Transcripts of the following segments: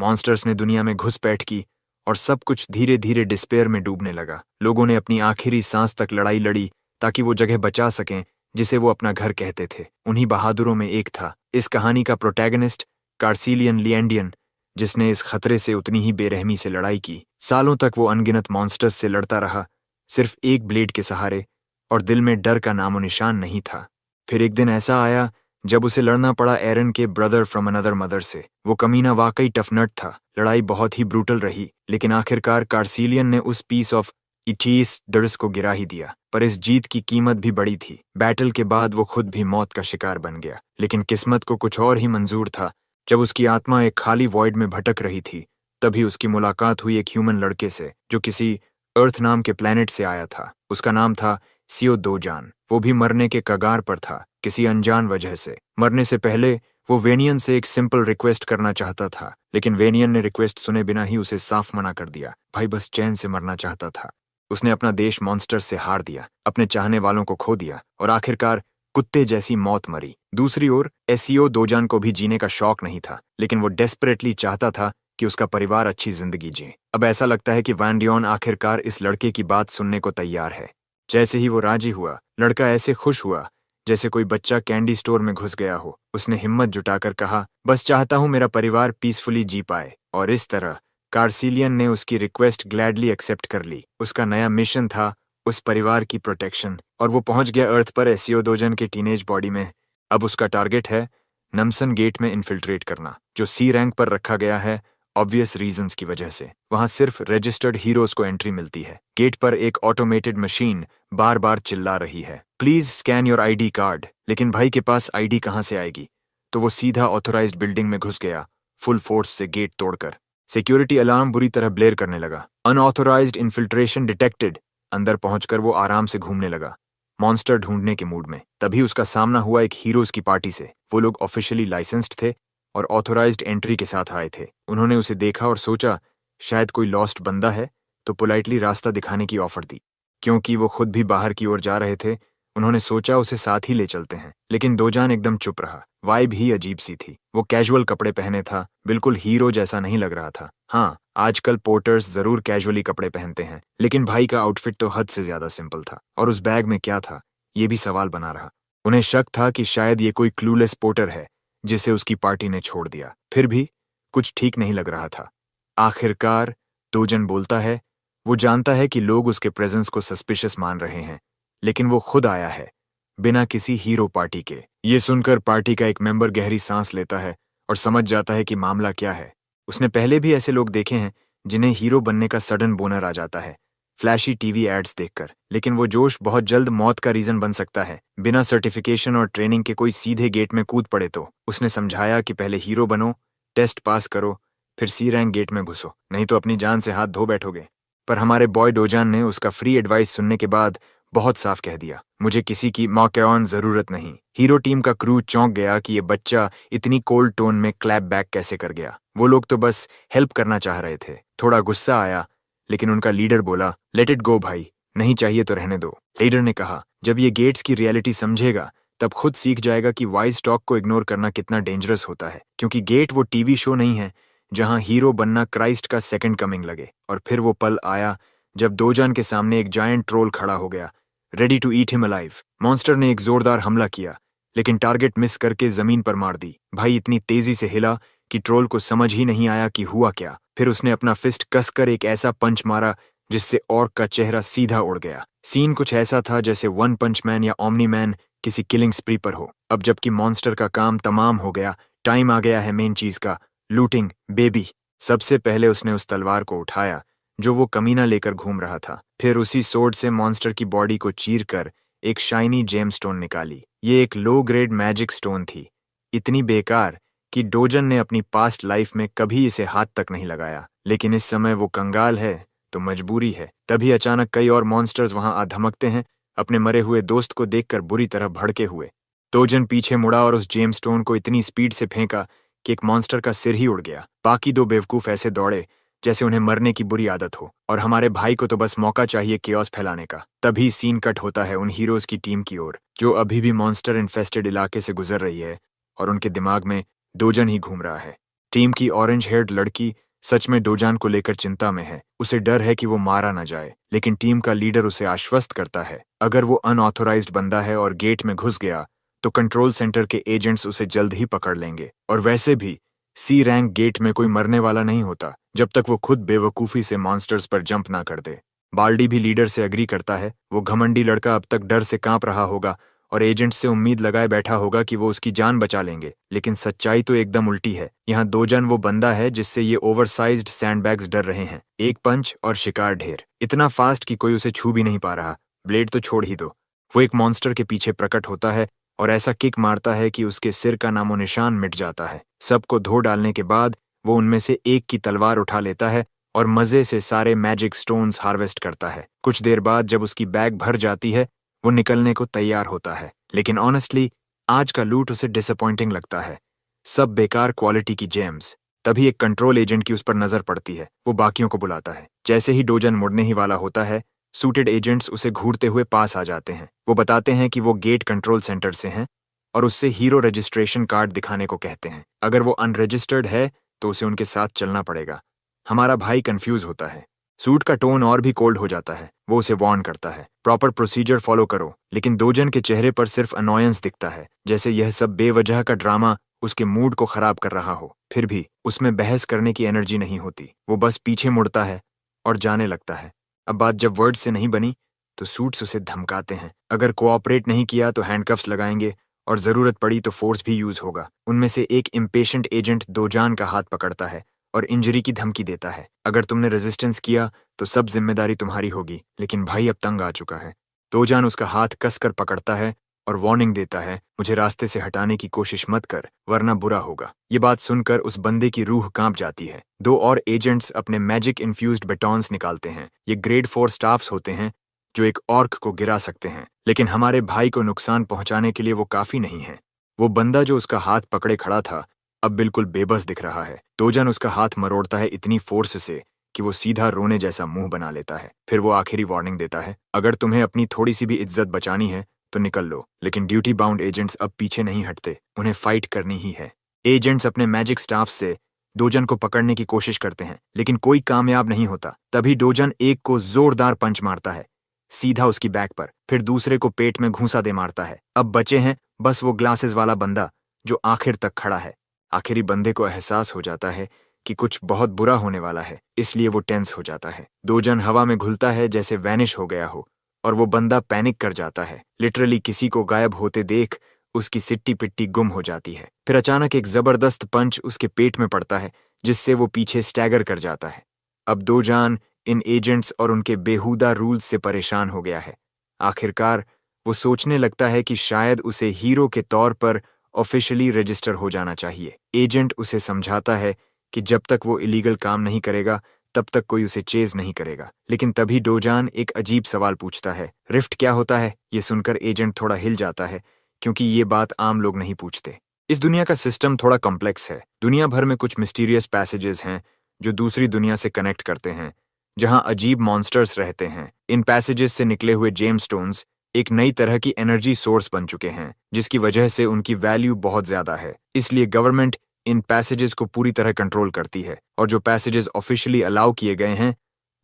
Monsters ने दुनिया में घुसपैठ की और सब कुछ धीरे धीरे डिस्पेयर में डूबने लगा। लोगों ने अपनी आखिरी सांस तक लड़ाई लड़ी ताकि वो जगह बचा सकें जिसे वो अपना घर कहते थे। उन्हीं बहादुरों में एक था इस कहानी का प्रोटैगनिस्ट, कार्सिलियन लिएंडियन, जिसने इस खतरे से उतनी ही बेरहमी से लड़ाई की। सालों तक वो अनगिनत मॉन्स्टर्स से लड़ता रहा, सिर्फ एक ब्लेड के सहारे, और दिल में डर का नामो निशान नहीं था। फिर एक दिन ऐसा आया जब उसे लड़ना पड़ा एरन के ब्रदर फ्रॉम अनदर मदर से। वो कमीना वाकई टफ नट था। लड़ाई बहुत ही ब्रूटल रही, लेकिन आखिरकार कार्सिलियन ने उस पीस ऑफ इटीस डर्स को गिरा ही दिया। पर इस जीत की कीमत भी बड़ी थी। बैटल के बाद वो खुद भी मौत का शिकार बन गया, लेकिन किस्मत को कुछ और ही मंजूर था। जब उसकी आत्मा एक खाली वॉइड में भटक रही थी, तभी उसकी मुलाकात हुई एक ह्यूमन लड़के से जो किसी अर्थ नाम के प्लेनेट से आया था। उसका नाम था सियो दोजान। वो भी मरने के कगार पर था, किसी अनजान वजह से। मरने से पहले वो वेनियन से एक सिंपल रिक्वेस्ट करना चाहता था, लेकिन वेनियन ने रिक्वेस्ट सुने बिना ही उसे साफ मना कर दिया। भाई बस चैन से मरना चाहता था। उसने अपना देश मॉन्स्टर्स से हार दिया, अपने चाहने वालों को खो दिया और आखिरकार कुत्ते जैसी मौत मरी। दूसरी ओर एसियो दोजान को भी जीने का शौक नहीं था, लेकिन वो डेस्परेटली चाहता था कि उसका परिवार अच्छी जिंदगी जिए। अब ऐसा लगता है कि वैन डियोन आखिरकार इस लड़के की बात सुनने को तैयार है। जैसे ही वो राजी हुआ, लड़का ऐसे खुश हुआ जैसे कोई बच्चा कैंडी स्टोर में घुस गया हो। उसने हिम्मत जुटाकर कहा, बस चाहता हूं मेरा परिवार पीसफुली जी पाए। और इस तरह कार्सिलियन ने उसकी रिक्वेस्ट ग्लैडली एक्सेप्ट कर ली। उसका नया मिशन था उस परिवार की प्रोटेक्शन, और वो पहुंच गया अर्थ पर एसियो दोजन के टीनेज बॉडी में। अब उसका टारगेट है नम्सन गेट में इन्फिल्ट्रेट करना, जो सी रैंक पर रखा गया है ऑब्वियस रीजंस की वजह से। वहां सिर्फ रजिस्टर्ड हीरोज को एंट्री मिलती है। गेट पर एक ऑटोमेटेड मशीन बार बार चिल्ला रही है, please scan your ID card. लेकिन भाई के पास आईडी कहां से आएगी? तो वो सीधा ऑथोराइज्ड बिल्डिंग में घुस गया, फुल फोर्स से गेट तोड़कर। सिक्योरिटी अलार्म बुरी तरह ब्लेयर करने लगा। Unauthorised infiltration detected. अंदर पहुंचकर वो आराम से घूमने लगा, मॉन्स्टर ढूंढने के मूड में। तभी उसका सामना हुआ एक हीरोज की पार्टी से। वो लोग ऑफिशियली लाइसेंस्ड थे और ऑथोराइज्ड एंट्री के साथ आए थे। उन्होंने उसे देखा और सोचा शायद कोई लॉस्ट बंदा है, तो पोलाइटली रास्ता दिखाने की ऑफर दी। क्योंकि वो खुद भी बाहर की ओर जा रहे थे, उन्होंने सोचा उसे साथ ही ले चलते हैं। लेकिन दोजान एकदम चुप रहा। वाइब ही अजीब सी थी। वो कैजुअल कपड़े पहने था, बिल्कुल हीरो जैसा नहीं लग रहा था। हाँ, आजकल पोर्टर्स जरूर कैजुअली कपड़े पहनते हैं, लेकिन भाई का आउटफिट तो हद से ज्यादा सिंपल था। और उस बैग में क्या था, ये भी सवाल बना रहा। उन्हें शक था कि शायद ये कोई क्लूलेस पोर्टर है जिसे उसकी पार्टी ने छोड़ दिया। फिर भी कुछ ठीक नहीं लग रहा था। आखिरकार दोजन बोलता है, वो जानता है कि लोग उसके प्रेजेंस को सस्पिशियस मान रहे हैं, लेकिन वो खुद आया है बिना किसी हीरो पार्टी के। ये सुनकर पार्टी का एक मेंबर गहरी सांस लेता है और समझ जाता है कि मामला क्या है। उसने पहले भी ऐसे लोग देखे हैं जिन्हें हीरो बनने का सडन बोनर आ जाता है, फ्लैशी टीवी एड्स देखकर। लेकिन वो जोश बहुत जल्द मौत का रीजन बन सकता है। बिना सर्टिफिकेशन और ट्रेनिंग के कोई सीधे गेट में कूद पड़े तो। उसने समझाया कि पहले हीरो बनो, टेस्ट पास करो, फिर सी रैंक गेट में घुसो, नहीं तो अपनी जान से हाथ धो बैठोगे। पर हमारे बॉय दोजान ने उसका फ्री एडवाइस सुनने के बाद बहुत साफ कह दिया, मुझे किसी की मौकेऑन जरूरत नहीं। हीरो टीम का क्रू चौंक गया कि ये बच्चा इतनी कोल्ड टोन में क्लैप बैक कैसे कर गया। वो लोग तो बस हेल्प करना चाह रहे थे। थोड़ा गुस्सा आया, लेकिन उनका लीडर बोला, लेट इट गो भाई, नहीं चाहिए तो रहने दो। लीडर ने कहा, जब ये गेट्स की रियलिटी समझेगा तब खुद सीख जाएगा कि वाइज टॉक को इग्नोर करना कितना डेंजरस होता है। क्योंकि गेट वो टीवी शो नहीं है जहां हीरो बनना क्राइस्ट का सेकंड कमिंग लगे। और फिर वो पल आया जब दोजान के सामने एक जायंट ट्रोल खड़ा हो गया, ready to eat him alive. Monster ने एक जोरदार हमला किया, लेकिन टारगेट मिस करके जमीन पर मार दी। भाई इतनी तेजी से हिला कि ट्रोल को समझ ही नहीं आया कि हुआ क्या। फिर उसने अपना फिस्ट कसकर एक ऐसा पंच मारा जिससे ऑर्क का चेहरा सीधा उड़ गया। सीन कुछ ऐसा था जैसे वन पंच मैन या ओमनी मैन किसी किलिंग स्प्री पर हो। अब जबकि मॉन्स्टर का काम तमाम हो गया, टाइम आ गया है मेन चीज का, लूटिंग बेबी। सबसे पहले उसने उस तलवार को उठाया जो वो कमीना लेकर घूम रहा था। फिर उसी सोर्ड से मॉन्स्टर की बॉडी को चीरकर एक शाइनी जेम स्टोन निकाली। ये एक लो ग्रेड मैजिक स्टोन थी, इतनी बेकार कि डोजन ने अपनी पास्ट लाइफ में कभी इसे हाथ तक नहीं लगाया। लेकिन इस समय वो कंगाल है तो मजबूरी है। तभी अचानक कई और मॉन्स्टर्स वहां आ धमकते हैं, अपने मरे हुए दोस्त को देखकर बुरी तरह भड़के हुए। डोजन पीछे मुड़ा और उस जेम स्टोन को इतनी स्पीड से फेंका कि एक मॉन्स्टर का सिर ही उड़ गया। बाकी दो बेवकूफ ऐसे दौड़े जैसे उन्हें मरने की बुरी आदत हो, और हमारे भाई को तो बस मौका चाहिए केओस फैलाने का। तभी सीन कट होता है उन हीरोज की टीम की ओर जो अभी भी मॉन्स्टर इन्फेस्टेड इलाके से गुजर रही है, और उनके दिमाग में दोजन ही घूम रहा है। टीम की ऑरेंज हेयर्ड लड़की सच में डोजान को लेकर चिंता में है। उसे डर है कि वो मारा न जाए, लेकिन टीम का लीडर उसे आश्वस्त करता है अगर वो अनऑथोराइज्ड बंदा है और गेट में घुस गया तो कंट्रोल सेंटर के एजेंट्स उसे जल्द ही पकड़ लेंगे। और वैसे भी सी रैंक गेट में कोई मरने वाला नहीं होता जब तक वो खुद बेवकूफ़ी से मॉन्स्टर्स पर जंप ना कर दे। बाल्डी भी लीडर से एग्री करता है। वो घमंडी लड़का अब तक डर से कांप रहा होगा और एजेंट से उम्मीद लगाए बैठा होगा कि वो उसकी जान बचा लेंगे, लेकिन सच्चाई तो एकदम उल्टी है। यहाँ डोजन वो बंदा है जिससे ये ओवरसाइज्ड सैंडबैग्स डर रहे हैं। एक पंच और शिकार ढेर, इतना फास्ट कि कोई उसे छू भी नहीं पा रहा। ब्लेड तो छोड़ ही दो। वो एक मॉन्स्टर के पीछे प्रकट होता है और ऐसा किक मारता है कि उसके सिर का नामो निशान मिट जाता है। सबको धो डालने के बाद वो उनमें से एक की तलवार उठा लेता है और मजे से सारे मैजिक स्टोन्स हार्वेस्ट करता है। कुछ देर बाद जब उसकी बैग भर जाती है वो निकलने को तैयार होता है, लेकिन ऑनेस्टली आज का लूट उसे डिसअपॉइंटिंग लगता है। सब बेकार क्वालिटी की जेम्स। तभी एक कंट्रोल एजेंट की उस पर नजर पड़ती है। वो बाकियों को बुलाता है। जैसे ही डोजन मुड़ने ही वाला होता है सूटेड एजेंट्स उसे घूरते हुए पास आ जाते हैं। वो बताते हैं कि वो गेट कंट्रोल सेंटर से हैं और उससे हीरो रजिस्ट्रेशन कार्ड दिखाने को कहते हैं। अगर वो अनरजिस्टर्ड है तो उसे उनके साथ चलना पड़ेगा। हमारा भाई कंफ्यूज होता है। सूट का टोन और भी कोल्ड हो जाता है। वो उसे वार्न करता है, प्रॉपर प्रोसीजर फॉलो करो, लेकिन डोजन के चेहरे पर सिर्फ अनॉयंस दिखता है, जैसे यह सब बेवजह का ड्रामा उसके मूड को खराब कर रहा हो। फिर भी उसमें बहस करने की एनर्जी नहीं होती। वो बस पीछे मुड़ता है और जाने लगता है। अब बात जब वर्ड से नहीं बनी तो सूट्स उसे धमकाते हैं। अगर कोऑपरेट नहीं किया तो हैंडकफ्स लगाएंगे और जरूरत पड़ी तो फोर्स भी यूज होगा। उनमें से एक इम्पेशेंट एजेंट डोजान का हाथ पकड़ता है और इंजरी की धमकी देता है। अगर तुमने रेजिस्टेंस किया तो सब जिम्मेदारी तुम्हारी होगी। लेकिन भाई अब तंग आ चुका है। डोजान उसका हाथ कसकर पकड़ता है और वार्निंग देता है, मुझे रास्ते से हटाने की कोशिश मत कर वरना बुरा होगा। ये बात सुनकर उस बंदे की रूह कांप जाती है। दो और एजेंट्स अपने मैजिक इन्फ्यूज्ड बेटॉन्स निकालते हैं। ये ग्रेड 4 स्टाफ्स होते हैं जो एक ऑर्क को गिरा सकते हैं, लेकिन हमारे भाई को नुकसान पहुंचाने के लिए वो काफी नहीं है। वो बंदा जो उसका हाथ पकड़े खड़ा था अब बिल्कुल बेबस दिख रहा है। डोजन उसका हाथ मरोड़ता है इतनी फोर्स से कि वो सीधा रोने जैसा मुंह बना लेता है। फिर वो आखिरी वार्निंग देता है, अगर तुम्हें अपनी थोड़ी सी भी इज्जत बचानी है तो निकल लो। लेकिन ड्यूटी बाउंड एजेंट्स अब पीछे नहीं हटते, उन्हें फाइट करनी ही है। एजेंट्स अपने मैजिक स्टाफ से डोजन को पकड़ने की कोशिश करते हैं, लेकिन कोई कामयाब नहीं होता। तभी डोजन एक को जोरदार पंच मारता है, सीधा उसकी बैक पर, फिर दूसरे को पेट में घूंसा दे मारता है। अब बचे हैं बस वो ग्लासेस वाला बंदा जो आखिर तक खड़ा है। आखिरी बंदे को एहसास हो जाता है कि कुछ बहुत बुरा होने वाला है, इसलिए वो टेंस हो जाता है। डोजन हवा में घुलता है जैसे वैनिश हो गया हो और वो बंदा पैनिक कर जाता है। लिटरली किसी को गायब होते देख उसकी सिट्टी पिट्टी गुम हो जाती है। फिर अचानक एक जबरदस्त पंच उसके पेट में पड़ता है जिससे वो पीछे स्टैगर कर जाता है। अब डोजान इन एजेंट्स और उनके बेहुदा रूल्स से परेशान हो गया है। आखिरकार वो सोचने लगता है कि शायद उसे हीरो के तौर पर ऑफिशियली रजिस्टर हो जाना चाहिए। एजेंट उसे समझाता है कि जब तक वो इलीगल काम नहीं करेगा तब तक कोई उसे चेज नहीं करेगा। लेकिन तभी डोजान एक अजीब सवाल पूछता है, रिफ्ट क्या होता है? ये सुनकर एजेंट थोड़ा हिल जाता है क्योंकि ये बात आम लोग नहीं पूछते। इस दुनिया का सिस्टम थोड़ा कॉम्प्लेक्स है। दुनिया भर में कुछ मिस्टीरियस पैसेजेस हैं जो दूसरी दुनिया से कनेक्ट करते हैं, जहां अजीब मॉन्स्टर्स रहते हैं। इन पैसेजेस से निकले हुए जेमस्टोन्स एक नई तरह की एनर्जी सोर्स बन चुके हैं, जिसकी वजह से उनकी वैल्यू बहुत ज्यादा है। इसलिए गवर्नमेंट इन पैसेजेस को पूरी तरह कंट्रोल करती है और जो पैसेजेस ऑफिशियली अलाउ किए गए हैं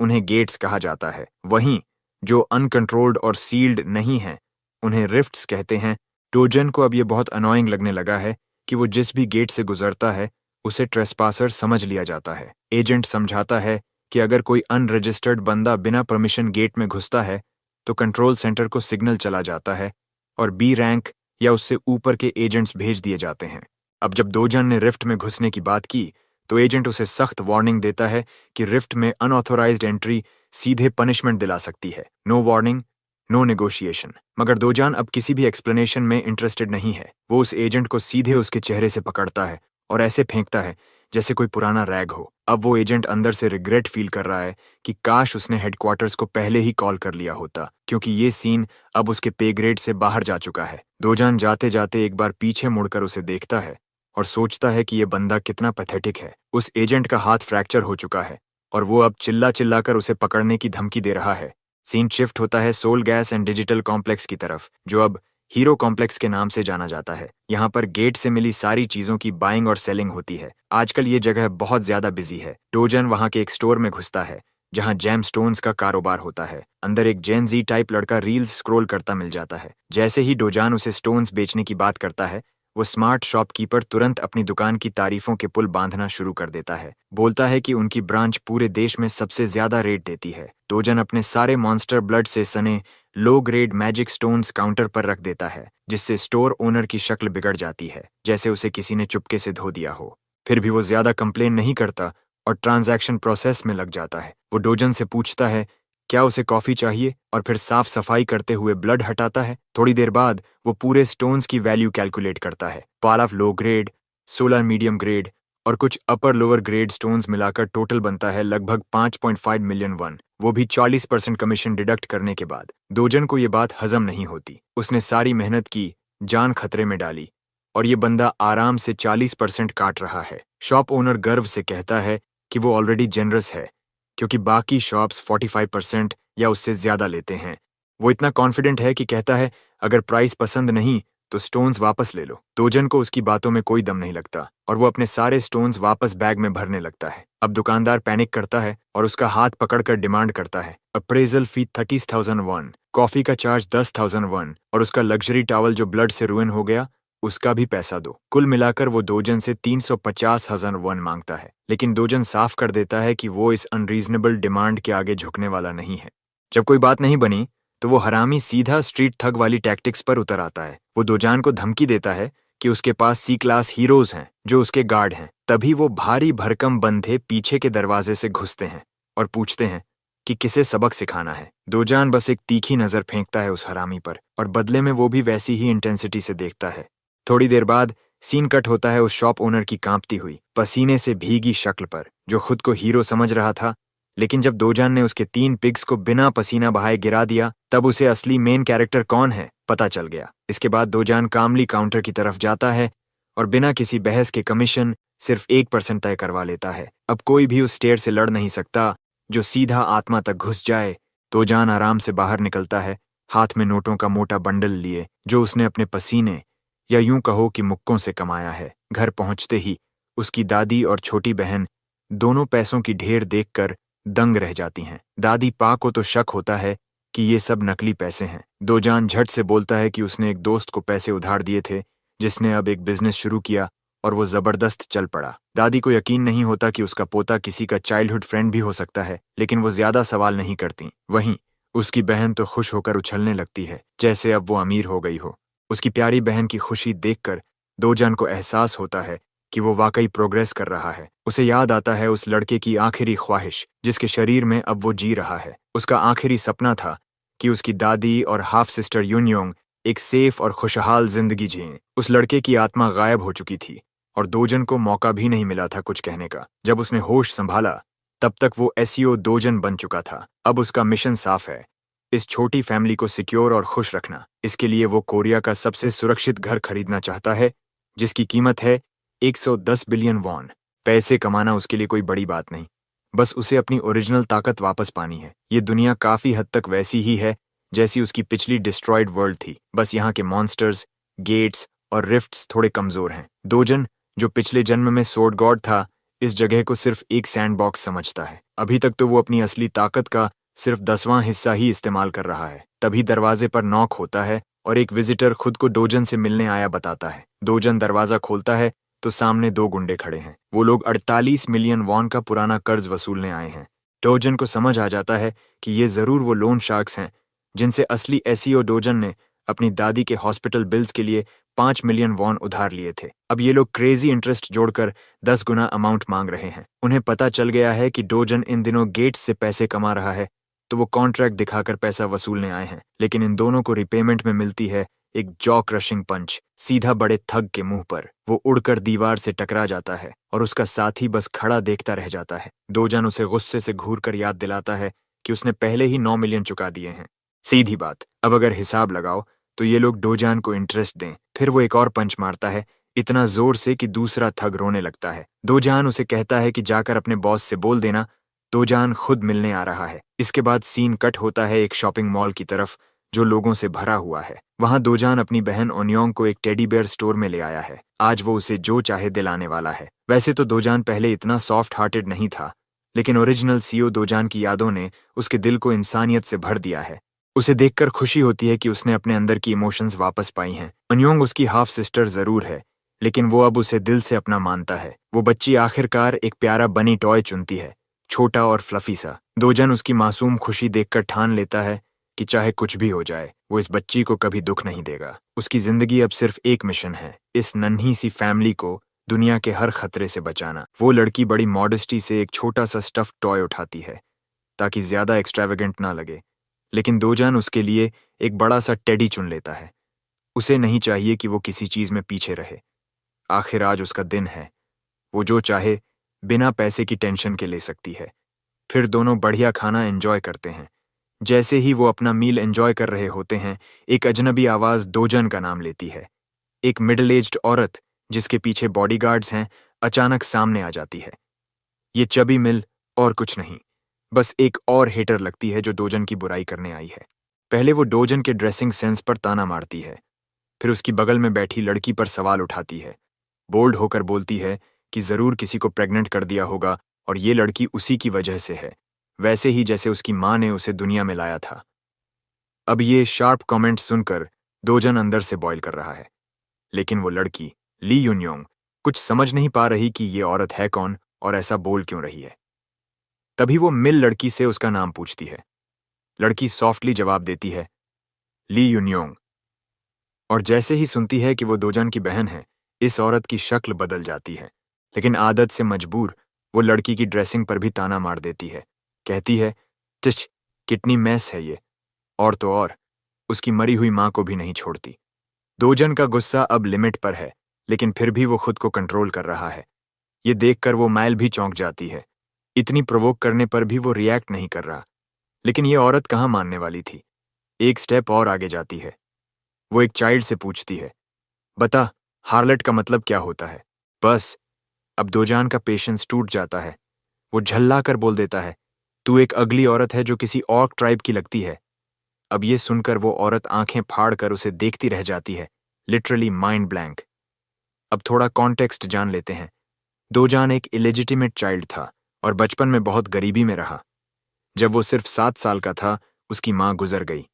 उन्हें गेट्स कहा जाता है। वहीं जो अनकंट्रोल्ड और सील्ड नहीं हैं उन्हें रिफ्ट्स कहते हैं। डोजन को अब ये बहुत अनोइंग लगने लगा है कि वो जिस भी गेट से गुजरता है उसे ट्रेसपासर समझ लिया जाता है। एजेंट समझाता है कि अगर कोई अनरजिस्टर्ड बंदा बिना परमिशन गेट में घुसता है तो कंट्रोल सेंटर को सिग्नल चला जाता है और बी रैंक या उससे ऊपर के एजेंट्स भेज दिए जाते हैं। अब जब डोजन ने रिफ्ट में घुसने की बात की तो एजेंट उसे सख्त वार्निंग देता है कि रिफ्ट में अनऑथोराइज्ड एंट्री सीधे पनिशमेंट दिला सकती है। No warning, no negotiation. मगर डोजान अब किसी भी एक्सप्लेनेशन में इंटरेस्टेड नहीं है। वो उस एजेंट को सीधे उसके चेहरे से पकड़ता है और ऐसे फेंकता है जैसे कोई पुराना रैग हो। अब वो एजेंट अंदर से रिग्रेट फील कर रहा है कि काश उसने हेडक्वार्टर्स को पहले ही कॉल कर लिया होता, क्योंकि ये सीन अब उसके पे ग्रेड से बाहर जा चुका है। डोजान जाते जाते एक बार पीछे मुड़कर उसे देखता है और सोचता है कि ये बंदा कितना पैथेटिक है। उस एजेंट का हाथ फ्रैक्चर हो चुका है और वो अब चिल्ला चिल्लाकर उसे पकड़ने की धमकी दे रहा है। सीन शिफ्ट होता है Sol Gas and digital complex की तरफ, जो अब हीरो कॉम्प्लेक्स के नाम से जाना जाता है। यहाँ पर गेट से मिली सारी चीजों की बाइंग और सेलिंग होती है। आजकल ये जगह बहुत ज्यादा बिजी है। डोजन वहाँ के एक स्टोर में घुसता है जहाँ जेम स्टोन्स का कारोबार होता है। अंदर एक जेन जी टाइप लड़का रील्स स्क्रॉल करता मिल जाता है। जैसे ही डोजान उसे स्टोन्स बेचने की बात करता है, वो स्मार्ट शॉपकीपर तुरंत अपनी दुकान की तारीफों के पुल बांधना शुरू कर देता है। बोलता है कि उनकी ब्रांच पूरे देश में सबसे ज्यादा रेट देती है। डोजन अपने सारे मॉन्स्टर ब्लड से सने low grade magic stones counter पर रख देता है, जिससे स्टोर ओनर की शक्ल बिगड़ जाती है, जैसे उसे किसी ने चुपके से धो दिया हो। फिर भी वो ज्यादा कंप्लेन नहीं करता और ट्रांजैक्शन प्रोसेस में लग जाता है। वो डोजन से पूछता है क्या उसे कॉफी चाहिए और फिर साफ सफाई करते हुए ब्लड हटाता है। थोड़ी देर बाद वो पूरे स्टोन्स की वैल्यू कैलकुलेट करता है। 12 लो ग्रेड, 16 मीडियम ग्रेड और कुछ अपर लोअर ग्रेड स्टोन्स मिलाकर टोटल बनता है लगभग 5.5 मिलियन वन, वो भी 40% कमीशन डिडक्ट करने के बाद। डोजन को ये बात हजम नहीं होती। उसने सारी मेहनत की, जान खतरे में डाली और ये बंदा आराम से 40% काट रहा है। शॉप ओनर गर्व से कहता है कि वो ऑलरेडी जेनरस है, क्योंकि बाकी शॉप्स 45% या उससे ज्यादा लेते हैं। वो इतना कॉन्फिडेंट है कि कहता है अगर प्राइस पसंद नहीं तो स्टोन्स वापस ले लो। डोजन को उसकी बातों में कोई दम नहीं लगता और वो अपने सारे स्टोन्स वापस बैग में भरने लगता है। अब दुकानदार पैनिक करता है और उसका हाथ पकड़कर डिमांड करता है अप्रेजल फी 30,000 वन, कॉफी का चार्ज 10,000 वन और उसका लग्जरी टॉवल जो ब्लड से रुइन हो गया उसका भी पैसा दो। कुल मिलाकर वो डोजन से 350,000 वन मांगता है, लेकिन डोजन साफ कर देता है कि वो इस अनरीजनेबल डिमांड के आगे झुकने वाला नहीं है। जब कोई बात नहीं बनी तो वो हरामी सीधा स्ट्रीट ठग वाली टैक्टिक्स पर उतर आता है। वो डोजान को धमकी देता है कि उसके पास सी क्लास हीरोज हैं जो उसके गार्ड हैं। तभी वो भारी भरकम बंधे पीछे के दरवाजे से घुसते हैं और पूछते हैं कि किसे सबक सिखाना है। डोजान बस एक तीखी नजर फेंकता है उस हरामी पर और बदले में वो भी वैसी ही इंटेंसिटी से देखता है। थोड़ी देर बाद सीन कट होता है उस शॉप ओनर की कांपती हुई, पसीने से भीगी शक्ल पर, जो खुद को हीरो समझ रहा था। लेकिन जब डोजान ने उसके 3 पिग्स को बिना पसीना बहाए गिरा दिया, तब उसे असली मेन कैरेक्टर कौन है पता चल गया। इसके बाद डोजान कामली काउंटर की तरफ जाता है और बिना किसी बहस के कमीशन सिर्फ 1% तय करवा लेता है। अब कोई भी उस स्टेयर से लड़ नहीं सकता जो सीधा आत्मा तक घुस जाए। डोजान आराम से बाहर निकलता है, हाथ में नोटों का मोटा बंडल लिए, जो उसने अपने पसीने या यूं कहो कि मुक्कों से कमाया है। घर पहुंचते ही उसकी दादी और छोटी बहन दोनों पैसों की ढेर देखकर दंग रह जाती हैं। दादी पा को तो शक होता है कि ये सब नकली पैसे हैं। डोजान झट से बोलता है कि उसने एक दोस्त को पैसे उधार दिए थे, जिसने अब एक बिजनेस शुरू किया और वो जबरदस्त चल पड़ा। दादी को यकीन नहीं होता कि उसका पोता किसी का चाइल्डहुड फ्रेंड भी हो सकता है, लेकिन वो ज्यादा सवाल नहीं करती। वहीं उसकी बहन तो खुश होकर उछलने लगती है जैसे अब वो अमीर हो गई हो। उसकी प्यारी बहन की खुशी देखकर डोजान को एहसास होता है कि वो वाकई प्रोग्रेस कर रहा है। उसे याद आता है उस लड़के की आखिरी ख्वाहिश, जिसके शरीर में अब वो जी रहा है। उसका आखिरी सपना था कि उसकी दादी और हाफ सिस्टर यूनयोंग एक सेफ और खुशहाल जिंदगी जिएं। उस लड़के की आत्मा गायब हो चुकी थी और डोजन को मौका भी नहीं मिला था कुछ कहने का। जब उसने होश संभाला तब तक वो एसईओ डोजन बन चुका था। अब उसका मिशन साफ है, इस छोटी फैमिली को सिक्योर और खुश रखना। इसके लिए वो कोरिया का सबसे सुरक्षित घर खरीदना चाहता है, जिसकी कीमत है 110 बिलियन वॉन। पैसे कमाना उसके लिए कोई बड़ी बात नहीं, बस उसे अपनी ओरिजिनल ताकत वापस पानी है। ये दुनिया काफी हद तक वैसी ही है जैसी उसकी पिछली डिस्ट्रॉयड वर्ल्ड थी, बस यहाँ के मॉन्स्टर्स, गेट्स और रिफ्ट्स थोड़े कमजोर हैं। डोजन, जो पिछले जन्म में सोर्ड गॉड था, इस जगह को सिर्फ एक सैंडबॉक्स समझता है। अभी तक तो वो अपनी असली ताकत का सिर्फ 10वां हिस्सा ही इस्तेमाल कर रहा है। तभी दरवाजे पर नॉक होता है और एक विजिटर खुद को डोजन से मिलने आया बताता है। डोजन दरवाजा खोलता है तो सामने 2 गुंडे खड़े हैं। वो लोग 48 मिलियन वॉन का पुराना कर्ज वसूलने आए हैं। डोजन को समझ आ जाता है कि ये जरूर वो लोन शार्क्स हैं जिनसे असली एसईओ डोजन ने अपनी दादी के हॉस्पिटल बिल्स के लिए 5 मिलियन वॉन उधार लिए थे। अब ये लोग क्रेजी इंटरेस्ट जोड़कर 10 गुना अमाउंट मांग रहे हैं। उन्हें पता चल गया है कि डोजन इन दिनों गेट्स से पैसे कमा रहा है, तो वो कॉन्ट्रैक्ट दिखाकर पैसा वसूलने आए हैं। लेकिन इन दोनों को रिपेमेंट में मिलती है एक जॉ क्रशिंग पंच, सीधा बड़े थग के मुंह पर। वो उड़कर दीवार से टकरा जाता है और उसका साथी बस खड़ा देखता रह जाता है। डोजन उसे गुस्से से घूर कर याद दिलाता है कि उसने पहले ही 9 मिलियन चुका दिए हैं। सीधी बात, अब अगर हिसाब लगाओ तो ये लोग डोजान को इंटरेस्ट दें। फिर वो एक और पंच मारता है, इतना जोर से कि दूसरा थग रोने लगता है। डोजान उसे कहता है कि जाकर अपने बॉस से बोल देना डोजान खुद मिलने आ रहा है। इसके बाद सीन कट होता है एक शॉपिंग मॉल की तरफ, जो लोगों से भरा हुआ है। वहां दोजान अपनी बहन ओन्योंग को एक टेडी बेयर स्टोर में ले आया है। आज वो उसे जो चाहे दिलाने वाला है। वैसे तो दोजान पहले इतना सॉफ्ट हार्टेड नहीं था, लेकिन ओरिजिनल सीओ दोजान की यादों ने उसके दिल को इंसानियत से भर दिया है। उसे देखकर खुशी होती है कि उसने अपने अंदर की इमोशंस वापस पाई हैं। ओन्योंग उसकी हाफ सिस्टर जरूर है, लेकिन वो अब उसे दिल से अपना मानता है। वो बच्ची आखिरकार एक प्यारा बनी टॉय चुनती है, छोटा और फ्लफी सा। दोजन उसकी मासूम खुशी देखकर ठान लेता है कि चाहे कुछ भी हो जाए, वो इस बच्ची को कभी दुख नहीं देगा। उसकी जिंदगी अब सिर्फ एक मिशन है, इस नन्ही सी फैमिली को दुनिया के हर खतरे से बचाना। वो लड़की बड़ी मॉडेस्टी से एक छोटा सा स्टफ्ड टॉय उठाती है ताकि ज्यादा एक्स्ट्रावेगेंट ना लगे, लेकिन दोजान उसके लिए एक बड़ा सा टेडी चुन लेता है। उसे नहीं चाहिए कि वो किसी चीज में पीछे रहे। आखिर आज उसका दिन है, वो जो चाहे बिना पैसे की टेंशन के ले सकती है। फिर दोनों बढ़िया खाना एंजॉय करते हैं। जैसे ही वो अपना मील एंजॉय कर रहे होते हैं, एक अजनबी आवाज दोजन का नाम लेती है। एक मिडिल एज्ड औरत जिसके पीछे बॉडीगार्ड्स हैं अचानक सामने आ जाती है। ये चबी मिल और कुछ नहीं, बस एक और हेटर लगती है जो डोजन की बुराई करने आई है। पहले वो डोजन के ड्रेसिंग सेंस पर ताना मारती है, फिर उसकी बगल में बैठी लड़की पर सवाल उठाती है। बोल्ड होकर बोलती है कि जरूर किसी को प्रेग्नेंट कर दिया होगा और ये लड़की उसी की वजह से है, वैसे ही जैसे उसकी माँ ने उसे दुनिया में लाया था। अब ये शार्प कमेंट सुनकर दोजन अंदर से बॉयल कर रहा है, लेकिन वो लड़की ली यून्योंग कुछ समझ नहीं पा रही कि ये औरत है कौन और ऐसा बोल क्यों रही है। तभी वो मिल लड़की से उसका नाम पूछती है। लड़की सॉफ्टली जवाब देती है, ली यून्योंग। और जैसे ही सुनती है कि वो दोजन की बहन है, इस औरत की शक्ल बदल जाती है। लेकिन आदत से मजबूर वो लड़की की ड्रेसिंग पर भी ताना मार देती है। कहती है, टिच, कितनी मैस है ये। और तो और उसकी मरी हुई मां को भी नहीं छोड़ती। दोजन का गुस्सा अब लिमिट पर है, लेकिन फिर भी वो खुद को कंट्रोल कर रहा है। ये देखकर वो माइल भी चौंक जाती है। इतनी प्रोवोक करने पर भी वो रिएक्ट नहीं कर रहा। लेकिन ये औरत कहाँ मानने वाली थी। एक स्टेप और आगे जाती है। वो एक चाइल्ड से पूछती है, बता, हार्लट का मतलब क्या होता है। बस अब दोजान का पेशेंस टूट जाता है। वो झल्ला कर बोल देता है, तू एक अगली औरत है जो किसी ऑर्क ट्राइब की लगती है। अब ये सुनकर वो औरत आंखें फाड़ कर उसे देखती रह जाती है, लिटरली माइंड ब्लैंक। अब थोड़ा कॉन्टेक्स्ट जान लेते हैं। दोजान एक इलेजिटिमेट चाइल्ड था और बचपन में बहुत गरीबी में रहा। जब वो सिर्फ 7 साल का था, उसकी मां गुजर गई।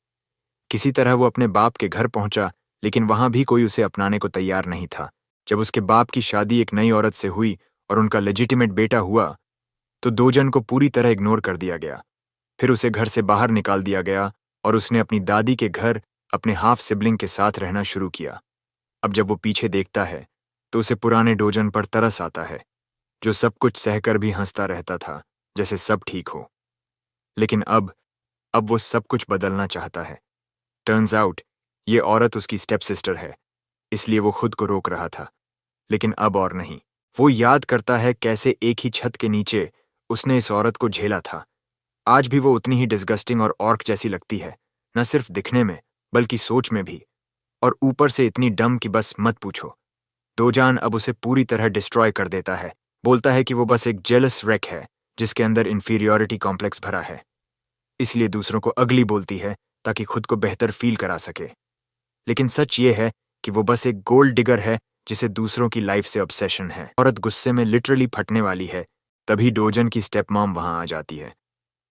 किसी तरह वो अपने बाप के घर पहुंचा, लेकिन वहां भी कोई उसे अपनाने को तैयार नहीं था। जब उसके बाप की शादी एक नई औरत से हुई और उनका लेजिटिमेट बेटा हुआ, तो दोजन को पूरी तरह इग्नोर कर दिया गया। फिर उसे घर से बाहर निकाल दिया गया और उसने अपनी दादी के घर अपने हाफ सिबलिंग के साथ रहना शुरू किया। अब जब वो पीछे देखता है तो उसे पुराने डोजन पर तरस आता है, जो सब कुछ सहकर भी हंसता रहता था जैसे सब ठीक हो। लेकिन अब वो सब कुछ बदलना चाहता है। टर्न्स आउट ये औरत उसकी स्टेप सिस्टर है, इसलिए वो खुद को रोक रहा था। लेकिन अब और नहीं। वो याद करता है कैसे एक ही छत के नीचे उसने इस औरत को झेला था। आज भी वो उतनी ही डिस्गस्टिंग और ऑर्क जैसी लगती है, न सिर्फ दिखने में बल्कि सोच में भी, और ऊपर से इतनी डम कि बस मत पूछो। दोजान अब उसे पूरी तरह डिस्ट्रॉय कर देता है। बोलता है कि वो बस एक जेलस रेक है जिसके अंदर इंफीरियॉरिटी कॉम्प्लेक्स भरा है, इसलिए दूसरों को अगली बोलती है ताकि खुद को बेहतर फील करा सके। लेकिन सच ये है कि वो बस एक गोल्ड डिगर है जिसे दूसरों की लाइफ से ऑब्सेशन है। औरत गुस्से में लिटरली फटने वाली है, तभी डोजन की स्टेप मॉम वहां आ जाती है।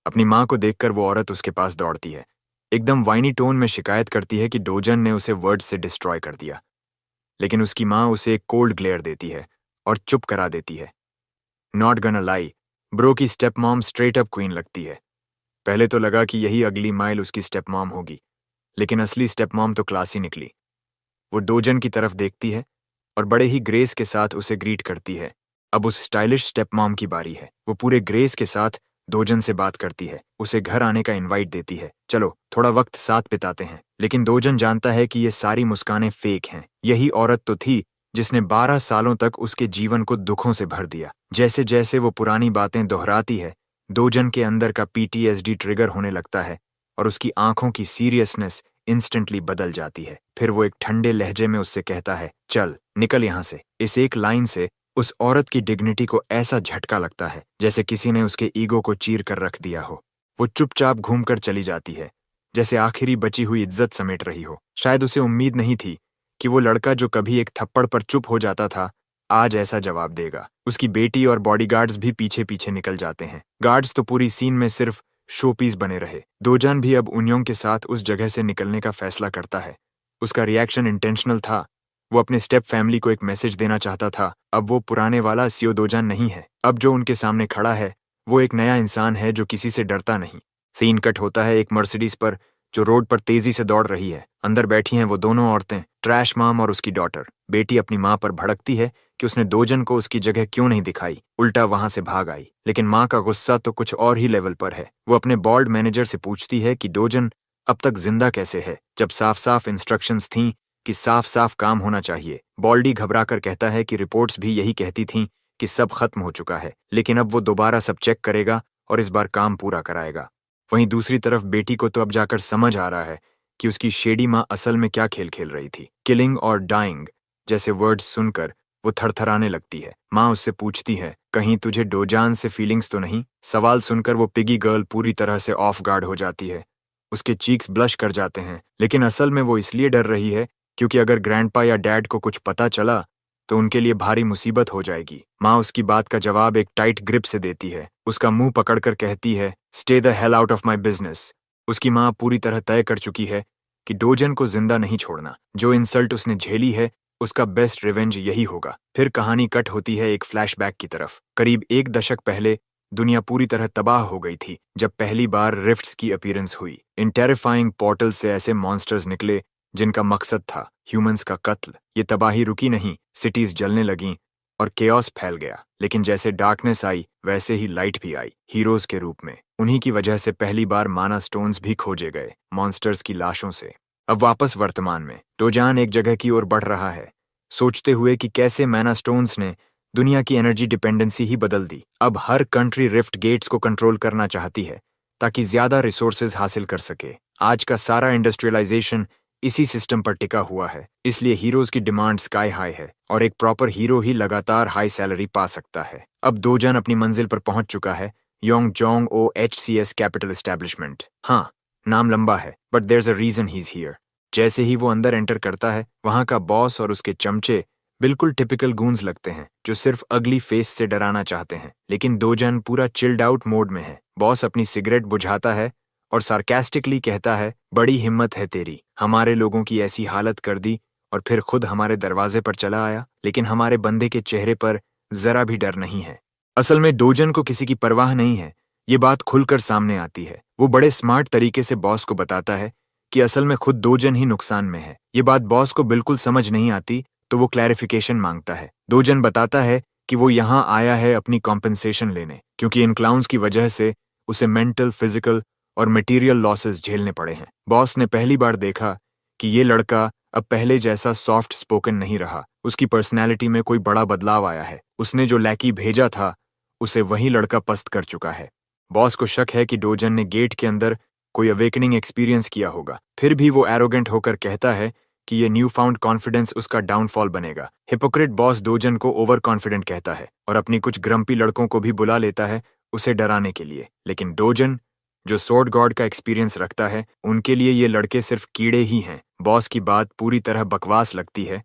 अपनी मां को देखकर वो औरत उसके पास दौड़ती है, एकदम वाइनी टोन में शिकायत करती है कि डोजन ने उसे वर्ड से डिस्ट्रॉय कर दिया। लेकिन उसकी मां उसे एक कोल्ड ग्लेयर देती है और चुप करा देती है। नॉट गना लाई, ब्रो की step mom straight up queen लगती है। पहले तो लगा कि यही अगली माइल उसकी स्टेप मॉम होगी, लेकिन असली स्टेप मॉम तो क्लासी निकली। वो डोजन की तरफ देखती है और बड़े ही ग्रेस के साथ उसे ग्रीट करती है। अब उस स्टाइलिश स्टेप मॉम की बारी है। वो पूरे ग्रेस के साथ दोजन से बात करती है, उसे घर आने का इनवाइट देती है, चलो थोड़ा वक्त साथ बिताते हैं। लेकिन दोजन जानता है कि ये सारी मुस्कानें फेक हैं। यही औरत तो थी जिसने 12 सालों तक उसके जीवन को दुखों से भर दिया। जैसे जैसे वो पुरानी बातें दोहराती है, दोजन के अंदर का PTSD ट्रिगर होने लगता है और उसकी आंखों की सीरियसनेस इंस्टेंटली बदल जाती है। फिर वो एक ठंडे लहजे में उससे कहता है, चल निकल यहां से। इस एक लाइन से उस औरत की डिग्निटी को ऐसा झटका लगता है जैसे किसी ने उसके ईगो को चीर कर रख दिया हो। वो चुपचाप घूमकर चली जाती है जैसे आखिरी बची हुई इज्जत समेट रही हो। शायद उसे उम्मीद नहीं थी कि वो लड़का जो कभी एक थप्पड़ पर चुप हो जाता था, आज ऐसा जवाब देगा। उसकी बेटी और बॉडीगार्ड्स भी पीछे पीछे निकल जाते हैं। गार्ड्स तो पूरी सीन में सिर्फ शोपीस बने रहे। दोजान भी अब उन्योंग के साथ उस जगह से निकलने का फैसला करता है। उसका रिएक्शन इंटेंशनल था। वो अपने स्टेप फैमिली को एक मैसेज देना चाहता था। अब वो पुराने वाला सियो दोजान नहीं है। अब जो उनके सामने खड़ा है वो एक नया इंसान है जो किसी से डरता नहीं। सीन कट होता है एक मर्सिडीज पर जो रोड पर तेजी से दौड़ रही है। अंदर बैठी हैं वो दोनों औरतें, ट्रैश माम और उसकी डॉटर। बेटी अपनी माँ पर भड़कती है कि उसने दोजन को उसकी जगह क्यों नहीं दिखाई, उल्टा वहां से भाग आई। लेकिन माँ का गुस्सा तो कुछ और ही लेवल पर है। वो अपने बॉल्ड मैनेजर से पूछती है कि दोजन अब तक जिंदा कैसे है, जब साफ साफ इंस्ट्रक्शंस थीं कि साफ साफ काम होना चाहिए। बॉल्डी घबरा कर कहता है कि रिपोर्ट्स भी यही कहती थीं कि सब खत्म हो चुका है, लेकिन अब वो दोबारा सब चेक करेगा और इस बार काम पूरा कराएगा। वहीं दूसरी तरफ बेटी को तो अब जाकर समझ आ रहा है कि उसकी शेडी माँ असल में क्या खेल खेल रही थी। किलिंग और डाइंग जैसे वर्ड्स सुनकर वो थरथराने लगती है। माँ उससे पूछती है, कहीं तुझे डोजान से फीलिंग्स तो नहीं? सवाल सुनकर वो पिगी गर्ल पूरी तरह से ऑफ गार्ड हो जाती है। उसके चीक्स ब्लश कर जाते हैं, लेकिन असल में वो इसलिए डर रही है क्योंकि अगर ग्रैंडपा या डैड को कुछ पता चला तो उनके लिए भारी मुसीबत हो जाएगी। माँ उसकी बात का जवाब एक टाइट ग्रिप से देती है। उसका मुंह पकड़कर कहती है, stay the hell out of my business. उसकी माँ पूरी तरह तय कर चुकी है कि डोजन को जिंदा नहीं छोड़ना। जो इंसल्ट उसने झेली है उसका बेस्ट रिवेंज यही होगा। फिर कहानी कट होती है एक फ्लैशबैक की तरफ। करीब एक दशक पहले दुनिया पूरी तरह तबाह हो गई थी जब पहली बार रिफ्ट्स की अपीयरेंस हुई। इन टेरिफाइंग पोर्टल से ऐसे मॉन्स्टर्स निकले जिनका मकसद था ह्यूमंस का कत्ल। ये तबाही रुकी नहीं, सिटीज जलने लगीं और केओस फैल गया। लेकिन जैसे डार्कनेस आई वैसे ही लाइट भी आई, हीरोज के रूप में। उन्हीं की वजह से पहली बार माना स्टोन्स भी खोजे गए, मॉन्स्टर्स की लाशों से। अब वापस वर्तमान में डोजान एक जगह की ओर बढ़ रहा है, सोचते हुए कि कैसे मैना स्टोन्स ने दुनिया की एनर्जी डिपेंडेंसी ही बदल दी। अब हर कंट्री रिफ्ट गेट्स को कंट्रोल करना चाहती है ताकि ज्यादा रिसोर्सेज हासिल कर सके। आज का सारा इंडस्ट्रियलाइजेशन इसी सिस्टम पर टिका हुआ है, इसलिए हीरोज की डिमांड स्काई हाई है और एक प्रॉपर हीरो ही लगातार हाई सैलरी पा सकता है। अब दोजन अपनी मंजिल पर पहुंच चुका है, योंगजोंग OHCS कैपिटल एस्टेब्लिशमेंट। हाँ, नाम लंबा है but there is a reason he is here. जैसे ही वो अंदर एंटर करता है वहां का बॉस और उसके चमचे बिल्कुल टिपिकल गूंज लगते हैं जो सिर्फ अगली फेस से डराना चाहते हैं। लेकिन दोजन पूरा चिल्ड आउट मोड में है। बॉस अपनी सिगरेट बुझाता है और सार्केस्टिकली कहता है, बड़ी हिम्मत है तेरी, हमारे लोगों की ऐसी हालत कर दी और फिर खुद हमारे दरवाजे पर चला आया। लेकिन हमारे बंदे के चेहरे पर जरा भी डर नहीं है। असल में दोजन को किसी की परवाह नहीं है। ये बात खुलकर सामने आती है। वो बड़े स्मार्ट तरीके से बॉस को बताता है कि असल में खुद दोजन ही नुकसान में है। ये बात बॉस को बिल्कुल समझ नहीं आती तो वो क्लैरिफिकेशन मांगता है। दोजन बताता है कि वो यहाँ आया है अपनी कॉम्पेंसेशन लेने, क्योंकि इन क्लाउन्स की वजह से उसे मेंटल, फिजिकल और मटेरियल लॉसेस झेलने पड़े हैं। बॉस ने पहली बार देखा कि ये लड़का अब पहले जैसा सॉफ्ट स्पोकन नहीं रहा। उसकी पर्सनैलिटी में कोई बड़ा बदलाव आया है। उसने जो लैकी भेजा था उसे वही लड़का पस्त कर चुका है। बॉस को शक है कि डोजन ने गेट के अंदर कोई अवेकनिंग एक्सपीरियंस किया होगा। फिर भी वो एरोगेंट होकर कहता है कि ये न्यू फाउंड कॉन्फिडेंस उसका डाउनफॉल बनेगा। हिपोक्रेट बॉस दोजन को ओवर कॉन्फिडेंट कहता है और अपनी कुछ ग्रम्पी लड़कों को भी बुला लेता है उसे डराने के लिए। लेकिन डोजन जो स्वॉर्ड गॉड का एक्सपीरियंस रखता है, उनके लिए ये लड़के सिर्फ कीड़े ही हैं। बॉस की बात पूरी तरह बकवास लगती है।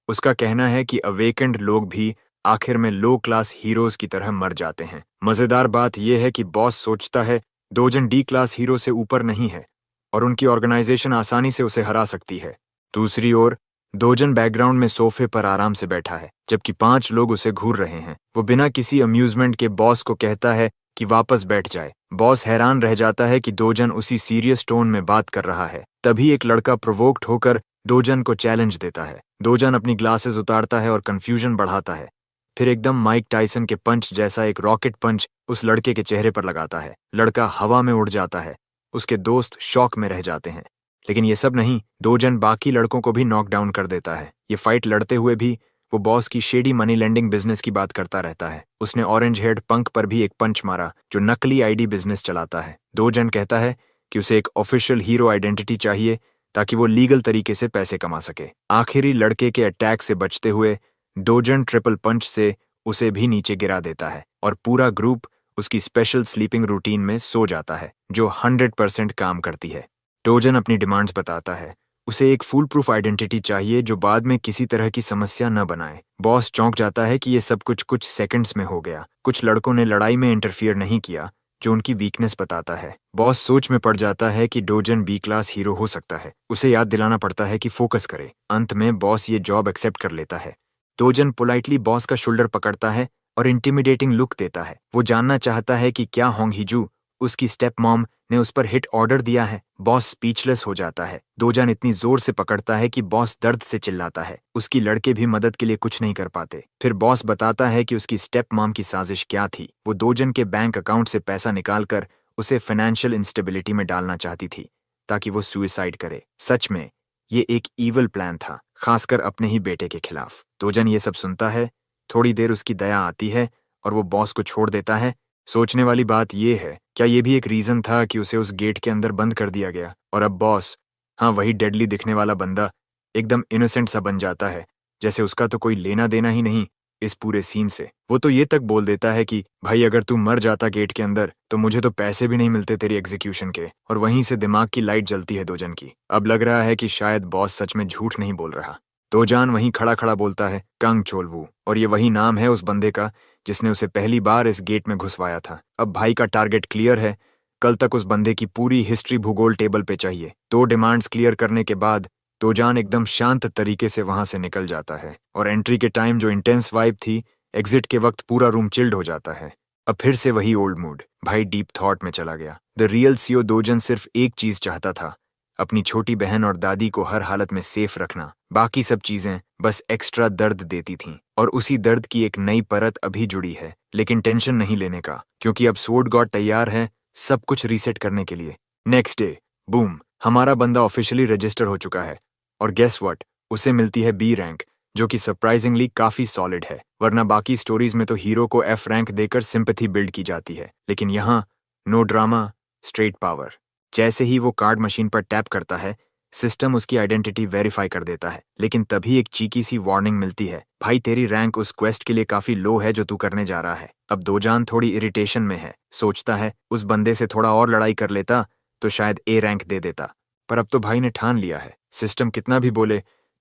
उसका कहना है कि अवेकेंड लोग भी आखिर में लो क्लास हीरोज की तरह मर जाते हैं। मजेदार बात यह है कि बॉस सोचता है दोजन डी क्लास हीरो से ऊपर नहीं है और उनकी ऑर्गेनाइजेशन आसानी से उसे हरा सकती है। दूसरी ओर दोजन बैकग्राउंड में सोफे पर आराम से बैठा है जबकि 5 लोग उसे घूर रहे हैं। वो बिना किसी अम्यूजमेंट के बॉस को कहता है कि वापस बैठ जाए। बॉस हैरान रह जाता है कि दोजन उसी सीरियस टोन में बात कर रहा है। तभी एक लड़का प्रोवोक्ड होकर दोजन को चैलेंज देता है। दोजन अपनी ग्लासेस उतारता है और कंफ्यूजन बढ़ाता है। फिर एकदम माइक टाइसन के पंच जैसा एक रॉकेट पंच उस लड़के के चेहरे पर लगाता है। लड़का हवा में उड़ जाता है। उसके दोस्त शॉक में रह जाते हैं। लेकिन ये सब नहीं, दोजन बाकी लड़कों को भी नॉकडाउन कर देता है। ये फाइट लड़ते हुए भी वो बॉस की शेडी मनी लेंडिंग बिजनेस की बात करता रहता है। उसने ऑरेंज हेड पंक पर भी एक पंच मारा जो नकली आईडी बिजनेस चलाता है। दोजन कहता है कि उसे एक ऑफिशियल हीरो आइडेंटिटी चाहिए ताकि वो लीगल तरीके से पैसे कमा सके। आखिरी लड़के के अटैक से बचते हुए दोजन ट्रिपल पंच से उसे भी नीचे गिरा देता है और पूरा ग्रुप उसकी स्पेशल स्लीपिंग रूटीन में सो जाता है जो 100% काम करती है। डोजन अपनी डिमांड्स बताता है। उसे एक फूल प्रूफ आइडेंटिटी चाहिए जो बाद में किसी तरह की समस्या न बनाए। बॉस चौंक जाता है कि ये सब कुछ सेकंड्स में हो गया। कुछ लड़कों ने लड़ाई में इंटरफियर नहीं किया, जो उनकी वीकनेस बताता है। बॉस सोच में पड़ जाता है कि डोजन बी क्लास हीरो हो सकता है। उसे याद दिलाना पड़ता है कि फोकस करे। अंत में बॉस ये जॉब एक्सेप्ट कर लेता है। डोजन पोलाइटली बॉस का शोल्डर पकड़ता है और इंटिमिडेटिंग लुक देता है। वो जानना चाहता है कि क्या होंग हिजू, उसकी स्टेप मॉम, ने उस पर हिट ऑर्डर दिया है। बॉस स्पीचलेस हो जाता है। डोजन इतनी जोर से पकड़ता है कि बॉस दर्द से चिल्लाता है। उसकी लड़के भी मदद के लिए कुछ नहीं कर पाते। फिर बॉस बताता है कि उसकी स्टेप मॉम की साजिश क्या थी। वो डोजन के बैंक अकाउंट से पैसा निकालकर उसे फाइनेंशियल इंस्टेबिलिटी में डालना चाहती थी ताकि वो सुइसाइड करे। सच में ये एक ईवल प्लान था, खासकर अपने ही बेटे के खिलाफ। डोजन ये सब सुनता है। थोड़ी देर उसकी दया आती है और वो बॉस को छोड़ देता है। सोचने वाली बात यह है, क्या ये भी एक रीजन था कि उसे उस गेट के अंदर बंद कर दिया गया और अब बॉस, हाँ वही डेडली दिखने वाला बंदा, एकदम इनोसेंट सा बन जाता है, जैसे उसका तो कोई लेना देना ही नहीं इस पूरे सीन से। वो तो ये तक बोल देता है कि भाई अगर तू मर जाता गेट के अंदर तो मुझे तो पैसे भी नहीं मिलते तेरी एग्जीक्यूशन के। और वहीं से दिमाग की लाइट जलती है डोजन की। अब लग रहा है कि शायद बॉस सच में झूठ नहीं बोल रहा। डोजन वहीं खड़ा खड़ा बोलता है, कंग चोलवू, और ये वही नाम है उस बंदे का जिसने उसे पहली बार इस गेट में घुसवाया था। अब भाई का टारगेट क्लियर है। कल तक उस बंदे की पूरी हिस्ट्री भूगोल टेबल पे चाहिए। 2 डिमांड्स क्लियर करने के बाद डोजन एकदम शांत तरीके से वहां से निकल जाता है और एंट्री के टाइम जो इंटेंस वाइब थी, एग्जिट के वक्त पूरा रूम चिल्ड हो जाता है। अब फिर से वही ओल्ड मूड। भाई डीप थॉट में चला गया। द रियल सीओ डोजन सिर्फ एक चीज चाहता था, अपनी छोटी बहन और दादी को हर हालत में सेफ रखना। बाकी सब चीजें बस एक्स्ट्रा दर्द देती थीं। और उसी दर्द की एक नई परत अभी जुड़ी है। लेकिन टेंशन नहीं लेने का, क्योंकि अब स्वॉर्ड गॉड तैयार है सब कुछ रीसेट करने के लिए। नेक्स्ट डे, बूम, हमारा बंदा ऑफिशियली रजिस्टर हो चुका है। और गेस व्हाट, उसे मिलती है बी रैंक, जो कि सरप्राइजिंगली काफी सॉलिड है। वरना बाकी स्टोरीज में तो हीरो को एफ रैंक देकर सिंपैथी बिल्ड की जाती है, लेकिन यहाँ नो ड्रामा, स्ट्रेट पावर। जैसे ही वो कार्ड मशीन पर टैप करता है, सिस्टम उसकी आइडेंटिटी वेरीफाई कर देता है। लेकिन तभी एक चीकी सी वार्निंग मिलती है, भाई तेरी रैंक उस क्वेस्ट के लिए काफी लो है जो तू करने जा रहा है। अब डोजन थोड़ी इरिटेशन में है। सोचता है उस बंदे से थोड़ा और लड़ाई कर लेता तो शायद ए रैंक दे देता, पर अब तो भाई ने ठान लिया है। सिस्टम कितना भी बोले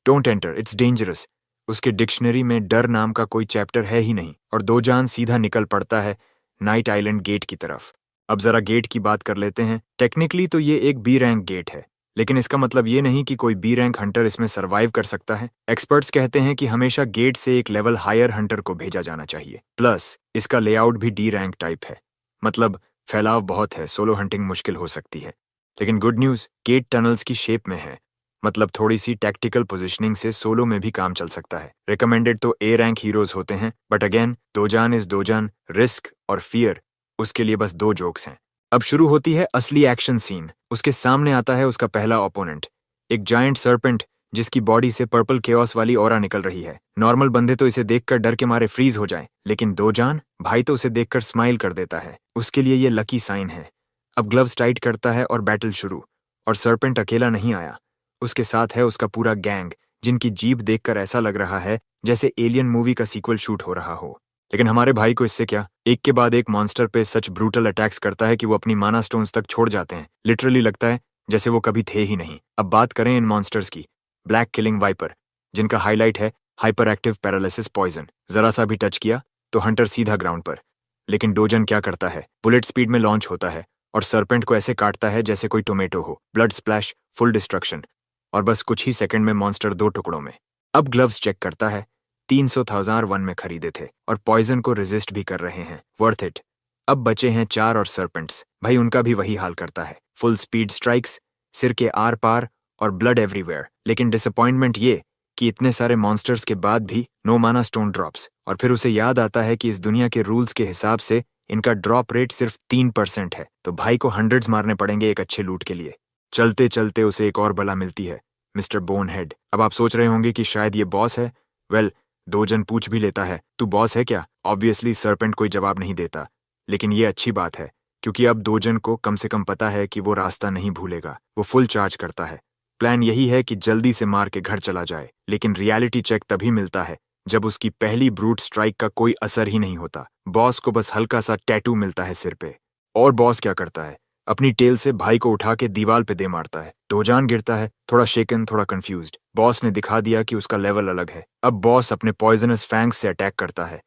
डोंट एंटर, इट्स डेंजरस, उसके डिक्शनरी में डर नाम का कोई चैप्टर है ही नहीं। और डोजन सीधा निकल पड़ता है नाइट आइलैंड गेट की तरफ। अब जरा गेट की बात कर लेते हैं। टेक्निकली तो ये एक बी रैंक गेट है, लेकिन इसका मतलब ये नहीं कि कोई बी रैंक हंटर इसमें सरवाइव कर सकता है। एक्सपर्ट्स कहते हैं कि हमेशा गेट से एक लेवल हायर हंटर को भेजा जाना चाहिए। प्लस इसका लेआउट भी डी रैंक टाइप है, मतलब फैलाव बहुत है, सोलो हंटिंग मुश्किल हो सकती है। लेकिन गुड न्यूज, गेट टनल्स की शेप में है, मतलब थोड़ी सी टैक्टिकल पोजीशनिंग से सोलो में भी काम चल सकता है। रिकमेंडेड तो ए रैंक हीरोज होते हैं, but again dozen is dozen, risk और फियर उसके लिए बस 2 जोक्स हैं। अब शुरू होती है असली एक्शन सीन। उसके सामने आता है उसका पहला ओपोनेंट, एक जायंट सर्पेंट जिसकी बॉडी से पर्पल केओस वाली ऑरा निकल रही है। नॉर्मल बंदे तो इसे देखकर डर के मारे फ्रीज हो जाएं, लेकिन डोजन भाई तो उसे देखकर स्माइल कर देता है। उसके लिए ये लकी साइन है। अब ग्लव्स टाइट करता है और बैटल शुरू। और सर्पेंट अकेला नहीं आया, उसके साथ है उसका पूरा गैंग, जिनकी जीप देखकर ऐसा लग रहा है जैसे एलियन मूवी का सीक्वल शूट हो रहा हो। लेकिन हमारे भाई को इससे क्या, एक के बाद एक मॉन्स्टर पे सच ब्रूटल अटैक्स करता है कि वो अपनी माना स्टोन्स तक छोड़ जाते हैं। लिटरली लगता है जैसे वो कभी थे ही नहीं। अब बात करें इन मॉन्स्टर्स की। ब्लैक किलिंग वाइपर, जिनका हाईलाइट है हाइपर एक्टिव पैरालिसिस पॉइजन। जरा सा भी टच किया तो हंटर सीधा ग्राउंड पर। लेकिन डोजन क्या करता है, बुलेट स्पीड में लॉन्च होता है और सर्पेंट को ऐसे काटता है जैसे कोई टोमेटो हो। ब्लड स्प्लैश, फुल डिस्ट्रक्शन, और बस कुछ ही सेकंड में मॉन्स्टर 2 टुकड़ों में। अब ग्लव्स चेक करता है, 300,001 में खरीदे थे और पॉइजन को रेजिस्ट भी कर रहे हैं। Worth it. अब बचे हैं 4 और सर्पेंट्स, भाई उनका भी वही हाल करता है। फुल स्पीड स्ट्राइक्स, सिर के आर पार और ब्लड एवरीवेयर। लेकिन डिसअपॉइंटमेंट ये कि इतने सारे मॉन्स्टर्स के बाद भी नो माना स्टोन ड्रॉप्स। और फिर उसे याद आता है कि इस दुनिया के रूल्स के हिसाब से इनका ड्रॉप रेट सिर्फ 3% है, तो भाई को हंड्रेड्स मारने पड़ेंगे एक अच्छे लूट के लिए। चलते चलते उसे एक और बला मिलती है, मिस्टर बोनहेड। अब आप सोच रहे होंगे कि शायद ये बॉस है। वेल, डोजन पूछ भी लेता है, तू बॉस है क्या? ऑब्वियसली सर्पेंट कोई जवाब नहीं देता, लेकिन ये अच्छी बात है क्योंकि अब डोजन को कम से कम पता है कि वो रास्ता नहीं भूलेगा। वो फुल चार्ज करता है। प्लान यही है कि जल्दी से मार के घर चला जाए, लेकिन रियलिटी चेक तभी मिलता है जब उसकी पहली ब्रूट स्ट्राइक का कोई असर ही नहीं होता। बॉस को बस हल्का सा टैटू मिलता है सिर पे। और बॉस क्या करता है, अपनी टेल से भाई को उठा के दीवार पे दे मारता है। डोजान गिरता है, थोड़ा शेकन, थोड़ा कंफ्यूज्ड। बॉस ने दिखा दिया कि उसका लेवल अलग है। अब बॉस अपने पॉइजनस फैंग्स से अटैक करता है,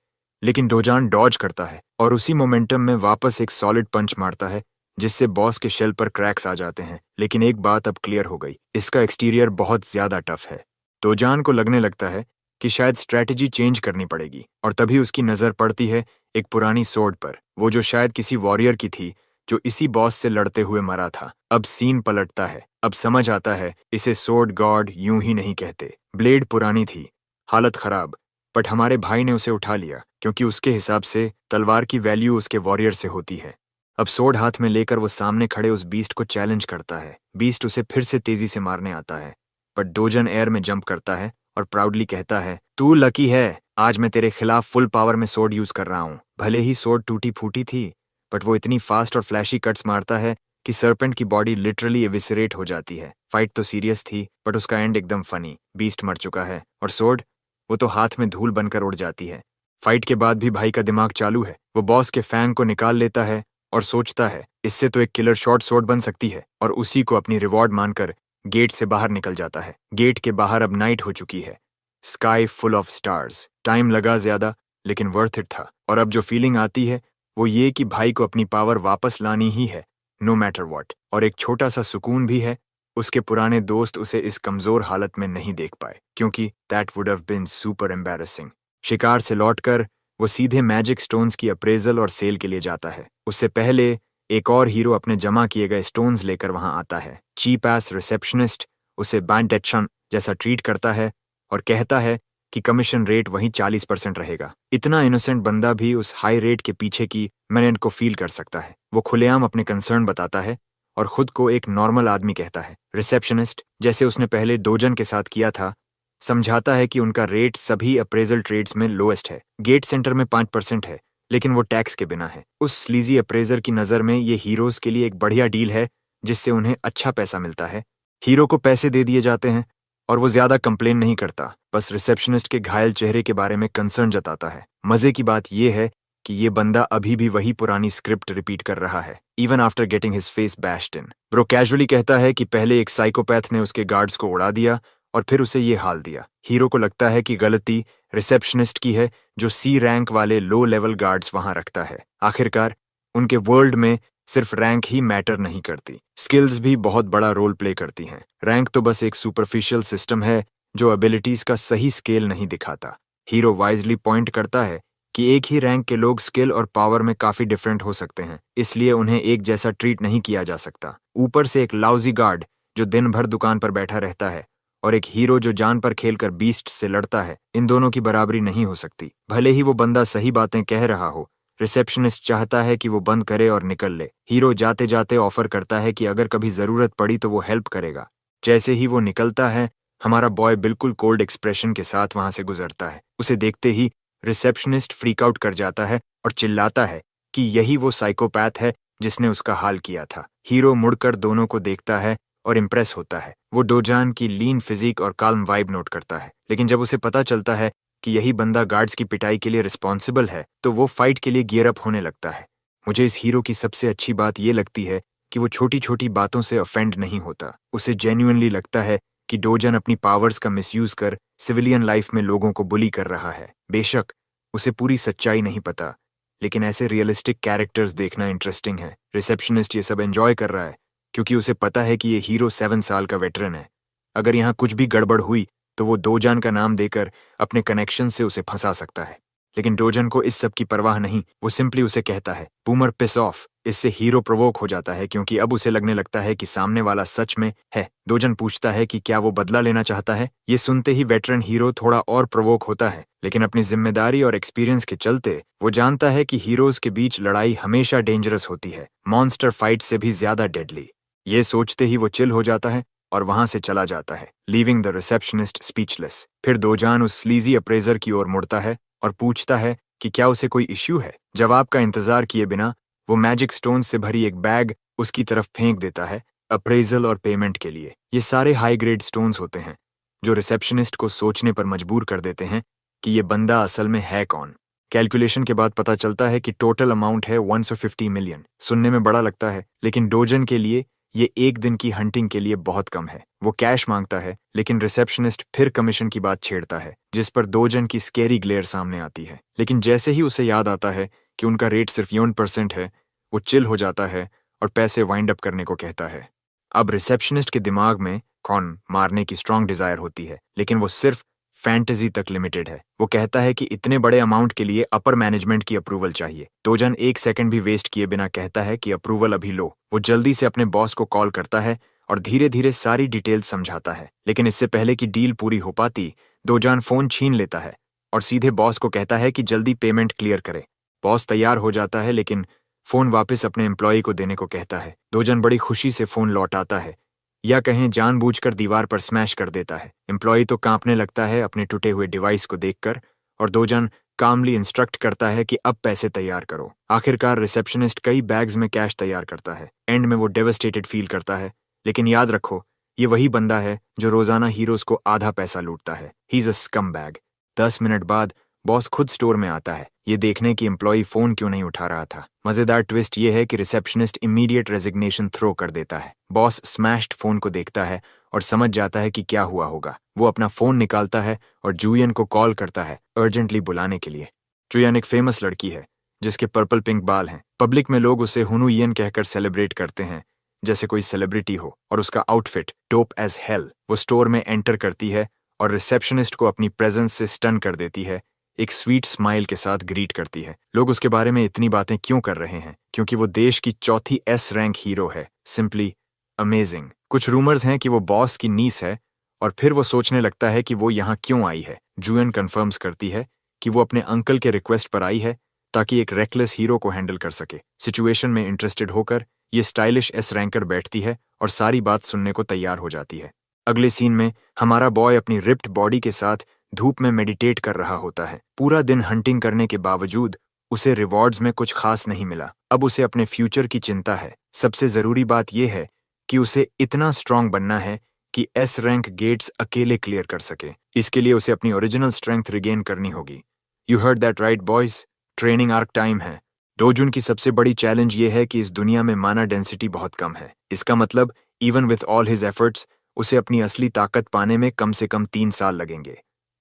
लेकिन डोजान डॉज करता है और उसी मोमेंटम में वापस एक सॉलिड पंच मारता है, जिससे बॉस के शेल पर क्रैक्स आ जाते हैं। लेकिन एक बात अब क्लियर हो गई, इसका एक्सटीरियर बहुत ज्यादा टफ है। डोजान को लगने लगता है कि शायद स्ट्रैटेजी चेंज करनी पड़ेगी, और तभी उसकी नजर पड़ती है एक पुरानी सोर्ड पर, वो जो शायद किसी वॉरियर की थी जो इसी बॉस से लड़ते हुए मरा था। अब सीन पलटता है। अब समझ आता है इसे सोर्ड गॉड यूं ही नहीं कहते। ब्लेड पुरानी थी, हालत खराब, बट हमारे भाई ने उसे उठा लिया क्योंकि उसके हिसाब से तलवार की वैल्यू उसके वॉरियर से होती है। अब सोर्ड हाथ में लेकर वो सामने खड़े उस बीस्ट को चैलेंज करता है। बीस्ट उसे फिर से तेजी से मारने आता है, बट डोजन एयर में जंप करता है और प्राउडली कहता है, तू लकी है, आज मैं तेरे खिलाफ फुल पावर में सोर्ड यूज कर रहा हूँ। भले ही सोर्ड टूटी फूटी थी, बट वो इतनी फास्ट और फ्लैशी कट्स मारता है कि सर्पेंट की बॉडी लिटरली एविसरेट हो जाती है। फाइट तो सीरियस थी, बट उसका एंड एकदम फनी। बीस्ट मर चुका है और सोर्ड, वो तो हाथ में धूल बनकर उड़ जाती है। फाइट के बाद भी भाई का दिमाग चालू है। वो बॉस के फैंग को निकाल लेता है और सोचता है इससे तो एक किलर शॉर्ट सोर्ड बन सकती है, और उसी को अपनी रिवॉर्ड मानकर गेट से बाहर निकल जाता है। गेट के बाहर अब नाइट हो चुकी है, sky full of stars. Time लगा ज्यादा, लेकिन वर्थ इट था। और अब जो फीलिंग आती है वो ये कि भाई को अपनी पावर वापस लानी ही है, नो मैटर व्हाट। और एक छोटा सा सुकून भी है, उसके पुराने दोस्त उसे इस कमजोर हालत में नहीं देख पाए, क्योंकि that would have been super embarrassing. शिकार से लौटकर वो सीधे मैजिक स्टोन्स की अप्रेजल और सेल के लिए जाता है। उससे पहले एक और हीरो अपने जमा किए गए स्टोन्स लेकर वहां आता है। चीप एस रिसेप्शनिस्ट उसे बैंडेटशन जैसा ट्रीट करता है और कहता है कि कमीशन रेट वहीं 40% रहेगा। इतना इनोसेंट बंदा भी उस हाई रेट के पीछे की मैनेंट को फील कर सकता है। वो खुलेआम अपने कंसर्न बताता है और खुद को एक नॉर्मल आदमी कहता है। रिसेप्शनिस्ट, जैसे उसने पहले डोजन के साथ किया था, समझाता है कि उनका रेट सभी अप्रेजल ट्रेड्स में लोएस्ट है। गेट सेंटर में 5% है, लेकिन वो टैक्स के बिना है। उस स्लीजी अप्रेजर की नज़र में ये हीरोज के लिए एक बढ़िया डील है, जिससे उन्हें अच्छा पैसा मिलता है। हीरो को पैसे दे दिए जाते हैं और वो ज्यादा कंप्लेन नहीं करता, बस रिसेप्शनिस्ट के घायल चेहरे के बारे में कंसर्न जताता है। मजे की बात यह है कि ये बंदा अभी भी वही पुरानी स्क्रिप्ट रिपीट कर रहा है, even after getting his face bashed in. Bro casually कहता है कि पहले एक साइकोपैथ ने उसके गार्ड्स को उड़ा दिया और फिर उसे ये हाल दिया। हीरो को लगता है कि गलती रिसेप्शनिस्ट की है, जो सी रैंक वाले लो लेवल गार्ड्स वहां रखता है। आखिरकार उनके वर्ल्ड में सिर्फ रैंक ही मैटर नहीं करती, स्किल्स भी बहुत बड़ा रोल प्ले करती हैं। रैंक तो बस एक सुपरफिशियल सिस्टम है जो एबिलिटीज का सही स्केल नहीं दिखाता। हीरो वाइजली पॉइंट करता है कि एक ही रैंक के लोग स्किल और पावर में काफी डिफरेंट हो सकते हैं, इसलिए उन्हें एक जैसा ट्रीट नहीं किया जा सकता। ऊपर से एक लाउजी गार्ड जो दिन भर दुकान पर बैठा रहता है और एक हीरो जो जान पर खेलकर बीस्ट से लड़ता है, इन दोनों की बराबरी नहीं हो सकती। भले ही वो बंदा सही बातें कह रहा हो, रिसेप्शनिस्ट चाहता है कि वो बंद करे और निकल ले। हीरो जाते जाते ऑफर करता है कि अगर कभी जरूरत पड़ी तो वो हेल्प करेगा। जैसे ही वो निकलता है, हमारा बॉय बिल्कुल कोल्ड एक्सप्रेशन के साथ वहां से गुजरता है। उसे देखते ही रिसेप्शनिस्ट फ्रीक आउट कर जाता है और चिल्लाता है कि यही वो साइकोपैथ है जिसने उसका हाल किया था। हीरो मुड़कर दोनों को देखता है और इम्प्रेस होता है। वो डोजान की लीन फिजिक और काल्म वाइब नोट करता है, लेकिन जब उसे पता चलता है कि यही बंदा गार्ड्स की पिटाई के लिए रिस्पॉन्सिबल है, तो वो फाइट के लिए गियर अप होने लगता है। मुझे इस हीरो की सबसे अच्छी बात ये लगती है कि वो छोटी छोटी बातों से ऑफेंड नहीं होता। उसे जेन्युइनली लगता है कि डोजन अपनी पावर्स का मिसयूज कर सिविलियन लाइफ में लोगों को बुली कर रहा है। बेशक उसे पूरी सच्चाई नहीं पता, लेकिन ऐसे रियलिस्टिक कैरेक्टर्स देखना इंटरेस्टिंग है। रिसेप्शनिस्ट ये सब एंजॉय कर रहा है क्योंकि उसे पता है कि ये हीरो 7 साल का वेटरन है। अगर यहाँ कुछ भी गड़बड़ हुई तो वो डोजान का नाम देकर अपने कनेक्शन से उसे फंसा सकता है। लेकिन डोजन को इस सब की परवाह नहीं, वो सिंपली उसे कहता है, बूमर पिस ऑफ। इससे हीरो प्रोवोक हो जाता है क्योंकि अब उसे लगने लगता है कि सामने वाला सच में है। डोजन पूछता है कि क्या वो बदला लेना चाहता है। ये सुनते ही वेटरन हीरो थोड़ा और प्रोवोक होता है, लेकिन अपनी जिम्मेदारी और एक्सपीरियंस के चलते वो जानता है कि हीरोज के बीच लड़ाई हमेशा डेंजरस होती है, मॉन्स्टर फाइट से भी ज्यादा डेडली। ये सोचते ही वो चिल हो जाता है और वहां से चला जाता है, लीविंग द रिसेप्शनिस्ट स्पीचलेस। फिर डोजान उस स्लीजी अप्रेजर की ओर मुड़ता है और पूछता है कि क्या उसे कोई इश्यू है। जवाब का इंतजार किए बिना वो मैजिक स्टोन से भरी एक बैग उसकी तरफ फेंक देता है, अप्रेजल और पेमेंट के लिए। ये सारे हाई ग्रेड स्टोन्स होते हैं जो रिसेप्शनिस्ट को सोचने पर मजबूर कर देते हैं कि ये बंदा असल में है कौन। कैलकुलेशन के बाद पता चलता है कि टोटल अमाउंट है 150 मिलियन। सुनने में बड़ा लगता है, लेकिन डोजन के लिए ये एक दिन की हंटिंग के लिए बहुत कम है। वो कैश मांगता है, लेकिन रिसेप्शनिस्ट फिर कमीशन की बात छेड़ता है, जिस पर डोजन की स्केरी ग्लेयर सामने आती है। लेकिन जैसे ही उसे याद आता है कि उनका रेट सिर्फ 1% है, वो चिल हो जाता है और पैसे वाइंड अप करने को कहता है। अब रिसेप्शनिस्ट के दिमाग में कौन मारने की स्ट्रांग डिजायर होती है, लेकिन वो सिर्फ फैंटेसी तक लिमिटेड है। वो कहता है कि इतने बड़े अमाउंट के लिए अपर मैनेजमेंट की अप्रूवल चाहिए। डोजन एक सेकंड भी वेस्ट किए बिना कहता है कि अप्रूवल अभी लो। वो जल्दी से अपने बॉस को कॉल करता है और धीरे धीरे सारी डिटेल्स समझाता है, लेकिन इससे पहले कि डील पूरी हो पाती, डोजन फोन छीन लेता है और सीधे बॉस को कहता है कि जल्दी पेमेंट क्लियर करे। बॉस तैयार हो जाता है, लेकिन फोन वापस अपने एम्प्लॉय को देने को कहता है। डोजन बड़ी खुशी से फोन लौटाता है, या कहें जानबूझकर दीवार पर स्मैश कर देता है। एम्प्लॉय तो कांपने लगता है अपने टूटे हुए डिवाइस को देखकर, और डोजन कामली इंस्ट्रक्ट करता है कि अब पैसे तैयार करो। आखिरकार रिसेप्शनिस्ट कई बैग्स में कैश तैयार करता है। एंड में वो डेवस्टेटेड फील करता है, लेकिन याद रखो, ये वही बंदा है जो रोजाना हीरोज को आधा पैसा लूटता है। He is a scum bag. 10 minute बाद बॉस खुद स्टोर में आता है, ये देखने कि एम्प्लॉय फोन क्यों नहीं उठा रहा था। मजेदार ट्विस्ट ये है कि रिसेप्शनिस्ट इमीडिएट रेजिग्नेशन थ्रो कर देता है। बॉस स्मैश्ड फोन को देखता है और समझ जाता है कि क्या हुआ होगा। वो अपना फोन निकालता है और जूयन को कॉल करता है अर्जेंटली बुलाने के लिए। जूयन एक फेमस लड़की है जिसके पर्पल पिंक बाल हैं। पब्लिक में लोग उसे हुनुयन कहकर सेलिब्रेट करते हैं जैसे कोई सेलिब्रिटी हो, और उसका आउटफिट डोप एज हेल। वो स्टोर में एंटर करती है और रिसेप्शनिस्ट को अपनी प्रेजेंस से स्टन कर देती है। एक स्वीट स्माइल के साथ ग्रीट करती है। लोग उसके बारे में इतनी बातें क्यों कर रहे हैं? क्योंकि वो देश की चौथी S रैंक हीरो है। Simply amazing. कुछ रूमर्स हैं कि वो बॉस की नीस है, और फिर वो सोचने लगता है कि वो यहाँ क्यों आई है। जूयन कंफर्म्स करती है कि वो अपने अंकल के रिक्वेस्ट पर आई है ताकि एक रेकलेस हीरो को हैंडल कर सके। सिचुएशन में इंटरेस्टेड होकर ये स्टाइलिश S रैंकर बैठती है और सारी बात सुनने को तैयार हो जाती है। अगले सीन में हमारा बॉय अपनी रिप्ड बॉडी के साथ धूप में मेडिटेट कर रहा होता है। पूरा दिन हंटिंग करने के बावजूद उसे रिवॉर्ड्स में कुछ खास नहीं मिला। अब उसे अपने फ्यूचर की चिंता है। सबसे जरूरी बात यह है कि उसे इतना स्ट्रांग बनना है कि S रैंक गेट्स अकेले क्लियर कर सके। इसके लिए उसे अपनी ओरिजिनल स्ट्रेंथ रिगेन करनी होगी। You heard that right boys, training arc time है। डोजुन की सबसे बड़ी चैलेंज ये है कि इस दुनिया में माना डेंसिटी बहुत कम है। इसका मतलब even with all his efforts उसे अपनी असली ताकत पाने में कम से कम 3 साल लगेंगे,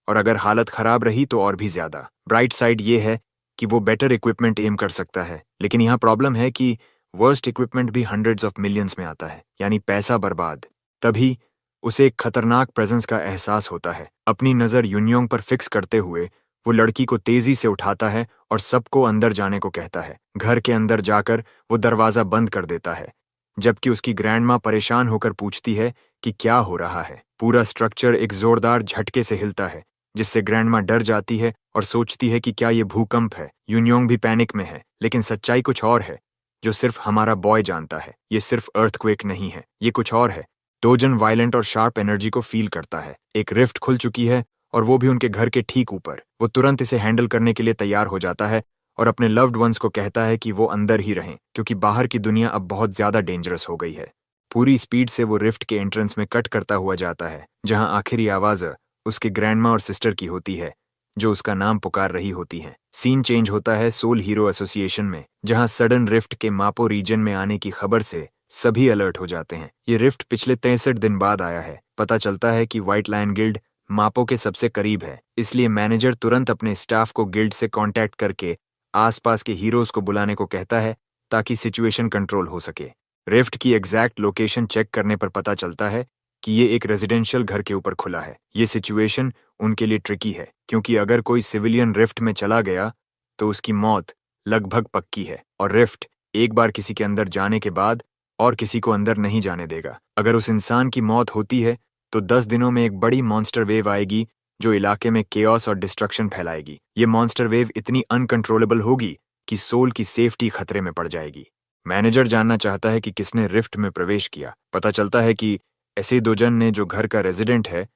और अगर हालत खराब रही तो और भी ज्यादा। ब्राइट साइड ये है कि वो बेटर इक्विपमेंट एम कर सकता है, लेकिन यहाँ प्रॉब्लम है कि वर्स्ट इक्विपमेंट भी हंड्रेड्स ऑफ मिलियंस में आता है, यानी पैसा बर्बाद। तभी उसे एक खतरनाक प्रेजेंस का एहसास होता है। अपनी नजर यूनियोंग पर फिक्स करते हुए वो लड़की को तेजी से उठाता है और सबको अंदर जाने को कहता है। घर के अंदर जाकर वो दरवाजा बंद कर देता है, जबकि उसकी ग्रैंडमा परेशान होकर पूछती है कि क्या हो रहा है। पूरा स्ट्रक्चर एक जोरदार झटके से हिलता है, जिससे ग्रैंडमा डर जाती है और सोचती है कि क्या ये भूकंप है। यूनियोंग भी पैनिक में है, लेकिन सच्चाई कुछ और है जो सिर्फ हमारा बॉय जानता है। ये सिर्फ अर्थक्वेक नहीं है, ये कुछ और है। डोजन वायलेंट और शार्प एनर्जी को फील करता है। एक रिफ्ट खुल चुकी है, और वो भी उनके घर के ठीक ऊपर। वो तुरंत इसे हैंडल करने के लिए तैयार हो जाता है और अपने लव्ड वंस को कहता है कि वो अंदर ही रहें, क्योंकि बाहर की दुनिया अब बहुत ज्यादा डेंजरस हो गई है। पूरी स्पीड से वो रिफ्ट के एंट्रेंस में कट करता हुआ जाता है, जहां आखिरी आवाज उसके ग्रैंडमा और सिस्टर की होती है, जो उसका नाम पुकार रही होती हैं। सीन चेंज होता है सोल हीरो एसोसिएशन में, जहां सडन रिफ्ट के मापो रीजन में आने की खबर से सभी अलर्ट हो जाते हैं। ये रिफ्ट पिछले 63 दिन बाद आया है। पता चलता है कि व्हाइट लायन गिल्ड मापो के सबसे करीब है, इसलिए मैनेजर तुरंत अपने स्टाफ को गिल्ड से कांटेक्ट करके आसपास के हीरोज को बुलाने को कहता है ताकि सिचुएशन कंट्रोल हो सके। रिफ्ट की एग्जैक्ट लोकेशन चेक करने पर पता चलता है कि ये एक रेजिडेंशियल घर के ऊपर खुला है। ये सिचुएशन उनके लिए ट्रिकी है, क्योंकि अगर कोई सिविलियन रिफ्ट में चला गया तो उसकी मौत लगभग पक्की है, और रिफ्ट एक बार किसी के अंदर जाने के बाद और किसी को अंदर नहीं जाने देगा। अगर उस इंसान की मौत होती है तो 10 दिनों में एक बड़ी मॉन्स्टर वेव आएगी जो इलाके में केओस और डिस्ट्रक्शन फैलाएगी। ये मॉन्स्टर वेव इतनी अनकंट्रोलेबल होगी कि सोल की सेफ्टी खतरे में पड़ जाएगी। मैनेजर जानना चाहता है कि किसने रिफ्ट में प्रवेश किया। पता चलता है कि ऐसे दोजन ने, जो घर का रेजिडेंट है,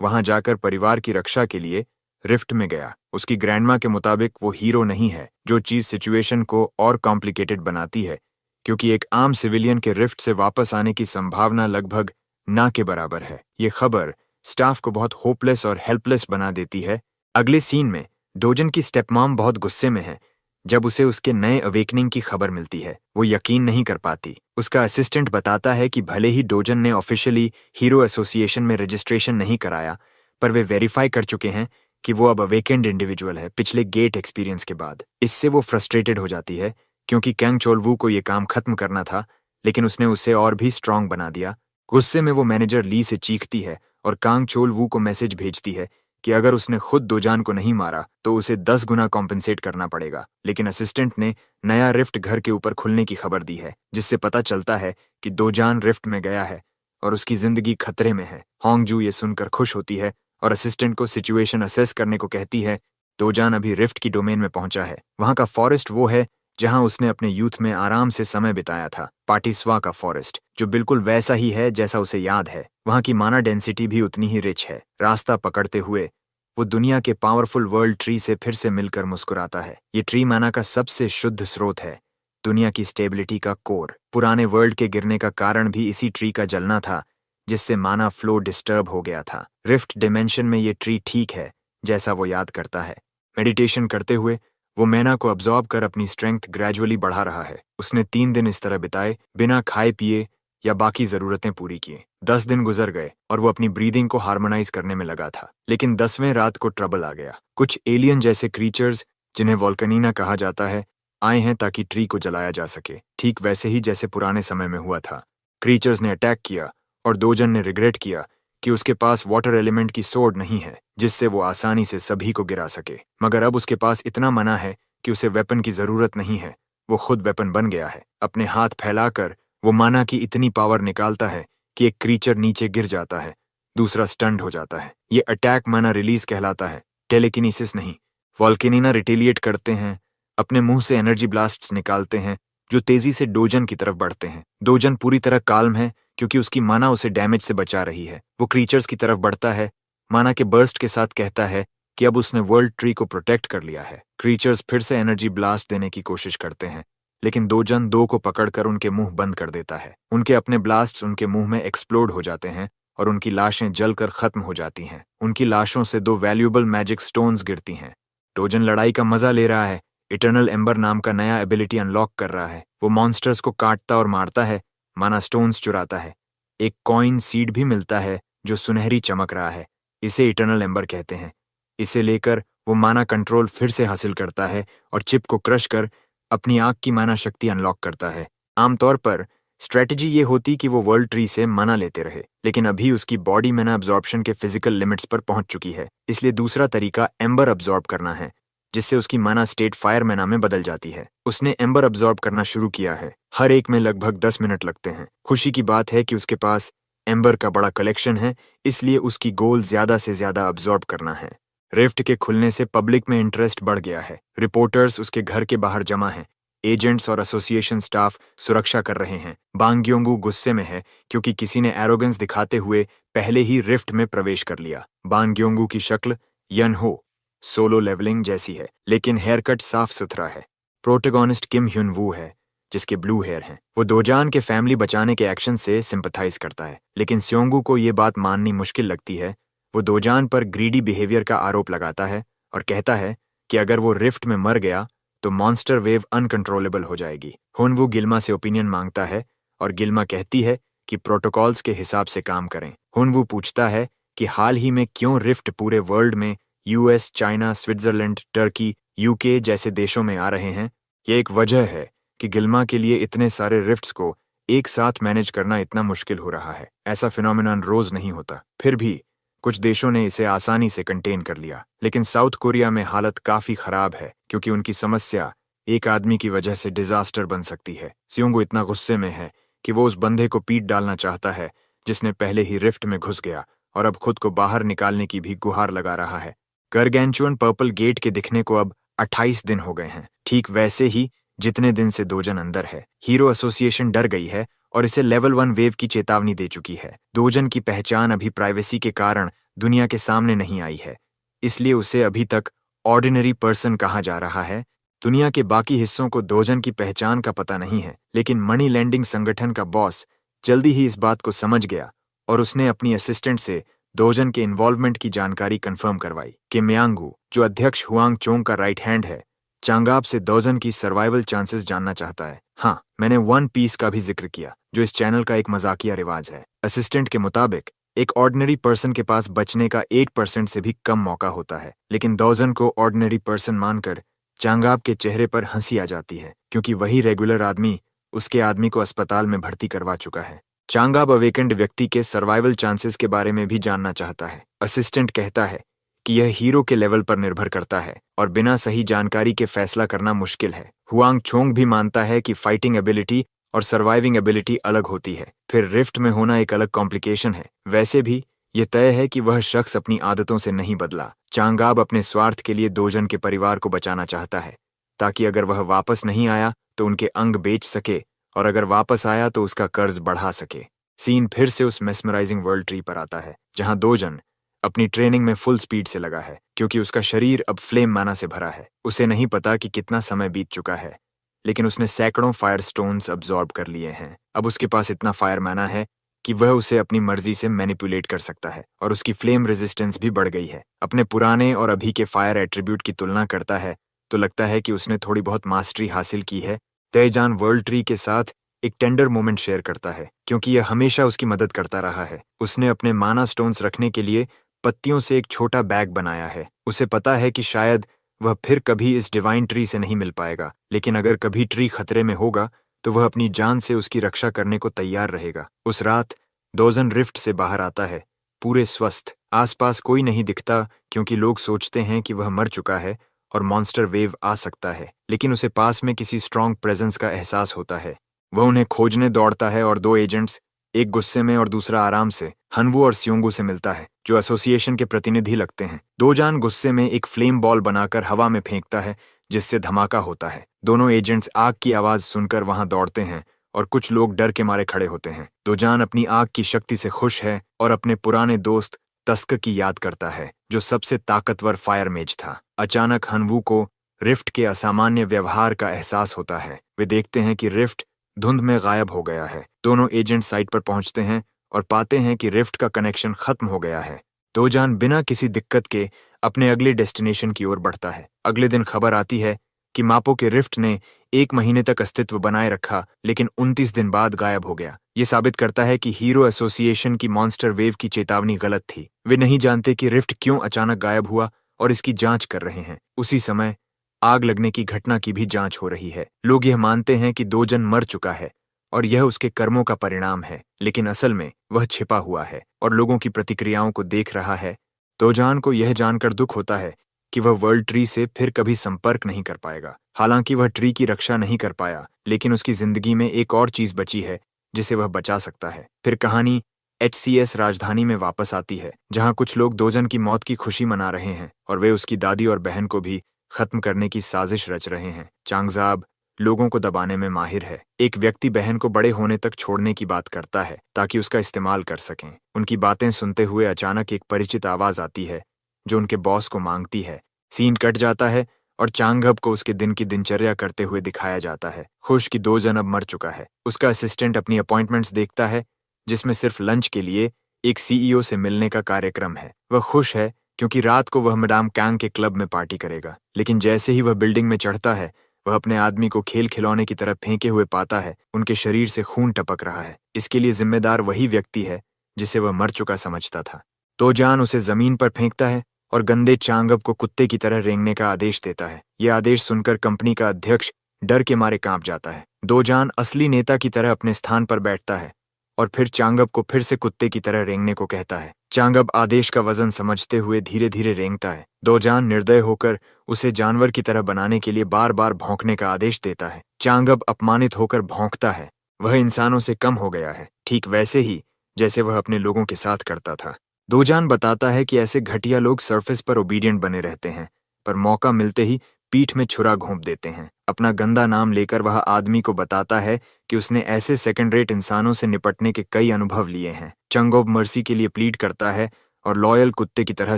वहां जाकर परिवार की रक्षा के लिए रिफ्ट में गया। उसकी ग्रैंडमा के मुताबिक वो हीरो नहीं है, जो चीज सिचुएशन को और कॉम्प्लिकेटेड बनाती है, क्योंकि एक आम सिविलियन के रिफ्ट से वापस आने की संभावना लगभग ना के बराबर है। ये खबर स्टाफ को बहुत होपलेस और हेल्पलेस बना देती है। अगले सीन में डोजन की स्टेपमॉम बहुत गुस्से में है जब उसे उसके नए अवेकनिंग की खबर मिलती है। वो यकीन नहीं कर पाती। उसका असिस्टेंट बताता है कि भले ही डोजन ने ऑफिशियली हीरो एसोसिएशन में रजिस्ट्रेशन नहीं कराया, पर वे वेरीफाई कर चुके हैं कि वो अब अवेकेंड इंडिविजुअल है पिछले गेट एक्सपीरियंस के बाद। इससे वो फ्रस्ट्रेटेड हो जाती है क्योंकि कैंग चोलवू को ये काम खत्म करना था, लेकिन उसने उसे और भी स्ट्रांग बना दिया। गुस्से में वो मैनेजर ली से चीखती है और कांग चोलवू को मैसेज भेजती है कि अगर उसने खुद दोजान को नहीं मारा तो उसे 10 गुना कॉम्पेंसेट करना पड़ेगा। लेकिन असिस्टेंट ने नया रिफ्ट घर के ऊपर खुलने की खबर दी है, जिससे पता चलता है कि दोजान रिफ्ट में गया है और उसकी जिंदगी खतरे में है। होंगजू ये सुनकर खुश होती है और असिस्टेंट को सिचुएशन असेस करने को कहती है। दोजान अभी रिफ्ट की डोमेन में पहुंचा है। वहां का फॉरेस्ट वो है जहां उसने अपने यूथ में आराम से समय बिताया था, पाटिस्वा का फॉरेस्ट, जो बिल्कुल वैसा ही है जैसा उसे याद है। वहां की माना डेंसिटी भी उतनी ही रिच है। रास्ता पकड़ते हुए वो दुनिया के पावरफुल वर्ल्ड ट्री से फिर से मिलकर मुस्कुराता है। ये ट्री माना का सबसे शुद्ध स्रोत है, दुनिया की स्टेबिलिटी का कोर। पुराने वर्ल्ड के गिरने का कारण भी इसी ट्री का जलना था, जिससे माना फ्लो डिस्टर्ब हो गया था। रिफ्ट डिमेंशन में ये ट्री ठीक है जैसा वो याद करता है। मेडिटेशन करते हुए वो मैना को अब्जॉर्ब कर अपनी स्ट्रेंथ ग्रेजुअली बढ़ा रहा है। उसने 3 दिन इस तरह बिताए, बिना खाए पिए या बाकी जरूरतें पूरी किए। 10 दिन गुजर गए और वो अपनी ब्रीदिंग को हार्मोनाइज करने में लगा था। लेकिन 10वें रात को ट्रबल आ गया। कुछ एलियन जैसे क्रीचर्स, जिन्हें वोल्केनिना कहा जाता है, आए हैं ताकि ट्री को जलाया जा सके, ठीक वैसे ही जैसे पुराने समय में हुआ था। क्रीचर्स ने अटैक किया और दोजन ने रिग्रेट किया कि उसके पास वाटर एलिमेंट की सोर्ड नहीं है जिससे वो आसानी से सभी को गिरा सके। मगर अब उसके पास इतना मना है कि उसे वेपन की जरूरत नहीं है। वो खुद वेपन बन गया है। अपने हाथ फैलाकर वो माना की इतनी पावर निकालता है कि एक क्रीचर नीचे गिर जाता है, दूसरा स्टंड हो जाता है। ये अटैक माना रिलीज कहलाता है, टेलीकिनेसिस नहीं। वोल्केनिना रिटेलिएट करते हैं, अपने मुंह से एनर्जी ब्लास्ट्स निकालते हैं जो तेजी से डोजन की तरफ बढ़ते हैं। डोजन पूरी तरह काल्म है क्योंकि उसकी माना उसे डैमेज से बचा रही है। वो क्रीचर्स की तरफ बढ़ता है, माना के बर्स्ट के साथ कहता है कि अब उसने वर्ल्ड ट्री को प्रोटेक्ट कर लिया है। क्रीचर्स फिर से एनर्जी ब्लास्ट देने की कोशिश करते हैं, लेकिन दोजन 2 को पकड़कर उनके मुंह बंद कर देता है। उनके अपने ब्लास्ट्स उनके मुंह में एक्सप्लोड हो जाते हैं और उनकी लाशें जलकर खत्म हो जाती हैं। उनकी लाशों से 2 वैल्यूएबल मैजिक स्टोन्स गिरती हैं। डोजन लड़ाई का मजा ले रहा है, इटर्नल एम्बर नाम का नया एबिलिटी अनलॉक कर रहा है। वो मॉन्स्टर्स को काटता और मारता है, माना स्टोन्स चुराता है। एक कॉइन सीड भी मिलता है जो सुनहरी चमक रहा है, इसे इटर्नल एम्बर कहते हैं। इसे लेकर वो माना कंट्रोल फिर से हासिल करता है और चिप को क्रश कर अपनी आंख की माना शक्ति अनलॉक करता है। आमतौर पर स्ट्रेटजी ये होती कि वो वर्ल्ड ट्री से माना लेते रहे, लेकिन अभी उसकी बॉडी माना अब्जॉर्प्शन के फिजिकल लिमिट्स पर पहुंच चुकी है। इसलिए दूसरा तरीका एम्बर अब्जॉर्ब करना है, जिससे उसकी माना स्टेट फायर मैना में बदल जाती है। उसने एम्बर अब्जॉर्ब करना शुरू किया है। हर एक में लगभग 10 मिनट लगते हैं। खुशी की बात है कि उसके पास एम्बर का बड़ा कलेक्शन है, इसलिए उसकी गोल ज्यादा से ज्यादा अब्जॉर्ब करना है। रिफ्ट के खुलने से पब्लिक में इंटरेस्ट बढ़ गया है। रिपोर्टर्स उसके घर के बाहर जमा हैं। एजेंट्स और एसोसिएशन स्टाफ सुरक्षा कर रहे हैं। बांग ग्योंगू गुस्से में है क्योंकि किसी ने एरोगेंस दिखाते हुए पहले ही रिफ्ट में प्रवेश कर लिया। बांग ग्योंगू की शक्ल यन हो सोलो लेवलिंग जैसी है, लेकिन हेयर कट साफ सुथरा है। प्रोटेगोनिस्ट किम ह्युन वू है, जिसके ब्लू हेयर हैं। वो दोजान के फैमिली बचाने के एक्शन से सिंपथाइज करता है, लेकिन स्योंगू को ये बात माननी मुश्किल लगती है। वो दोजान पर ग्रीडी बिहेवियर का आरोप लगाता है और कहता है कि अगर वो रिफ्ट में मर गया तो मॉन्स्टर वेव अनकंट्रोलेबल हो जाएगी। हुनवू गिल्मा से ओपिनियन मांगता है और गिल्मा कहती है कि प्रोटोकॉल्स के हिसाब से काम करें। हुनवू पूछता है कि हाल ही में क्यों रिफ्ट पूरे वर्ल्ड में US, China, Switzerland, Turkey, UK जैसे देशों में आ रहे हैं। यह एक वजह है कि गिल्मा के लिए इतने सारे रिफ्ट्स को एक साथ मैनेज करना इतना मुश्किल हो रहा है। ऐसा फिनोमिनन रोज नहीं होता। फिर भी कुछ देशों ने इसे आसानी से कंटेन कर लिया, लेकिन साउथ कोरिया में हालत काफी खराब है क्योंकि उनकी समस्या एक आदमी की वजह से डिजास्टर बन सकती है। स्योंगू इतना गुस्से में है कि वो उस बंदे को पीट डालना चाहता है जिसने पहले ही रिफ्ट में घुस गया और अब खुद को बाहर निकालने की भी गुहार लगा रहा है। गरगैंचुअन पर्पल गेट के दिखने को अब 28 दिन हो गए हैं, ठीक वैसे ही जितने दिन से दोजन अंदर है। हीरो एसोसिएशन डर गई है और इसे लेवल 1 वेव की चेतावनी दे चुकी है। दोजन की पहचान अभी प्राइवेसी के कारण दुनिया के सामने नहीं आई है, इसलिए उसे अभी तक ऑर्डिनरी पर्सन कहा जा रहा है। दुनिया के बाकी हिस्सों को दोजन की पहचान का पता नहीं है, लेकिन मनी लैंडिंग संगठन का बॉस जल्दी ही इस बात को समझ गया और उसने अपनी असिस्टेंट से दोजन के इन्वॉल्वमेंट की जानकारी कंफर्म करवाई। किम यांगू, जो अध्यक्ष हुआंग चोंग का राइट हैंड है, चांगाब से दोजन की सर्वाइवल चांसेस जानना चाहता है। हाँ, मैंने वन पीस का भी जिक्र किया, जो इस चैनल का एक मजाकिया रिवाज है। असिस्टेंट के मुताबिक एक ऑर्डिनरी पर्सन के पास बचने का 8% से भी कम मौका होता है, लेकिन दोजन को ऑर्डिनरी पर्सन मानकर चांगाब के चेहरे पर हंसी आ जाती है, क्योंकि वही रेगुलर आदमी उसके आदमी को अस्पताल में भर्ती करवा चुका है। चांगाब अवेकेंड व्यक्ति के सर्वाइवल चांसेस के बारे में भी जानना चाहता है। असिस्टेंट कहता है कि यह हीरो के लेवल पर निर्भर करता है और बिना सही जानकारी के फैसला करना मुश्किल है। हुआंग चोंग भी मानता है कि फाइटिंग एबिलिटी और सर्वाइविंग एबिलिटी अलग होती है, फिर रिफ्ट में होना एक अलग कॉम्प्लिकेशन है। वैसे भी ये तय है कि वह शख्स अपनी आदतों से नहीं बदला। चांगाब अपने स्वार्थ के लिए दोजन के परिवार को बचाना चाहता है, ताकि अगर वह वापस नहीं आया तो उनके अंग बेच सके, और अगर वापस आया तो उसका कर्ज बढ़ा सके। सीन फिर से उस मेस्मराइजिंग वर्ल्ड ट्री पर आता है, जहां दोजन अपनी ट्रेनिंग में फुल स्पीड से लगा है, क्योंकि उसका शरीर अब फ्लेम माना से भरा है। उसे नहीं पता कि कितना समय बीत चुका है, लेकिन उसने सैकड़ों फायर स्टोन्स अब्जॉर्ब कर लिए हैं। अब उसके पास इतना फायर माना है कि वह उसे अपनी मर्जी से मैनिपुलेट कर सकता है, और उसकी फ्लेम रेजिस्टेंस भी बढ़ गई है। अपने पुराने और अभी के फायर एट्रीब्यूट की तुलना करता है तो लगता है कि उसने थोड़ी बहुत मास्टरी हासिल की है। तेजान वर्ल्ड ट्री के साथ एक टेंडर मोमेंट शेयर करता है, क्योंकि यह हमेशा उसकी मदद करता रहा है। उसने अपने माना स्टोन्स रखने के लिए पत्तियों से एक छोटा बैग बनाया है। उसे पता है कि शायद वह फिर कभी इस डिवाइन ट्री से नहीं मिल पाएगा, लेकिन अगर कभी ट्री खतरे में होगा तो वह अपनी जान से उसकी रक्षा करने को तैयार रहेगा। उस रात दोजन रिफ्ट से बाहर आता है, पूरे स्वस्थ। आसपास कोई नहीं दिखता, क्योंकि लोग सोचते हैं कि वह मर चुका है और मॉन्स्टर वेव आ सकता है, लेकिन उसे पास में किसी स्ट्रॉन्ग प्रेजेंस का एहसास होता है। वह उन्हें खोजने दौड़ता है और दो एजेंट्स, एक गुस्से में और दूसरा आराम से, हनवू और स्योंगू से मिलता है, जो एसोसिएशन के प्रतिनिधि लगते हैं। दोजान गुस्से में एक फ्लेम बॉल बनाकर हवा में फेंकता है, जिससे धमाका होता है। दोनों एजेंट्स आग की आवाज सुनकर वहां दौड़ते हैं और कुछ लोग डर के मारे खड़े होते हैं। दोजान अपनी आग की शक्ति से खुश है और अपने पुराने दोस्त तस्क की याद करता है, जो सबसे ताकतवर फायर मेज था। अचानक हनवू को रिफ्ट के असामान्य व्यवहार का एहसास होता है। वे देखते हैं कि रिफ्ट धुंध में गायब हो गया है। दोनों एजेंट साइट पर पहुंचते हैं और पाते हैं कि रिफ्ट का कनेक्शन खत्म हो गया है। दोजान बिना किसी दिक्कत के अपने अगले डेस्टिनेशन की ओर बढ़ता है। अगले दिन खबर आती है कि मापो के रिफ्ट ने 1 महीने तक अस्तित्व बनाए रखा, लेकिन 29 दिन बाद गायब हो गया। ये साबित करता है कि हीरो एसोसिएशन की मॉन्स्टर वेव की चेतावनी गलत थी। वे नहीं जानते कि रिफ्ट क्यों अचानक गायब हुआ और इसकी जांच कर रहे हैं। उसी समय आग लगने की घटना की भी जांच हो रही है। लोग यह मानते हैं कि दोजन मर चुका है और यह उसके कर्मों का परिणाम है, लेकिन असल में वह छिपा हुआ है और लोगों की प्रतिक्रियाओं को देख रहा है। दोजान को यह जानकर दुख होता है कि वह वर्ल्ड ट्री से फिर कभी संपर्क नहीं कर पाएगा। हालांकि वह ट्री की रक्षा नहीं कर पाया, लेकिन उसकी जिंदगी में एक और चीज बची है जिसे वह बचा सकता है। फिर कहानी HCS राजधानी में वापस आती है, जहां कुछ लोग दोजन की मौत की खुशी मना रहे हैं और वे उसकी दादी और बहन को भी खत्म करने की साजिश रच रहे हैं। चांगजाब लोगों को दबाने में माहिर है। एक व्यक्ति बहन को बड़े होने तक छोड़ने की बात करता है ताकि उसका इस्तेमाल कर सकें। उनकी बातें सुनते हुए अचानक एक परिचित आवाज आती है जो उनके बॉस को मांगती है। सीन कट जाता है और चांगहब को उसके दिन की दिनचर्या करते हुए दिखाया जाता है, खुश कि दोजन अब मर चुका है। उसका असिस्टेंट अपनी अपॉइंटमेंट्स देखता है, जिसमें सिर्फ लंच के लिए एक CEO से मिलने का कार्यक्रम है। वह खुश है क्योंकि रात को वह मैडम कैंग के क्लब में पार्टी करेगा, लेकिन जैसे ही वह बिल्डिंग में चढ़ता है, वह अपने आदमी को खेल खिलौने की तरफ फेंके हुए पाता है। उनके शरीर से खून टपक रहा है। इसके लिए जिम्मेदार वही व्यक्ति है जिसे वह मर चुका समझता था। दोजान उसे जमीन पर फेंकता है और गंदे चांगब को कुत्ते की तरह रेंगने का आदेश देता है। यह आदेश सुनकर कंपनी का अध्यक्ष डर के मारे कांप जाता है। दोजान असली नेता की तरह अपने स्थान पर बैठता है और फिर चांगब को फिर से कुत्ते की तरह रेंगने को कहता है। चांगब आदेश का वजन समझते हुए धीरे धीरे रेंगता है। दोजान निर्दय होकर उसे जानवर की तरह बनाने के लिए बार बार भौंकने का आदेश देता है। चांगब अपमानित होकर भौंकता है। वह इंसानों से कम हो गया है, ठीक वैसे ही जैसे वह अपने लोगों के साथ करता था। दोजान बताता है कि ऐसे घटिया लोग सरफेस पर ओबीडियंट बने रहते हैं, पर मौका मिलते ही पीठ में छुरा घोंप देते हैं। अपना गंदा नाम लेकर वह आदमी को बताता है कि उसने ऐसे सेकंड रेट इंसानों से निपटने के कई अनुभव लिए हैं। चंगोब मर्सी के लिए प्लीड करता है और लॉयल कुत्ते की तरह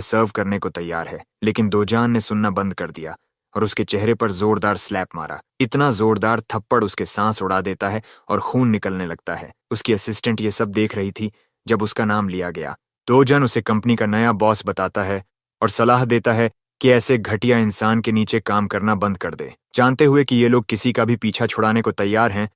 सर्व करने को तैयार है, लेकिन दोजान ने सुनना बंद कर दिया और उसके चेहरे पर जोरदार स्लैप मारा। इतना जोरदार थप्पड़ उसके सांस उड़ा देता है और खून निकलने लगता है। उसकी असिस्टेंट ये सब देख रही थी जब उसका नाम लिया गया दोजन उसे कंपनी का नया बॉस बताता है और सलाह देता है कि ऐसे घटिया इंसान के नीचे काम करना बंद कर दे। जानते हुए कि ये लोग किसी का भी पीछा छुड़ाने को तैयार हैं,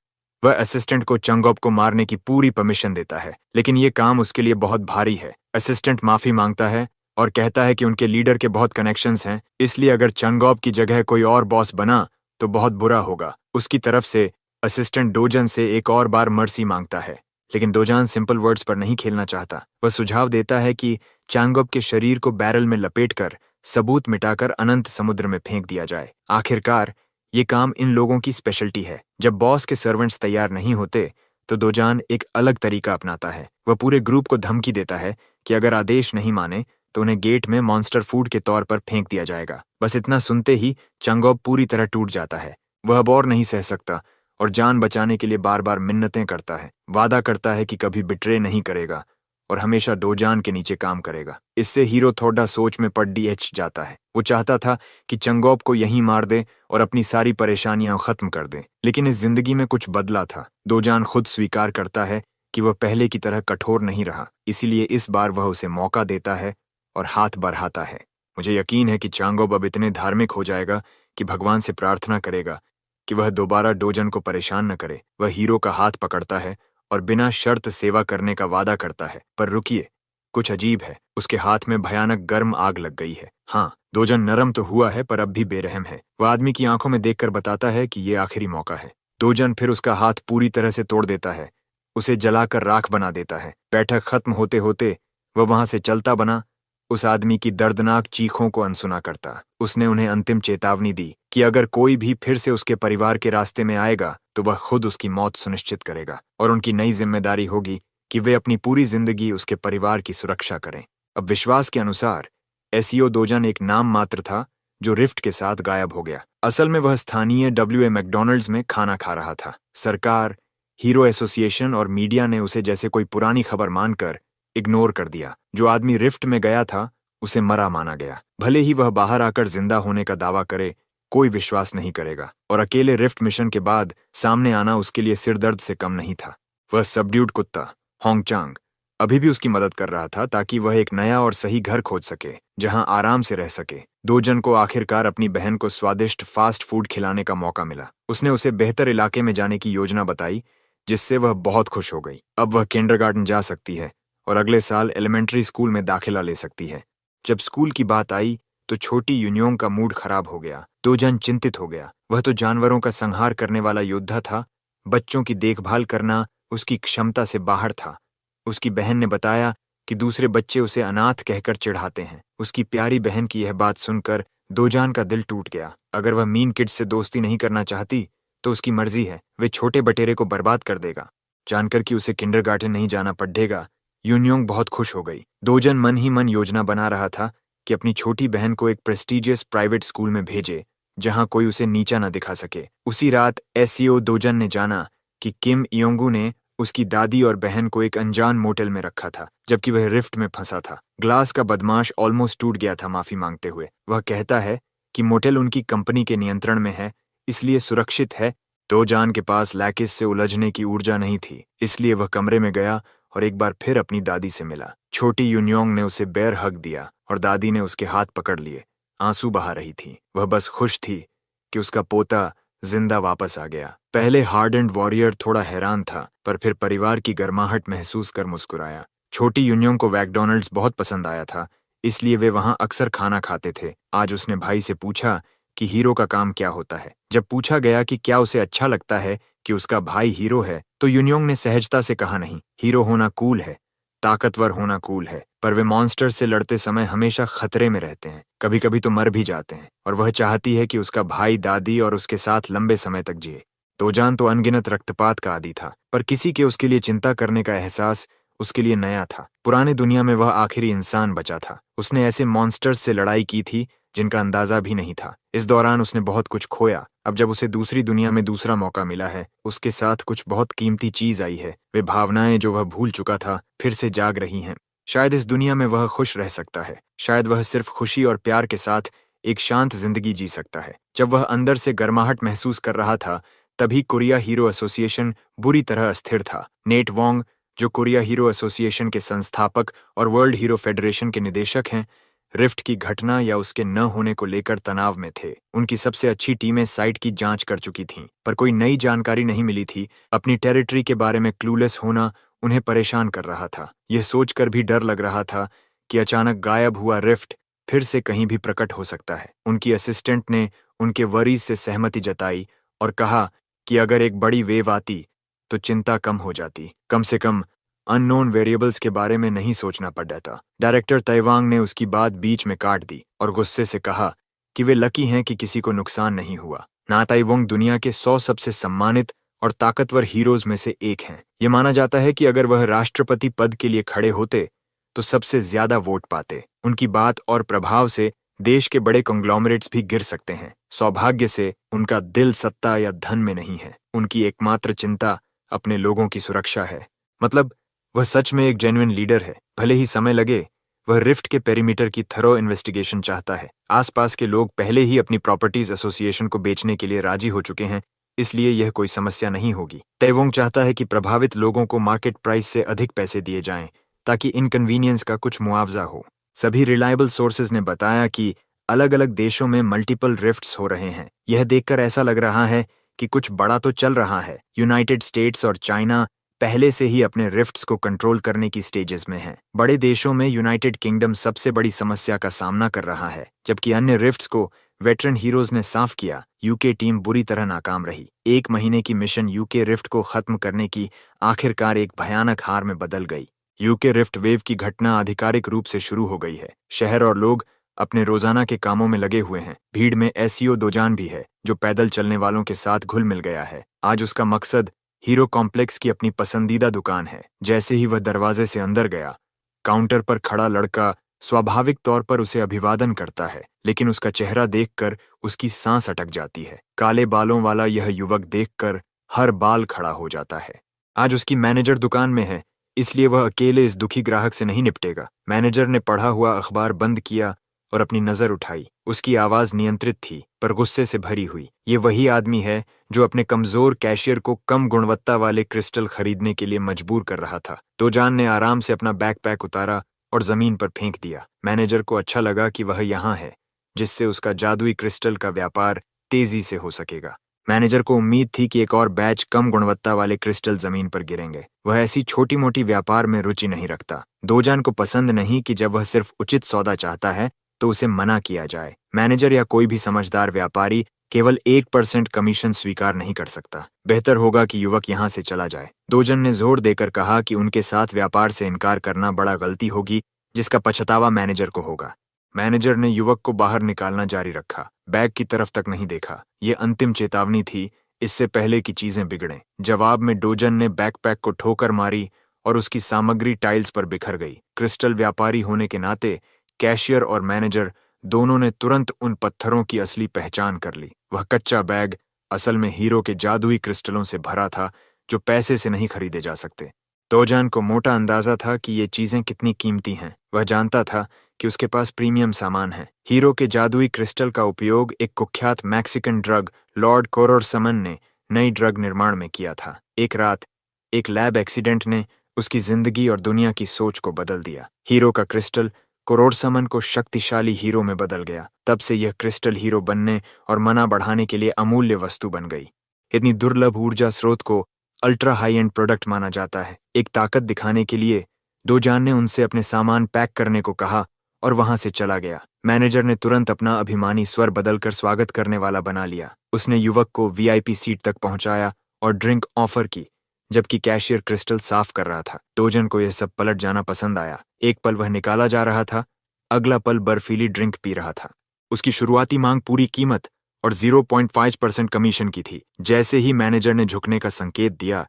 वह असिस्टेंट को चंगोप को मारने की पूरी परमिशन देता है, लेकिन ये काम उसके लिए बहुत भारी है। असिस्टेंट माफी मांगता है और कहता है कि उनके लीडर के बहुत कनेक्शंस हैं, इसलिए अगर चंगोप की जगह कोई और बॉस बना तो बहुत बुरा होगा। उसकी तरफ से असिस्टेंट डोजन से एक और बार मर्सी मांगता है, लेकिन दोजान सिंपल वर्ड्स पर नहीं खेलना चाहता। वह सुझाव देता है कि चांगोप के शरीर को बैरल में लपेटकर सबूत मिटाकर अनंत समुद्र में फेंक दिया जाए। आखिरकार ये काम इन लोगों की स्पेशलिटी है। जब बॉस के सर्वेंट्स तैयार नहीं होते तो दोजान एक अलग तरीका अपनाता है। वह पूरे ग्रुप को धमकी देता है कि अगर आदेश नहीं माने तो उन्हें गेट में मॉन्स्टर फूड के तौर पर फेंक दिया जाएगा। बस इतना सुनते ही चंगोप पूरी तरह टूट जाता है। वह अब और नहीं सह सकता और जान बचाने के लिए बार बार मिन्नतें करता है। वादा करता है कि कभी बिट्रे नहीं करेगा और हमेशा दोजान के नीचे काम करेगा। इससे हीरो थोड़ा सोच में पड़ जाता है। वो चाहता था कि चंगोप को यहीं मार दे और अपनी सारी परेशानियां खत्म कर दे, लेकिन इस जिंदगी में कुछ बदला था। दोजान खुद स्वीकार करता है कि वह पहले की तरह कठोर नहीं रहा, इसीलिए इस बार वह उसे मौका देता है और हाथ बढ़ाता है। मुझे यकीन है कि चांगोप अब इतने धार्मिक हो जाएगा कि भगवान से प्रार्थना करेगा कि वह दोबारा डोजन को परेशान न करे। वह हीरो का हाथ पकड़ता है और बिना शर्त सेवा करने का वादा करता है। पर रुकिए, कुछ अजीब है। उसके हाथ में भयानक गर्म आग लग गई है। हाँ, दोजन नरम तो हुआ है पर अब भी बेरहम है। वह आदमी की आंखों में देखकर बताता है कि ये आखिरी मौका है। दोजन फिर उसका हाथ पूरी तरह से तोड़ देता है, उसे जलाकर राख बना देता है। बैठक खत्म होते होते वह वहां से चलता बना, उस आदमी की दर्दनाक चीखों को अनसुना करता। उसने उन्हें अंतिम चेतावनी दी कि अगर कोई भी फिर से उसके परिवार के रास्ते में आएगा तो वह खुद उसकी मौत सुनिश्चित करेगा और उनकी नई जिम्मेदारी होगी कि वे अपनी पूरी जिंदगी उसके परिवार की सुरक्षा करें। अब विश्वास के अनुसार एसईओ दोजन एक नाम मात्र था जो रिफ्ट के साथ गायब हो गया। असल में वह स्थानीय डब्ल्यूए मैकडॉनल्ड्स में खाना खा रहा था। सरकार, हीरो एसोसिएशन और मीडिया ने उसे जैसे कोई पुरानी खबर मानकर इग्नोर कर दिया। जो आदमी रिफ्ट में गया था उसे मरा माना गया। भले ही वह बाहर आकर जिंदा होने का दावा करे, कोई विश्वास नहीं करेगा और अकेले रिफ्ट मिशन के बाद सामने आना उसके लिए सिरदर्द से कम नहीं था। वह सबड्यूड कुत्ता होंगचांग अभी भी उसकी मदद कर रहा था ताकि वह एक नया और सही घर खोज सके जहां आराम से रह सके। दोजन को आखिरकार अपनी बहन को स्वादिष्ट फास्ट फूड खिलाने का मौका मिला। उसने उसे बेहतर इलाके में जाने की योजना बताई, जिससे वह बहुत खुश हो गई। अब वह किंडरगार्टन जा सकती है और अगले साल एलिमेंट्री स्कूल में दाखिला ले सकती है। जब स्कूल की बात आई तो छोटी यूनियोंग का मूड खराब हो गया। दोजन चिंतित हो गया। वह तो जानवरों का संहार करने वाला योद्धा था, बच्चों की देखभाल करना उसकी क्षमता से बाहर था। उसकी बहन ने बताया कि दूसरे बच्चे उसे अनाथ कहकर चिढ़ाते हैं। उसकी प्यारी बहन की यह बात सुनकर दोजान का दिल टूट गया। अगर वह मीन किड्स से दोस्ती नहीं करना चाहती तो उसकी मर्जी है, वे छोटे बटेरे को बर्बाद कर देगा। जानकर कि उसे किंडरगार्टन नहीं जाना पड़ेगा, यूनियोंग बहुत खुश हो गई। दोजन मन ही मन योजना बना रहा था कि अपनी छोटी बहन को एक प्रेस्टीजियस प्राइवेट स्कूल में भेजे जहां कोई उसे नीचा न दिखा सके। उसी रात एसईओ दोजन ने जाना कि किम इयोंगू ने उसकी दादी और बहन को एक अनजान मोटेल में रखा था, जबकि वह रिफ्ट में फंसा था। ग्लास का बदमाश ऑलमोस्ट टूट गया था माफी मांगते हुए। वह कहता है कि मोटेल उनकी कंपनी के नियंत्रण में है, इसलिए सुरक्षित है। दोजान के पास लैकिस से उलझने की ऊर्जा नहीं थी, इसलिए वह कमरे में गया और एक बार फिर अपनी दादी से मिला। छोटी यूनियोंग ने उसे बेर हग दिया और दादी ने उसके हाथ पकड़ लिए। आंसू बहा रही थी। वह बस खुश थी कि उसका पोता जिंदा वापस आ गया। पहले हार्डेंड वॉरियर थोड़ा हैरान था, पर फिर परिवार की गर्माहट महसूस कर मुस्कुराया। छोटी यूनियोंग को मैकडॉनल्ड्स बहुत पसंद आया था, इसलिए वे वहां अक्सर खाना खाते थे। आज उसने भाई से पूछा कि हीरो का काम क्या होता है। जब पूछा गया कि क्या उसे अच्छा लगता है कि उसका भाई हीरो है, तो यूनियोंग ने सहजता से कहा, नहीं, हीरो होना कूल है, ताकतवर होना कूल है, पर वे मॉन्स्टर से लड़ते समय हमेशा खतरे में रहते हैं, कभी कभी तो मर भी जाते हैं, और वह चाहती है कि उसका भाई, दादी और उसके साथ लंबे समय तक जिए। दोजान तो अनगिनत रक्तपात का आदी था, पर किसी के उसके लिए चिंता करने का एहसास उसके लिए नया था। पुरानी दुनिया में वह आखिरी इंसान बचा था। उसने ऐसे मॉन्स्टर्स से लड़ाई की थी जिनका अंदाजा भी नहीं था। इस दौरान उसने बहुत कुछ खोया। अब जब उसे दूसरी दुनिया में दूसरा मौका मिला है, उसके साथ कुछ बहुत कीमती चीज आई है। वे भावनाएं जो वह भूल चुका था फिर से जाग रही हैं। शायद इस दुनिया में वह खुश रह सकता है। शायद वह सिर्फ खुशी और प्यार के साथ एक शांत जिंदगी जी सकता है। जब वह अंदर से गर्माहट महसूस कर रहा था, तभी कोरिया हीरो एसोसिएशन बुरी तरह अस्थिर था। नेट वोंग, जो कोरिया हीरो एसोसिएशन के संस्थापक और वर्ल्ड हीरो फेडरेशन के निदेशक हैं, रिफ्ट की घटना या उसके न होने को लेकर तनाव में थे। उनकी सबसे अच्छी टीमें साइट की जांच कर चुकी थीं, पर कोई नई जानकारी नहीं मिली थी। अपनी टेरिटरी के बारे में क्लूलेस होना उन्हें परेशान कर रहा था। यह सोचकर भी डर लग रहा था कि अचानक गायब हुआ रिफ्ट फिर से कहीं भी प्रकट हो सकता है। उनकी असिस्टेंट ने उनके वरीज से सहमति जताई और कहा कि अगर एक बड़ी वेव आती तो चिंता कम हो जाती। कम से कम अननोन वेरिएबल्स के बारे में नहीं सोचना पड़ जाता। डायरेक्टर तैवांग ने उसकी बात बीच में काट दी और गुस्से से कहा कि वे लकी हैं कि किसी को नुकसान नहीं हुआ। ना तैवांग दुनिया के 100 सबसे सम्मानित और ताकतवर हीरोज में से एक हैं। ये माना जाता है कि अगर वह राष्ट्रपति पद के लिए खड़े होते तो सबसे ज्यादा वोट पाते। उनकी बात और प्रभाव से देश के बड़े कंग्लोमरेट्स भी गिर सकते हैं। सौभाग्य से उनका दिल सत्ता या धन में नहीं है। उनकी एकमात्र चिंता अपने लोगों की सुरक्षा है। मतलब वह सच में एक जेन्युइन लीडर है। भले ही समय लगे, वह रिफ्ट के पेरीमीटर की थरो इन्वेस्टिगेशन चाहता है। आसपास के लोग पहले ही अपनी प्रॉपर्टीज एसोसिएशन को बेचने के लिए राजी हो चुके हैं, इसलिए यह कोई समस्या नहीं होगी। तैवांग चाहता है कि प्रभावित लोगों को मार्केट प्राइस से अधिक पैसे दिए जाएं, ताकि इनकन्वीनियंस का कुछ मुआवजा हो। सभी रिलायबल सोर्सेज ने बताया कि अलग अलग देशों में मल्टीपल रिफ्ट्स हो रहे हैं। यह देखकर ऐसा लग रहा है कि कुछ बड़ा तो चल रहा है। यूनाइटेड स्टेट्स और चाइना पहले से ही अपने रिफ्ट्स को कंट्रोल करने की स्टेजेस में हैं। बड़े देशों में यूनाइटेड किंगडम सबसे बड़ी समस्या का सामना कर रहा है, जबकि अन्य रिफ्ट्स को वेटरन हीरोज ने साफ किया। यूके टीम बुरी तरह नाकाम रही। 1 महीने की मिशन यूके रिफ्ट को खत्म करने की आखिरकार एक भयानक हार में बदल गई। यूके रिफ्ट वेव की घटना आधिकारिक रूप से शुरू हो गई है। शहर और लोग अपने रोजाना के कामों में लगे हुए हैं। भीड़ में एसईओ दोजान भी है, जो पैदल चलने वालों के साथ घुल मिल गया है। आज उसका मकसद हीरो कॉम्प्लेक्स की अपनी पसंदीदा दुकान है। जैसे ही वह दरवाजे से अंदर गया, काउंटर पर खड़ा लड़का स्वाभाविक तौर पर उसे अभिवादन करता है, लेकिन उसका चेहरा देखकर उसकी सांस अटक जाती है। काले बालों वाला यह युवक देखकर हर बाल खड़ा हो जाता है। आज उसकी मैनेजर दुकान में है, इसलिए वह अकेले इस दुखी ग्राहक से नहीं निपटेगा। मैनेजर ने पढ़ा हुआ अखबार बंद किया और अपनी नजर उठाई। उसकी आवाज नियंत्रित थी, पर गुस्से से भरी हुई। ये वही आदमी है जो अपने कमजोर कैशियर को कम गुणवत्ता वाले क्रिस्टल खरीदने के लिए मजबूर कर रहा था। दोजान ने आराम से अपना बैकपैक उतारा और जमीन पर फेंक दिया। मैनेजर को अच्छा लगा कि वह यहाँ है, जिससे उसका जादुई क्रिस्टल का व्यापार तेजी से हो सकेगा। मैनेजर को उम्मीद थी कि एक और बैच कम गुणवत्ता वाले क्रिस्टल जमीन पर गिरेंगे। वह ऐसी छोटी मोटी व्यापार में रुचि नहीं रखता। दोजान को पसंद नहीं कि जब वह सिर्फ उचित सौदा चाहता है तो उसे मना किया जाए। मैनेजर या कोई भी समझदार व्यापारी केवल 1% कमीशन स्वीकार नहीं कर सकता। बेहतर होगा कि युवक यहाँ से चला जाए। दोजन ने जोर देकर कहा कि उनके साथ व्यापार से इनकार करना बड़ा गलती होगी, जिसका पछतावा मैनेजर को होगा। मैनेजर ने युवक को बाहर निकालना जारी रखा। बैग की तरफ तक नहीं देखा। यह अंतिम चेतावनी थी, इससे पहले कि चीजें बिगड़ें। जवाब में डोजन ने बैकपैक को ठोकर मारी और उसकी सामग्री टाइल्स पर बिखर गई। क्रिस्टल व्यापारी होने के नाते कैशियर और मैनेजर दोनों ने तुरंत उन पत्थरों की असली पहचान कर ली। वह कच्चा बैग असल में हीरो के जादुई क्रिस्टलों से भरा था, जो पैसे से नहीं खरीदे जा सकते। दोजान को मोटा अंदाजा था कि ये चीजें कितनी कीमती हैं। वह जानता था कि उसके पास प्रीमियम सामान है। हीरो के जादुई क्रिस्टल का उपयोग एक कुख्यात मैक्सिकन ड्रग लॉर्ड कोरोरसमन ने नई ड्रग निर्माण में किया था। एक रात एक लैब एक्सीडेंट ने उसकी जिंदगी और दुनिया की सोच को बदल दिया। हीरो का क्रिस्टल कोरोरसमन को शक्तिशाली हीरो में बदल गया। तब से यह क्रिस्टल हीरो बनने और मना बढ़ाने के लिए अमूल्य वस्तु बन गई। इतनी दुर्लभ ऊर्जा स्रोत को अल्ट्रा हाई एंड प्रोडक्ट माना जाता है। एक ताकत दिखाने के लिए दोजान ने उनसे अपने सामान पैक करने को कहा और वहां से चला गया। मैनेजर ने तुरंत अपना अभिमानी स्वर बदलकर स्वागत करने वाला बना लिया। उसने युवक को वीआईपी सीट तक पहुंचाया और ड्रिंक ऑफर की, जबकि कैशियर क्रिस्टल साफ कर रहा था। दोजन को यह सब पलट जाना पसंद आया। एक पल वह निकाला जा रहा था, अगला पल बर्फीली ड्रिंक पी रहा था। उसकी शुरुआती मांग पूरी कीमत और 0.5% कमीशन की थी। जैसे ही मैनेजर ने झुकने का संकेत दिया,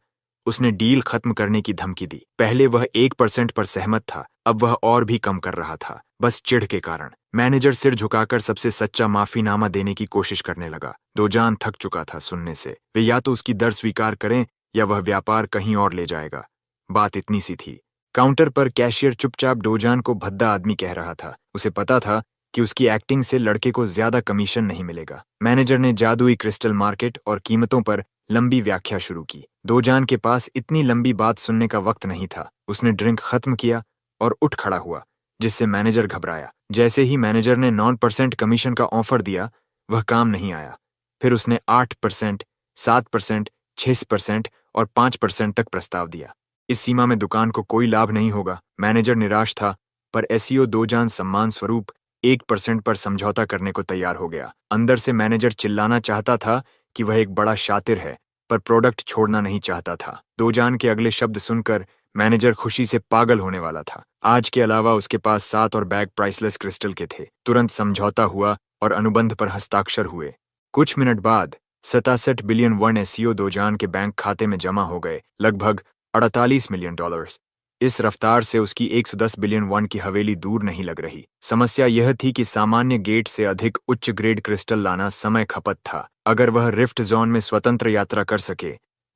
उसने डील खत्म करने की धमकी दी। पहले वह 1% पर सहमत था, अब वह और भी कम कर रहा था, बस चिढ़ के कारण। मैनेजर सिर झुकाकर सबसे सच्चा माफीनामा देने की कोशिश करने लगा। दोजान थक चुका था सुनने से। वे या तो उसकी दर स्वीकार करें या वह व्यापार कहीं और ले जाएगा। बात इतनी सी थी। काउंटर पर कैशियर चुपचाप दोजान को भद्दा आदमी कह रहा था। उसे पता था कि उसकी एक्टिंग से लड़के को ज्यादा कमीशन नहीं मिलेगा। मैनेजर ने जादुई क्रिस्टल मार्केट और कीमतों पर लंबी व्याख्या शुरू की। दोजान के पास इतनी लंबी बात सुनने का वक्त नहीं था। उसने ड्रिंक खत्म किया और उठ खड़ा हुआ, जिससे मैनेजर घबराया। जैसे ही मैनेजर ने 9% कमीशन का ऑफर दिया, वह काम नहीं आया। फिर उसने 8%, 7%, 6% और 5% तक प्रस्ताव दिया। इस सीमा में दुकान को कोई लाभ नहीं होगा। मैनेजर निराश था, पर एसईओ दोजान सम्मान स्वरूप 1% पर समझौता करने को तैयार हो गया। अंदर से मैनेजर चिल्लाना चाहता था कि वह एक बड़ा शातिर है, पर प्रोडक्ट छोड़ना नहीं चाहता था। दोजान के अगले शब्द सुनकर मैनेजर खुशी से पागल होने वाला था। आज के अलावा उसके पास 7 और बैग प्राइसलेस क्रिस्टल के थे। तुरंत समझौता हुआ और अनुबंध पर हस्ताक्षर हुए। कुछ मिनट बाद 67 बिलियन वर्ण एसईओ दोजान के बैंक खाते में जमा हो गए, लगभग $48 मिलियन। इस रफ्तार से उसकी 110 बिलियन वर्ण की हवेली दूर नहीं लग रही। समस्या यह थी कि सामान्य गेट से अधिक उच्च ग्रेड क्रिस्टल लाना समय खपत था। अगर वह रिफ्ट जोन में स्वतंत्र यात्रा कर सके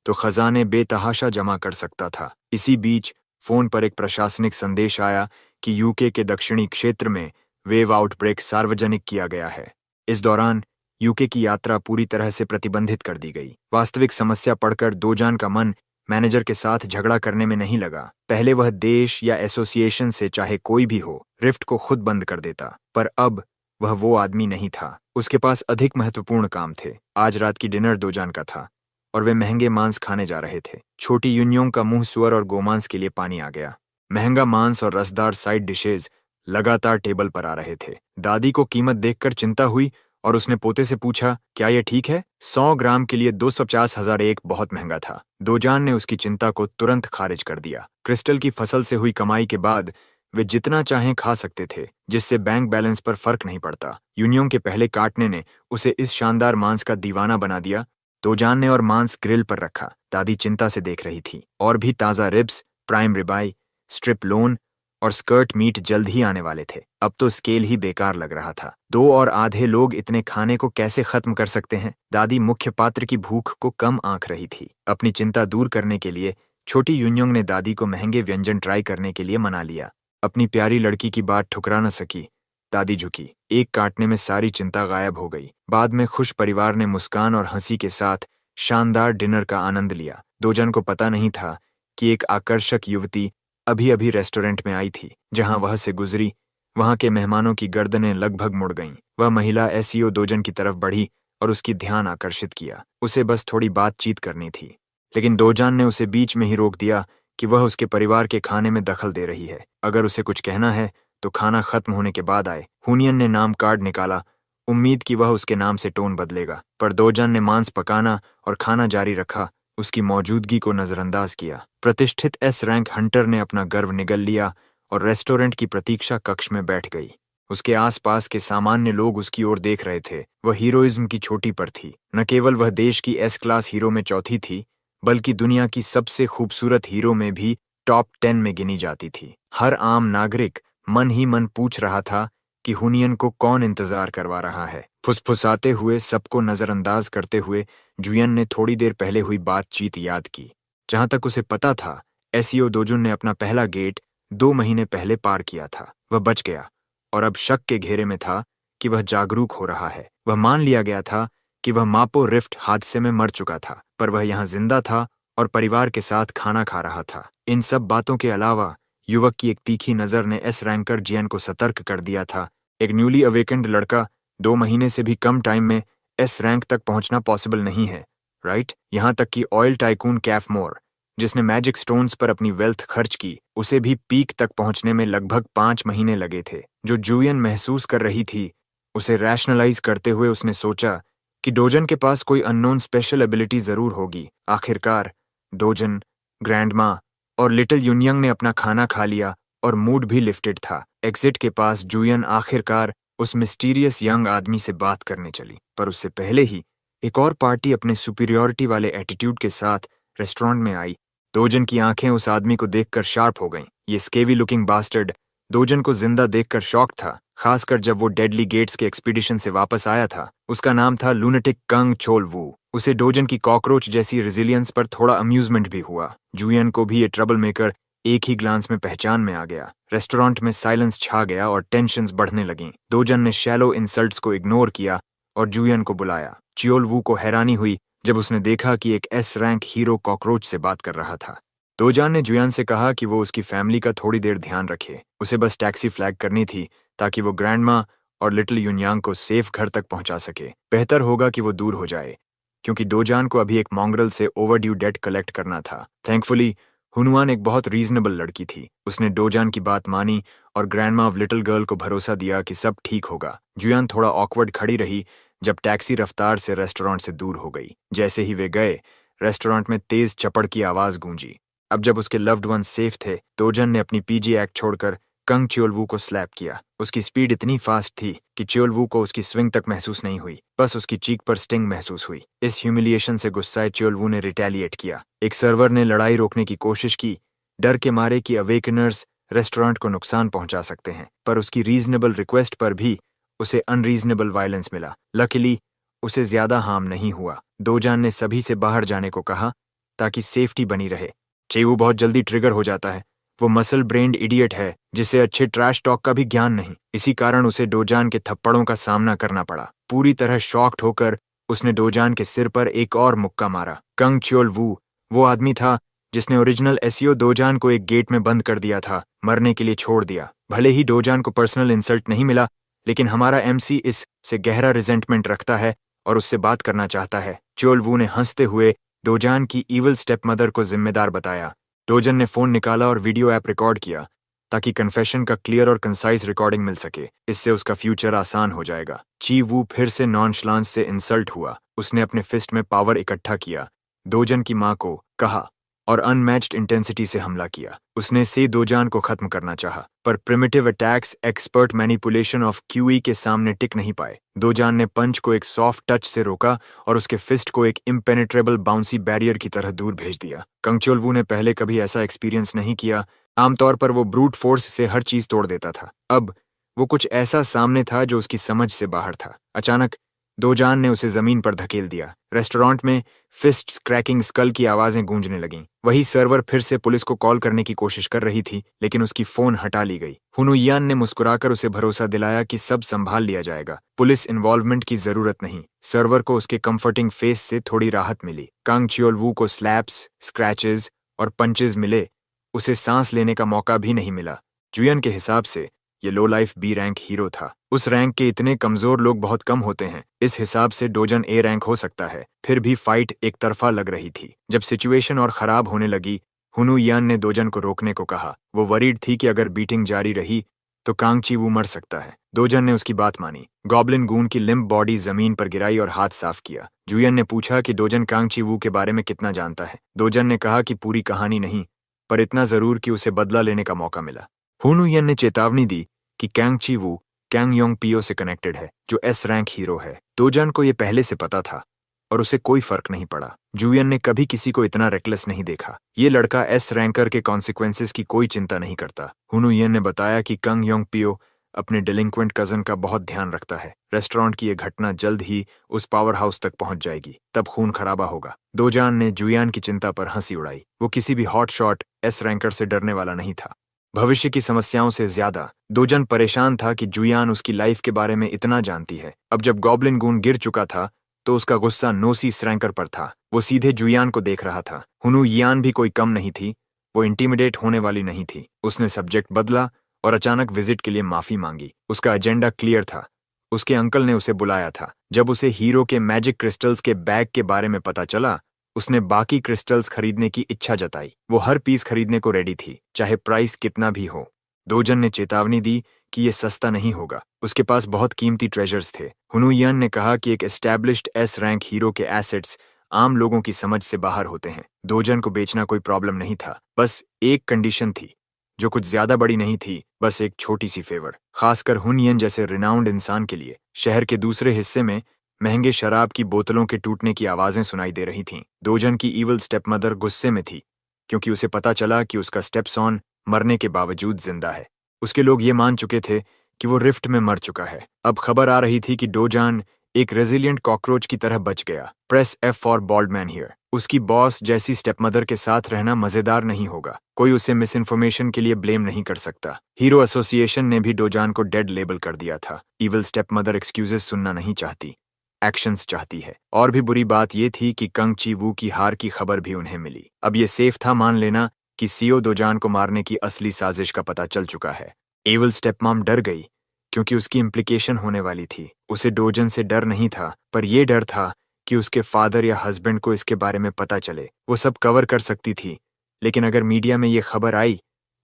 तो खजाने बेतहाशा जमा कर सकता था। इसी बीच फोन पर एक प्रशासनिक संदेश आया कि यूके के दक्षिणी क्षेत्र में वेव आउटब्रेक सार्वजनिक किया गया है। इस दौरान यूके की यात्रा पूरी तरह से प्रतिबंधित कर दी गई। वास्तविक समस्या पढ़कर दोजान का मन मैनेजर के साथ झगड़ा करने में नहीं लगा। पहले वह देश या एसोसिएशन से चाहे कोई भी हो, रिफ्ट को खुद बंद कर देता, पर अब वह वो आदमी नहीं था। उसके पास अधिक महत्वपूर्ण काम थे। आज रात की डिनर दोजान का था और वे महंगे मांस खाने जा रहे थे। छोटी यूनियों का मुंह सुअर और गोमांस के लिए पानी आ गया। महंगा मांस और रसदार साइड डिशेज लगातार टेबल पर आ रहे थे। दादी को कीमत देखकर चिंता हुई और उसने पोते से पूछा, क्या यह ठीक है? 100 ग्राम के लिए 250,001 बहुत महंगा था। दोजान ने उसकी चिंता को तुरंत खारिज कर दिया। क्रिस्टल की फसल से हुई कमाई के बाद वे जितना चाहें खा सकते थे, जिससे बैंक बैलेंस पर फर्क नहीं पड़ता। यूनियों के पहले काटने ने उसे इस शानदार मांस का दीवाना बना दिया। दोजान ने और मांस ग्रिल पर रखा। दादी चिंता से देख रही थी। और भी ताज़ा रिब्स, प्राइम रिबाई, स्ट्रिप लोन और स्कर्ट मीट जल्द ही आने वाले थे। अब तो स्केल ही बेकार लग रहा था। 2 और आधे लोग इतने खाने को कैसे खत्म कर सकते हैं? दादी मुख्य पात्र की भूख को कम आंक रही थी। अपनी चिंता दूर करने के लिए छोटी यूनियोंग ने दादी को महंगे व्यंजन ट्राई करने के लिए मना लिया। अपनी प्यारी लड़की की बात ठुकरा न सकी। दादी झुकी। एक काटने में सारी चिंता गायब हो गई। बाद में खुश परिवार ने मुस्कान और हंसी के साथ शानदार डिनर का आनंद लिया। दोजान को पता नहीं था कि एक आकर्षक युवती अभी अभी रेस्टोरेंट में आई थी। जहां वह से गुजरी, वहां के मेहमानों की गर्दनें लगभग मुड़ गईं। वह महिला एसईओ दोजान की तरफ बढ़ी और उसकी ध्यान आकर्षित किया। उसे बस थोड़ी बातचीत करनी थी, लेकिन दोजान ने उसे बीच में ही रोक दिया कि वह उसके परिवार के खाने में दखल दे रही है। अगर उसे कुछ कहना है तो खाना खत्म होने के बाद आए। हुनियन ने नाम कार्ड निकाला, उम्मीद कि वह उसके नाम से टोन बदलेगा, पर दोजान ने मांस पकाना और खाना जारी रखा, उसकी मौजूदगी को नजरअंदाज किया। प्रतिष्ठित एस रैंक हंटर ने अपना गर्व निगल लिया और रेस्टोरेंट की प्रतीक्षा कक्ष में बैठ गई। उसके आसपास के सामान्य लोग उसकी ओर देख रहे थे। वह हीरोइज्म की चोटी पर थी। न केवल वह देश की एस क्लास हीरो में चौथी थी, बल्कि दुनिया की सबसे खूबसूरत हीरो में भी टॉप 10 में गिनी जाती थी। हर आम नागरिक मन ही मन पूछ रहा था कि हुनियन को कौन इंतजार करवा रहा है। फुसफुसाते हुए, सबको नजरअंदाज करते हुए जुयन ने थोड़ी देर पहले हुई बातचीत याद की। जहां तक उसे पता था, एसईओ दोजुन ने अपना पहला गेट 2 महीने पहले पार किया था। वह बच गया और अब शक के घेरे में था कि वह जागरूक हो रहा है। वह मान लिया गया था कि वह मापो रिफ्ट हादसे में मर चुका था, पर वह यहाँ जिंदा था और परिवार के साथ खाना खा रहा था। इन सब बातों के अलावा युवक की एक तीखी नजर ने एस रैंकर जियन को सतर्क कर दिया था। एक न्यूली अवेकेंड लड़का 2 महीने से भी कम टाइम में एस रैंक तक पहुंचना पॉसिबल नहीं है, राइट? यहां तक कि ऑयल टाइकून कैफ मोर, जिसने मैजिक स्टोन्स पर अपनी वेल्थ खर्च की, उसे भी पीक तक पहुंचने में लगभग 5 महीने लगे थे। जो जुयन महसूस कर रही थी, उसे रैशनलाइज करते हुए उसने सोचा कि डोजन के पास कोई अननोन स्पेशल एबिलिटी जरूर होगी। आखिरकार डोजन, ग्रैंडमा और लिटिल यूनियंग ने अपना खाना खा लिया और मूड भी लिफ्टेड था। एग्जिट के पास जुयन आखिरकार उस मिस्टीरियस यंग आदमी से बात करने चली, पर उससे पहले ही एक और पार्टी अपने सुपीरियॉरिटी वाले एटीट्यूड के साथ रेस्टोरेंट में आई। दोजन की आंखें उस आदमी को देखकर शार्प हो गईं। ये स्केवी लुकिंग बास्टर्ड दोजन को जिंदा देखकर शॉक था, खासकर जब वो डेडली गेट्स के एक्सपीडिशन से वापस आया था। उसका नाम था लूनेटिक कंग चोल वू। उसे डोजन की कॉकरोच जैसी रेजिलियंस पर थोड़ा अम्यूजमेंट भी हुआ। जुयन को भी ये ट्रबल मेकर एक ही ग्लांस में पहचान में आ गया। रेस्टोरेंट में साइलेंस छा गया और टेंशन्स बढ़ने लगीं। दोजन ने शैलो इंसल्ट्स को इग्नोर किया और जुयन को बुलाया। चियोल वू को हैरानी हुई जब उसने देखा कि एक एस रैंक हीरो कॉकरोच से बात कर रहा था। दोजान ने जुयान से कहा कि वो उसकी फैमिली का थोड़ी देर ध्यान रखे। उसे बस टैक्सी फ्लैग करनी थी ताकि वो ग्रैंडमा और लिटिल यूनयांग को सेफ घर तक पहुंचा सके। बेहतर होगा कि वो दूर हो जाए, क्योंकि दोजान को अभी एक मॉन्ग्रल से ओवरड्यू डेट कलेक्ट करना था। थैंकफुली हुनुआन एक बहुत रीजनेबल लड़की थी। उसने डोजान की बात मानी और ग्रैंडमा ऑफ लिटिल गर्ल को भरोसा दिया कि सब ठीक होगा। जुयान थोड़ा ऑकवर्ड खड़ी रही जब टैक्सी रफ्तार से रेस्टोरेंट से दूर हो गई। जैसे ही वे गए, रेस्टोरेंट में तेज चपड़ की आवाज गूंजी। अब जब उसके लव्ड वन सेफ थे, दोजन ने अपनी पीजी एक्ट छोड़कर कंग चियोलवू को स्लैप किया। उसकी स्पीड इतनी फास्ट थी कि चियोलवू को उसकी स्विंग तक महसूस नहीं हुई, बस उसकी चीक पर स्टिंग महसूस हुई। इस ह्यूमिलिएशन से गुस्साए चियोलवू ने रिटेलिएट किया। एक सर्वर ने लड़ाई रोकने की कोशिश की, डर के मारे कि अवेकनर्स रेस्टोरेंट को नुकसान पहुंचा सकते हैं, पर उसकी रीजनेबल रिक्वेस्ट पर भी उसे अनरीजनेबल वायलेंस मिला। लकीली उसे ज्यादा हार्म नहीं हुआ। दोजान ने सभी से बाहर जाने को कहा ताकि सेफ्टी बनी रहे। चेवू बहुत जल्दी ट्रिगर हो जाता है। वो मसल ब्रेन्ड इडियट है जिसे अच्छे ट्रैश टॉक का भी ज्ञान नहीं। इसी कारण उसे डोजान के थप्पड़ों का सामना करना पड़ा। पूरी तरह शॉक्ड होकर उसने डोजान के सिर पर एक और मुक्का मारा। कंग चियोल वू वो आदमी था जिसने ओरिजिनल एसईओ दोजान को एक गेट में बंद कर दिया था, मरने के लिए छोड़ दिया। भले ही डोजान को पर्सनल इंसल्ट नहीं मिला, लेकिन हमारा एमसी इस से गहरा रिजेंटमेंट रखता है और उससे बात करना चाहता है। चियोल वू ने हंसते हुए डोजान की ईविल स्टेप मदर को जिम्मेदार बताया। डोजन ने फोन निकाला और वीडियो ऐप रिकॉर्ड किया ताकि कन्फेशन का क्लियर और कंसाइज रिकॉर्डिंग मिल सके। इससे उसका फ्यूचर आसान हो जाएगा। ची वू फिर से नॉनशलांस से इंसल्ट हुआ। उसने अपने फिस्ट में पावर इकट्ठा किया, दोजन की मां को कहा और अनमैच्ड इंटेंसिटी से हमला किया। उसने से दोजान को खत्म करना चाहा, पर primitive attacks expert manipulation of QE के सामने टिक नहीं पाए। दोजान ने पंच को एक सॉफ्ट टच से रोका और उसके फिस्ट को एक इम्पेनेट्रेबल बाउंसी बैरियर की तरह दूर भेज दिया। कंग चियोलवू ने पहले कभी ऐसा एक्सपीरियंस नहीं किया। आमतौर पर वो ब्रूट फोर्स से हर चीज तोड़ देता था। अब वो कुछ ऐसा सामने था जो उसकी समझ से बाहर था। अचानक दोजान ने उसे जमीन पर धकेल दिया। रेस्टोरेंट में फिस्ट्स क्रैकिंग स्कल की आवाजें गूंजने लगीं। वही सर्वर फिर से पुलिस को कॉल करने की कोशिश कर रही थी, लेकिन उसकी फोन हटा ली गई। हुनुयान ने मुस्कुराकर उसे भरोसा दिलाया कि सब संभाल लिया जाएगा, पुलिस इन्वॉल्वमेंट की जरूरत नहीं। सर्वर को उसके कंफर्टिंग फेस से थोड़ी राहत मिली। कांग चियोलवू को स्लैप्स, स्क्रैचेस और पंचेस मिले, उसे सांस लेने का मौका भी नहीं मिला। जुयन के हिसाब से ये लो लाइफ बी रैंक हीरो था। उस रैंक के इतने कमजोर लोग बहुत कम होते हैं। इस हिसाब से डोजन ए रैंक हो सकता है। फिर भी फाइट एक तरफा लग रही थी। जब सिचुएशन और खराब होने लगी, हुनुयान ने दोजन को रोकने को कहा। वो वरीड थी कि अगर बीटिंग जारी रही तो कांग चिवू मर सकता है। दोजन ने उसकी बात मानी। गॉब्लिन गून की लिम्प बॉडी जमीन पर गिराई और हाथ साफ किया। जुयन ने पूछा कि डोजन कांग चिवू के बारे में कितना जानता है। दोजन ने कहा कि पूरी कहानी नहीं, पर इतना जरूर कि उसे बदला लेने का मौका मिला। हुनुयन ने चेतावनी दी कि कांग चिवू कैंग योंग पियो से कनेक्टेड है, जो एस रैंक हीरो है। दोजन को यह पहले से पता था और उसे कोई फर्क नहीं पड़ा। जुयन ने कभी किसी को इतना रेकलेस नहीं देखा। ये लड़का एस रैंकर के कॉन्सिक्वेंसेस की कोई चिंता नहीं करता। हुनुयन ने बताया कि कंग योंग पियो अपने डिलिंक्वेंट कजन का बहुत ध्यान रखता है। रेस्टोरेंट की यह घटना जल्द ही उस पावर हाउस तक पहुंच जाएगी, तब खून खराबा होगा। दोजान ने जुयान की चिंता पर हंसी उड़ाई। वो किसी भी हॉट शॉट एस रैंकर से डरने वाला नहीं था। भविष्य की समस्याओं से ज्यादा दोजन परेशान था कि जुयान उसकी लाइफ के बारे में इतना जानती है। अब जब गॉब्लिन गून गिर चुका था तो उसका गुस्सा नोसी स्रैंकर पर था। वो सीधे जुयान को देख रहा था। हुनुयान भी कोई कम नहीं थी। वो इंटिमिडेट होने वाली नहीं थी। उसने सब्जेक्ट बदला और अचानक विजिट के लिए माफी मांगी। उसका एजेंडा क्लियर था। उसके अंकल ने उसे बुलाया था। जब उसे हीरो के मैजिक क्रिस्टल्स के बैग के बारे में पता चला, उसने बाकी क्रिस्टल्स खरीदने की इच्छा जताई। वो हर पीस खरीदने को रेडी थी, चाहे प्राइस कितना भी हो। दोजन ने चेतावनी दी कि ये सस्ता नहीं होगा। उसके पास बहुत कीमती ट्रेजर्स थे। हुनुयन ने कहा कि एक एस्टैब्लिश्ड एस रैंक हीरो के एसेट्स आम लोगों की समझ से बाहर होते हैं। दोजन को बेचना कोई प्रॉब्लम नहीं था। बस एक कंडीशन थी, जो कुछ ज्यादा बड़ी नहीं थी, बस एक छोटी सी फेवर। खासकर हुनयन जैसे रिनाउंड इंसान के लिए। शहर के दूसरे हिस्से में महंगे शराब की बोतलों के टूटने की आवाजें सुनाई दे रही थीं। दोजन की ईविल स्टेप मदर गुस्से में थी, क्योंकि उसे पता चला कि उसका स्टेपसॉन मरने के बावजूद जिंदा है। उसके लोग ये मान चुके थे कि वो रिफ्ट में मर चुका है। अब खबर आ रही थी कि डोजान एक रेजिलिएंट कॉकरोच की तरह बच गया। Press F for bald man here. उसकी बॉस जैसी स्टेपमदर के साथ रहना मजेदार नहीं होगा। कोई उसे मिस इन्फॉर्मेशन के लिए ब्लेम नहीं कर सकता। हीरो एसोसिएशन ने भी डोजान को डेड लेबल कर दिया था। इविल स्टेपमदर एक्सक्यूजेस सुनना नहीं चाहती, एक्शंस चाहती है। और भी बुरी बात यह थी कि कंग ची वू की हार की खबर भी उन्हें मिली। अब ये सेफ था मान लेना कि सीओ डोजान को मारने की असली साजिश का पता चल चुका है। एविल स्टेपमॉम डर गई क्योंकि उसकी इम्प्लीकेशन होने वाली थी। उसे डोजन से डर नहीं था, पर यह डर था कि उसके फादर या हस्बैंड को इसके बारे में पता चले। वो सब कवर कर सकती थी, लेकिन अगर मीडिया में ये खबर आई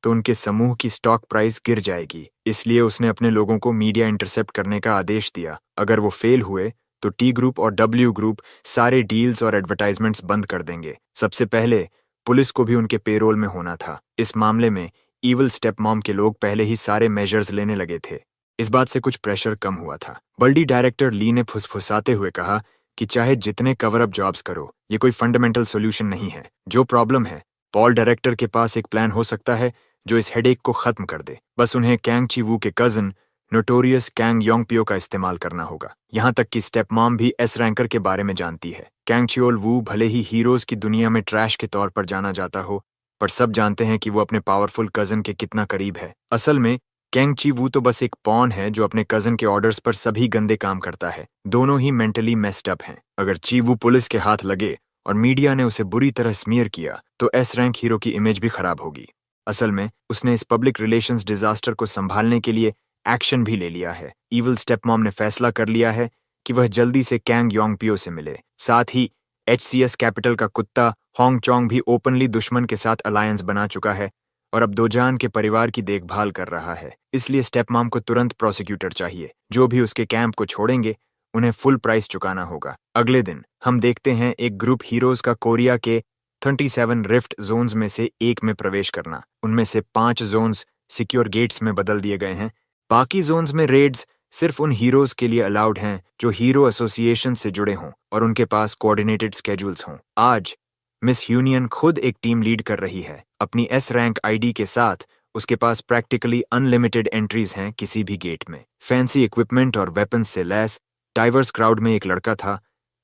तो उनके समूह की स्टॉक प्राइस गिर जाएगी। इसलिए उसने अपने लोगों को मीडिया इंटरसेप्ट करने का आदेश दिया। अगर वो फेल हुए तो टी ग्रुप और डब्ल्यू ग्रुप सारे डील्स और एडवर्टाइजमेंट्स बंद कर देंगे। सबसे पहले पुलिस को भी उनके पेरोल में होना था। इस मामले में ईवल स्टेपमॉम के लोग पहले ही सारे मेजर्स लेने लगे थे। इस बात से कुछ प्रेशर कम हुआ था। बल्डी डायरेक्टर ली ने फुसफुसाते हुए कहा कि चाहे जितने कवर अप जॉब्स करो, ये कोई फंडामेंटल सॉल्यूशन नहीं है। जो प्रॉब्लम है, पॉल डायरेक्टर के पास एक प्लान हो सकता है जो इस हेडेक को खत्म कर दे। बस उन्हें कैंग ची वू के कजन नोटोरियस कैंग योंगपियो का इस्तेमाल करना होगा। यहाँ तक कि स्टेपमॉम भी एस रैंकर के बारे में जानती है। कैंग चियोल वू भले ही हीरोज की दुनिया में ट्रैश के तौर पर जाना जाता हो, पर सब जानते हैं कि वो अपने पावरफुल कजन के कितना करीब है। असल में कैंग ची वू तो बस एक पॉन है जो अपने कजन के ऑर्डर्स पर सभी गंदे काम करता है। दोनों ही मेंटली मेस्ड अप हैं। अगर ची वू पुलिस के हाथ लगे और मीडिया ने उसे बुरी तरह स्मीयर किया तो एस रैंक हीरो की इमेज भी खराब होगी। असल में उसने इस पब्लिक रिलेशंस डिजास्टर को संभालने के लिए एक्शन भी ले लिया है। ईवल स्टेपमॉम ने फैसला कर लिया है कि वह जल्दी से कैंग योंगपियो से मिले। साथ ही HCS कैपिटल का कुत्ता होंग चोंग भी ओपनली दुश्मन के साथ अलायंस बना चुका है और अब दोजान के परिवार की देखभाल कर रहा है। इसलिए स्टेपमॉम को तुरंत प्रोसिक्यूटर चाहिए। जो भी उसके कैंप को छोड़ेंगे उन्हें फुल प्राइस चुकाना होगा। अगले दिन हम देखते हैं एक ग्रुप हीरोज का कोरिया के 37 रिफ्ट जोन्स में से एक में प्रवेश करना। उनमें से 5 जोन्स सिक्योर गेट्स में बदल दिए गए हैं। बाकी जोन्स में रेड्स सिर्फ उन हीरोज के लिए अलाउड हैं जो हीरो एसोसिएशन से जुड़े हों और उनके पास कोऑर्डिनेटेड स्केड्यूल्स हों। आज मिस यूनियन खुद एक टीम लीड कर रही है। अपनी एस रैंक आईडी के साथ उसके पास प्रैक्टिकली अनलिमिटेड एंट्रीज हैं किसी भी गेट में। फैंसी इक्विपमेंट और वेपन्स से लैस डाइवर्स क्राउड में एक लड़का था,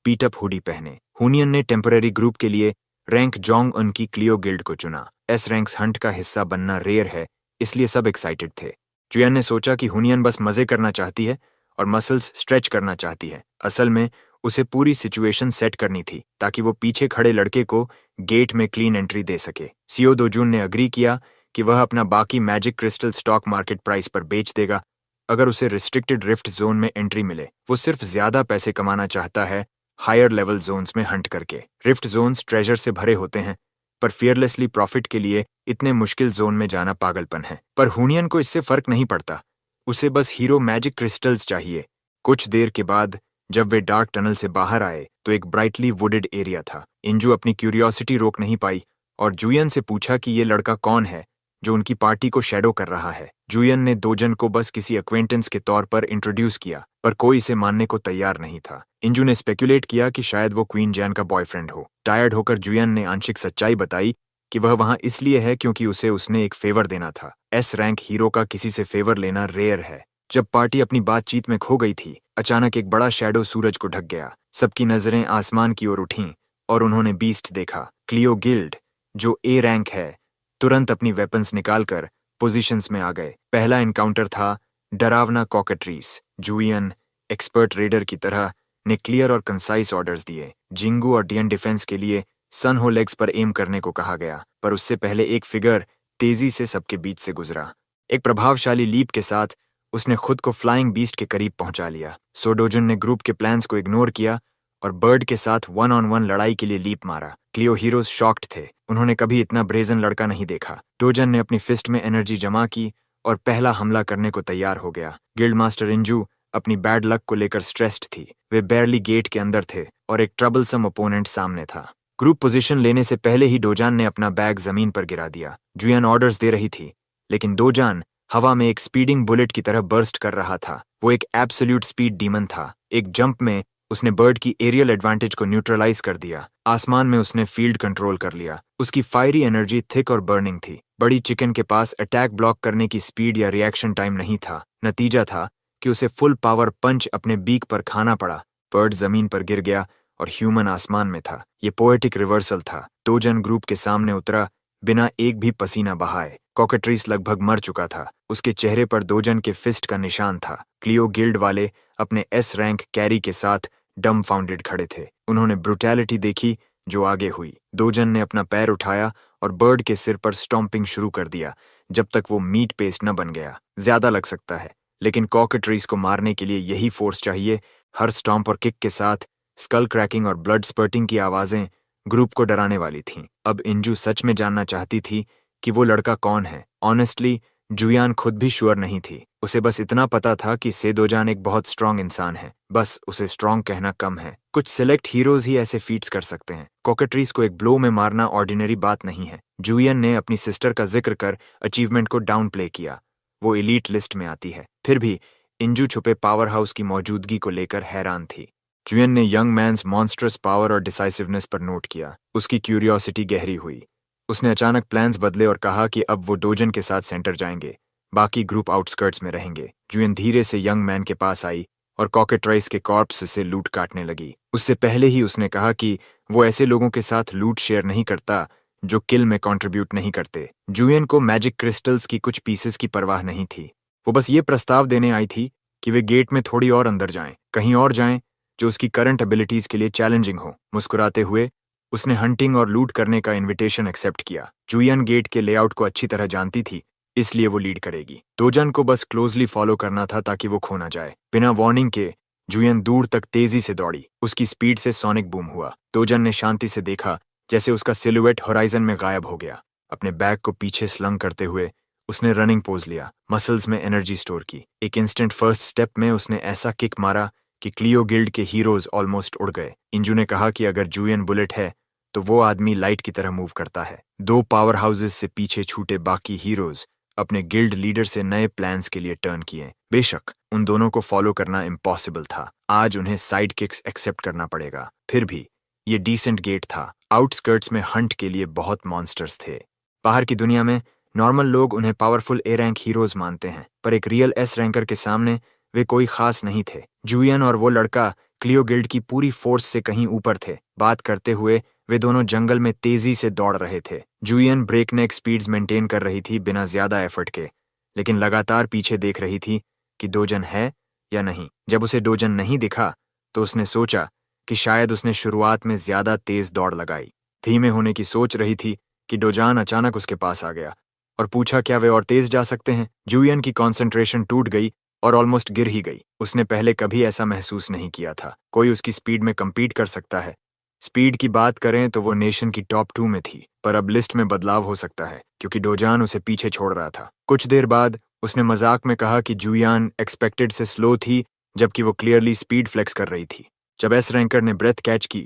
पीटअप हुडी पहने। हुनियन ने टेम्पररी ग्रुप के लिए रैंक जोंग उन की क्लियो गिल्ड को चुना। एस रैंक्स हंट का हिस्सा बनना रेयर है, इसलिए सब एक्साइटेड थे। जुयन ने सोचा कि हुनियन बस मजे करना चाहती है और मसल्स स्ट्रेच करना चाहती है। असल में उसे पूरी सिचुएशन सेट करनी थी ताकि वो पीछे खड़े लड़के को गेट में क्लीन एंट्री दे सके। सीओ दोजुन ने अग्री किया कि वह अपना बाकी magic crystal stock market price पर बेच देगा अगर उसे रिस्ट्रिक्टेड रिफ्ट जोन में एंट्री मिले। वो सिर्फ ज्यादा पैसे कमाना चाहता है हायर लेवल जोन्स में हंट करके। रिफ्ट जोन्स ट्रेजर से भरे होते हैं, पर फियरलेसली प्रॉफिट के लिए इतने मुश्किल जोन में जाना पागलपन है। पर हुनियन को इससे फर्क नहीं पड़ता, उसे बस हीरो मैजिक क्रिस्टल्स चाहिए। कुछ देर के बाद जब वे डार्क टनल से बाहर आए तो एक ब्राइटली वुडेड एरिया था। इंजू अपनी क्यूरियोसिटी रोक नहीं पाई और जुयन से पूछा कि ये लड़का कौन है जो उनकी पार्टी को शैडो कर रहा है। जुयन ने दोजन को बस किसी एक्वेंटेंस के तौर पर इंट्रोड्यूस किया, पर कोई इसे मानने को तैयार नहीं था। इंजू ने स्पेकुलेट किया कि शायद वो क्वीन जैन का बॉयफ्रेंड हो। टायर्ड होकर जुयन ने आंशिक सच्चाई बताई कि वह वहां इसलिए है क्योंकि उसने एक फेवर देना था। एस रैंक हीरो का किसी से फेवर लेना रेयर है। जब पार्टी अपनी बातचीत में खो गई थी, अचानक एक बड़ा शैडो सूरज को ढक गया। सबकी नजरें आसमान की ओर उठीं और उन्होंने बीस्ट देखा। क्लियो गिल्ड, जो ए रैंक है, तुरंत अपनी वेपन्स निकालकर पोजीशंस में आ गए। पहला एनकाउंटर था डरावना कॉकेट्रीस। जुयन एक्सपर्ट रेडर की तरह ने क्लियर और कंसाइज ऑर्डर्स दिए। जिंगू और डियन डिफेंस के लिए सन हो लेग्स पर एम करने को कहा गया, पर उससे पहले एक फिगर तेजी से सबके बीच से गुजरा। एक प्रभावशाली लीप के साथ उसने खुद को फ्लाइंग बीस्ट के करीब पहुंचा लिया। सो डोजन ने ग्रुप के प्लान्स को इग्नोर किया और बर्ड के साथ 1-on-1 लड़ाई के लिए लीप मारा। क्लियो हीरोज शॉक्ड थे, उन्होंने कभी इतना ब्रेजन लड़का नहीं देखा। डोजन ने अपनी फिस्ट में एनर्जी जमा की और पहला हमला करने को तैयार हो गया। गिल्ड मास्टर इंजू अपनी बैड लक को लेकर स्ट्रेस्ड थी। वे बैरली गेट के अंदर थे और एक ट्रबलसम ओपोनेंट सामने था। ग्रुप पोजीशन लेने से पहले ही डोजान ने अपना बैग जमीन पर गिरा दिया। जुयन ऑर्डर्स दे रही थी, लेकिन डोजान हवा में एक स्पीडिंग बुलेट की तरह बर्स्ट कर रहा था। वो एक एब्सोल्यूट स्पीड डीमन था। एक जंप में उसने बर्ड की एरियल एडवांटेज को न्यूट्रलाइज कर दिया। आसमान में उसने फील्ड कंट्रोल कर लिया। उसकी फायरी एनर्जी थिक और बर्निंग थी। बड़ी चिकन के पास अटैक ब्लॉक करने की स्पीड या रिएक्शन टाइम नहीं था। नतीजा था कि उसे फुल पावर पंच अपने बीक पर खाना पड़ा बर्ड जमीन पर गिर गया और ह्यूमन आसमान में था। ये पोएटिक रिवर्सल था। दोजन ग्रुप के सामने उतरा बिना एक भी पसीना बहाए। कॉकेट्रीस लगभग मर चुका था। उसके चेहरे पर दोजन के फिस्ट का निशान था। क्लियो गिल्ड वाले अपने एस रैंक कैरी के साथ डम फाउंडेड खड़े थे। उन्होंने ब्रुटैलिटी देखी जो आगे हुई। दोजन ने अपना पैर उठाया और बर्ड के सिर पर स्टॉम्पिंग शुरू कर दिया जब तक वो मीट पेस्ट न बन गया। ज्यादा लग सकता है, लेकिन कॉकेट्रीज को मारने के लिए यही फोर्स चाहिए। हर स्टॉम्प और किक के साथ स्कल क्रैकिंग और ब्लड स्पर्टिंग की आवाजें ग्रुप को डराने वाली थीं। अब इंजू सच में जानना चाहती थी कि वो लड़का कौन है। ऑनेस्टली जुयान खुद भी श्योर नहीं थी। उसे बस इतना पता था कि सेदोजान एक बहुत स्ट्रांग इंसान है। बस उसे स्ट्रांग कहना कम है। कुछ सिलेक्ट हीरोज ही ऐसे फीट्स कर सकते हैं। कॉकेट्रीज को एक ब्लो में मारना ऑर्डिनरी बात नहीं है। जुयन ने अपनी सिस्टर का जिक्र कर अचीवमेंट को डाउन प्ले किया। वो एलीट लिस्ट में आती है। फिर भी इंजू छुपे पावर हाउस की मौजूदगी को लेकर हैरान थी। जुयन ने यंग मैन्स मॉन्स्ट्रस पावर और डिसाइसिवनेस पर नोट किया। उसकी क्यूरियोसिटी गहरी हुई। उसने अचानक प्लान्स बदले और कहा कि अब वो डोजन के साथ सेंटर जाएंगे, बाकी ग्रुप आउटस्कर्ट्स में रहेंगे। जुयन धीरे से यंग मैन के पास आई और कॉकेट्राइस के कॉर्प्स से लूट काटने लगी। उससे पहले ही उसने कहा कि वो ऐसे लोगों के साथ लूट शेयर नहीं करता जो किल में कंट्रीब्यूट नहीं करते। जुयन को मैजिक क्रिस्टल्स की कुछ पीसेस की परवाह नहीं थी। वो बस ये प्रस्ताव देने आई थी कि वे गेट में थोड़ी और अंदर जाएं, कहीं और जाएं जो उसकी करंट एबिलिटीज के लिए चैलेंजिंग हो। मुस्कुराते हुए उसने हंटिंग और लूट करने का इनविटेशन एक्सेप्ट किया। जुयन गेट के लेआउट को अच्छी तरह जानती थी, इसलिए वो लीड करेगी। दोजन को बस क्लोजली फॉलो करना था ताकि वो खो ना जाए। बिना वार्निंग के जुयन दूर तक तेजी से दौड़ी। उसकी स्पीड से सोनिक बूम हुआ। दोजन ने शांति से देखा जैसे उसका सिलुएट होराइजन में गायब हो गया। अपने बैग को पीछे स्लंग करते हुए उसने रनिंग पोज लिया, मसल्स में एनर्जी स्टोर की। एक इंस्टेंट फर्स्ट स्टेप में उसने ऐसा किक मारा कि क्लियो गिल्ड के हीरोज ऑलमोस्ट उड़ गए। इंजू ने कहा कि अगर जुयन बुलेट है तो वो आदमी लाइट की तरह मूव करता है। 2 पावर हाउसेस से पीछे छूटे बाकी हीरोज अपने गिल्ड लीडर से नए प्लान्स के लिए टर्न किए। बेशक उन दोनों को फॉलो करना इम्पॉसिबल था। आज उन्हें साइड किक्स एक्सेप्ट करना पड़ेगा। फिर भी ये डिसेंट गेट था। आउटस्कर्ट्स में हंट के लिए बहुत मॉन्स्टर्स थे। बाहर की दुनिया में नॉर्मल लोग उन्हें पावरफुल ए रैंक हीरोज मानते हैं, पर एक रियल एस रैंकर के सामने वे कोई खास नहीं थे। जुयन और वो लड़का क्लियो गिल्ड की पूरी फोर्स से कहीं ऊपर थे। बात करते हुए वे दोनों जंगल में तेजी से दौड़ रहे थे। जुयन ब्रेकनेक स्पीड्स मेंटेन कर रही थी बिना ज्यादा एफर्ट के, लेकिन लगातार पीछे देख रही थी कि डोजन है या नहीं। जब उसे डोजन नहीं दिखा तो उसने सोचा कि शायद उसने शुरुआत में ज्यादा तेज दौड़ लगाई। धीमे होने की सोच रही थी कि डोजान अचानक उसके पास आ गया और पूछा क्या वे और तेज जा सकते हैं। जुयन की कॉन्सेंट्रेशन टूट गई और ऑलमोस्ट गिर ही गई। उसने पहले कभी ऐसा महसूस नहीं किया था। कोई उसकी स्पीड में कम्पीट कर सकता है। स्पीड की बात करें तो वो नेशन की टॉप 2 में थी, पर अब लिस्ट में बदलाव हो सकता है क्योंकि डोजान उसे पीछे छोड़ रहा था। कुछ देर बाद उसने मजाक में कहा कि जुयान एक्सपेक्टेड से स्लो थी, जबकि वो क्लियरली स्पीड फ्लेक्स कर रही थी। जब एस रैंकर ने ब्रेथ कैच की,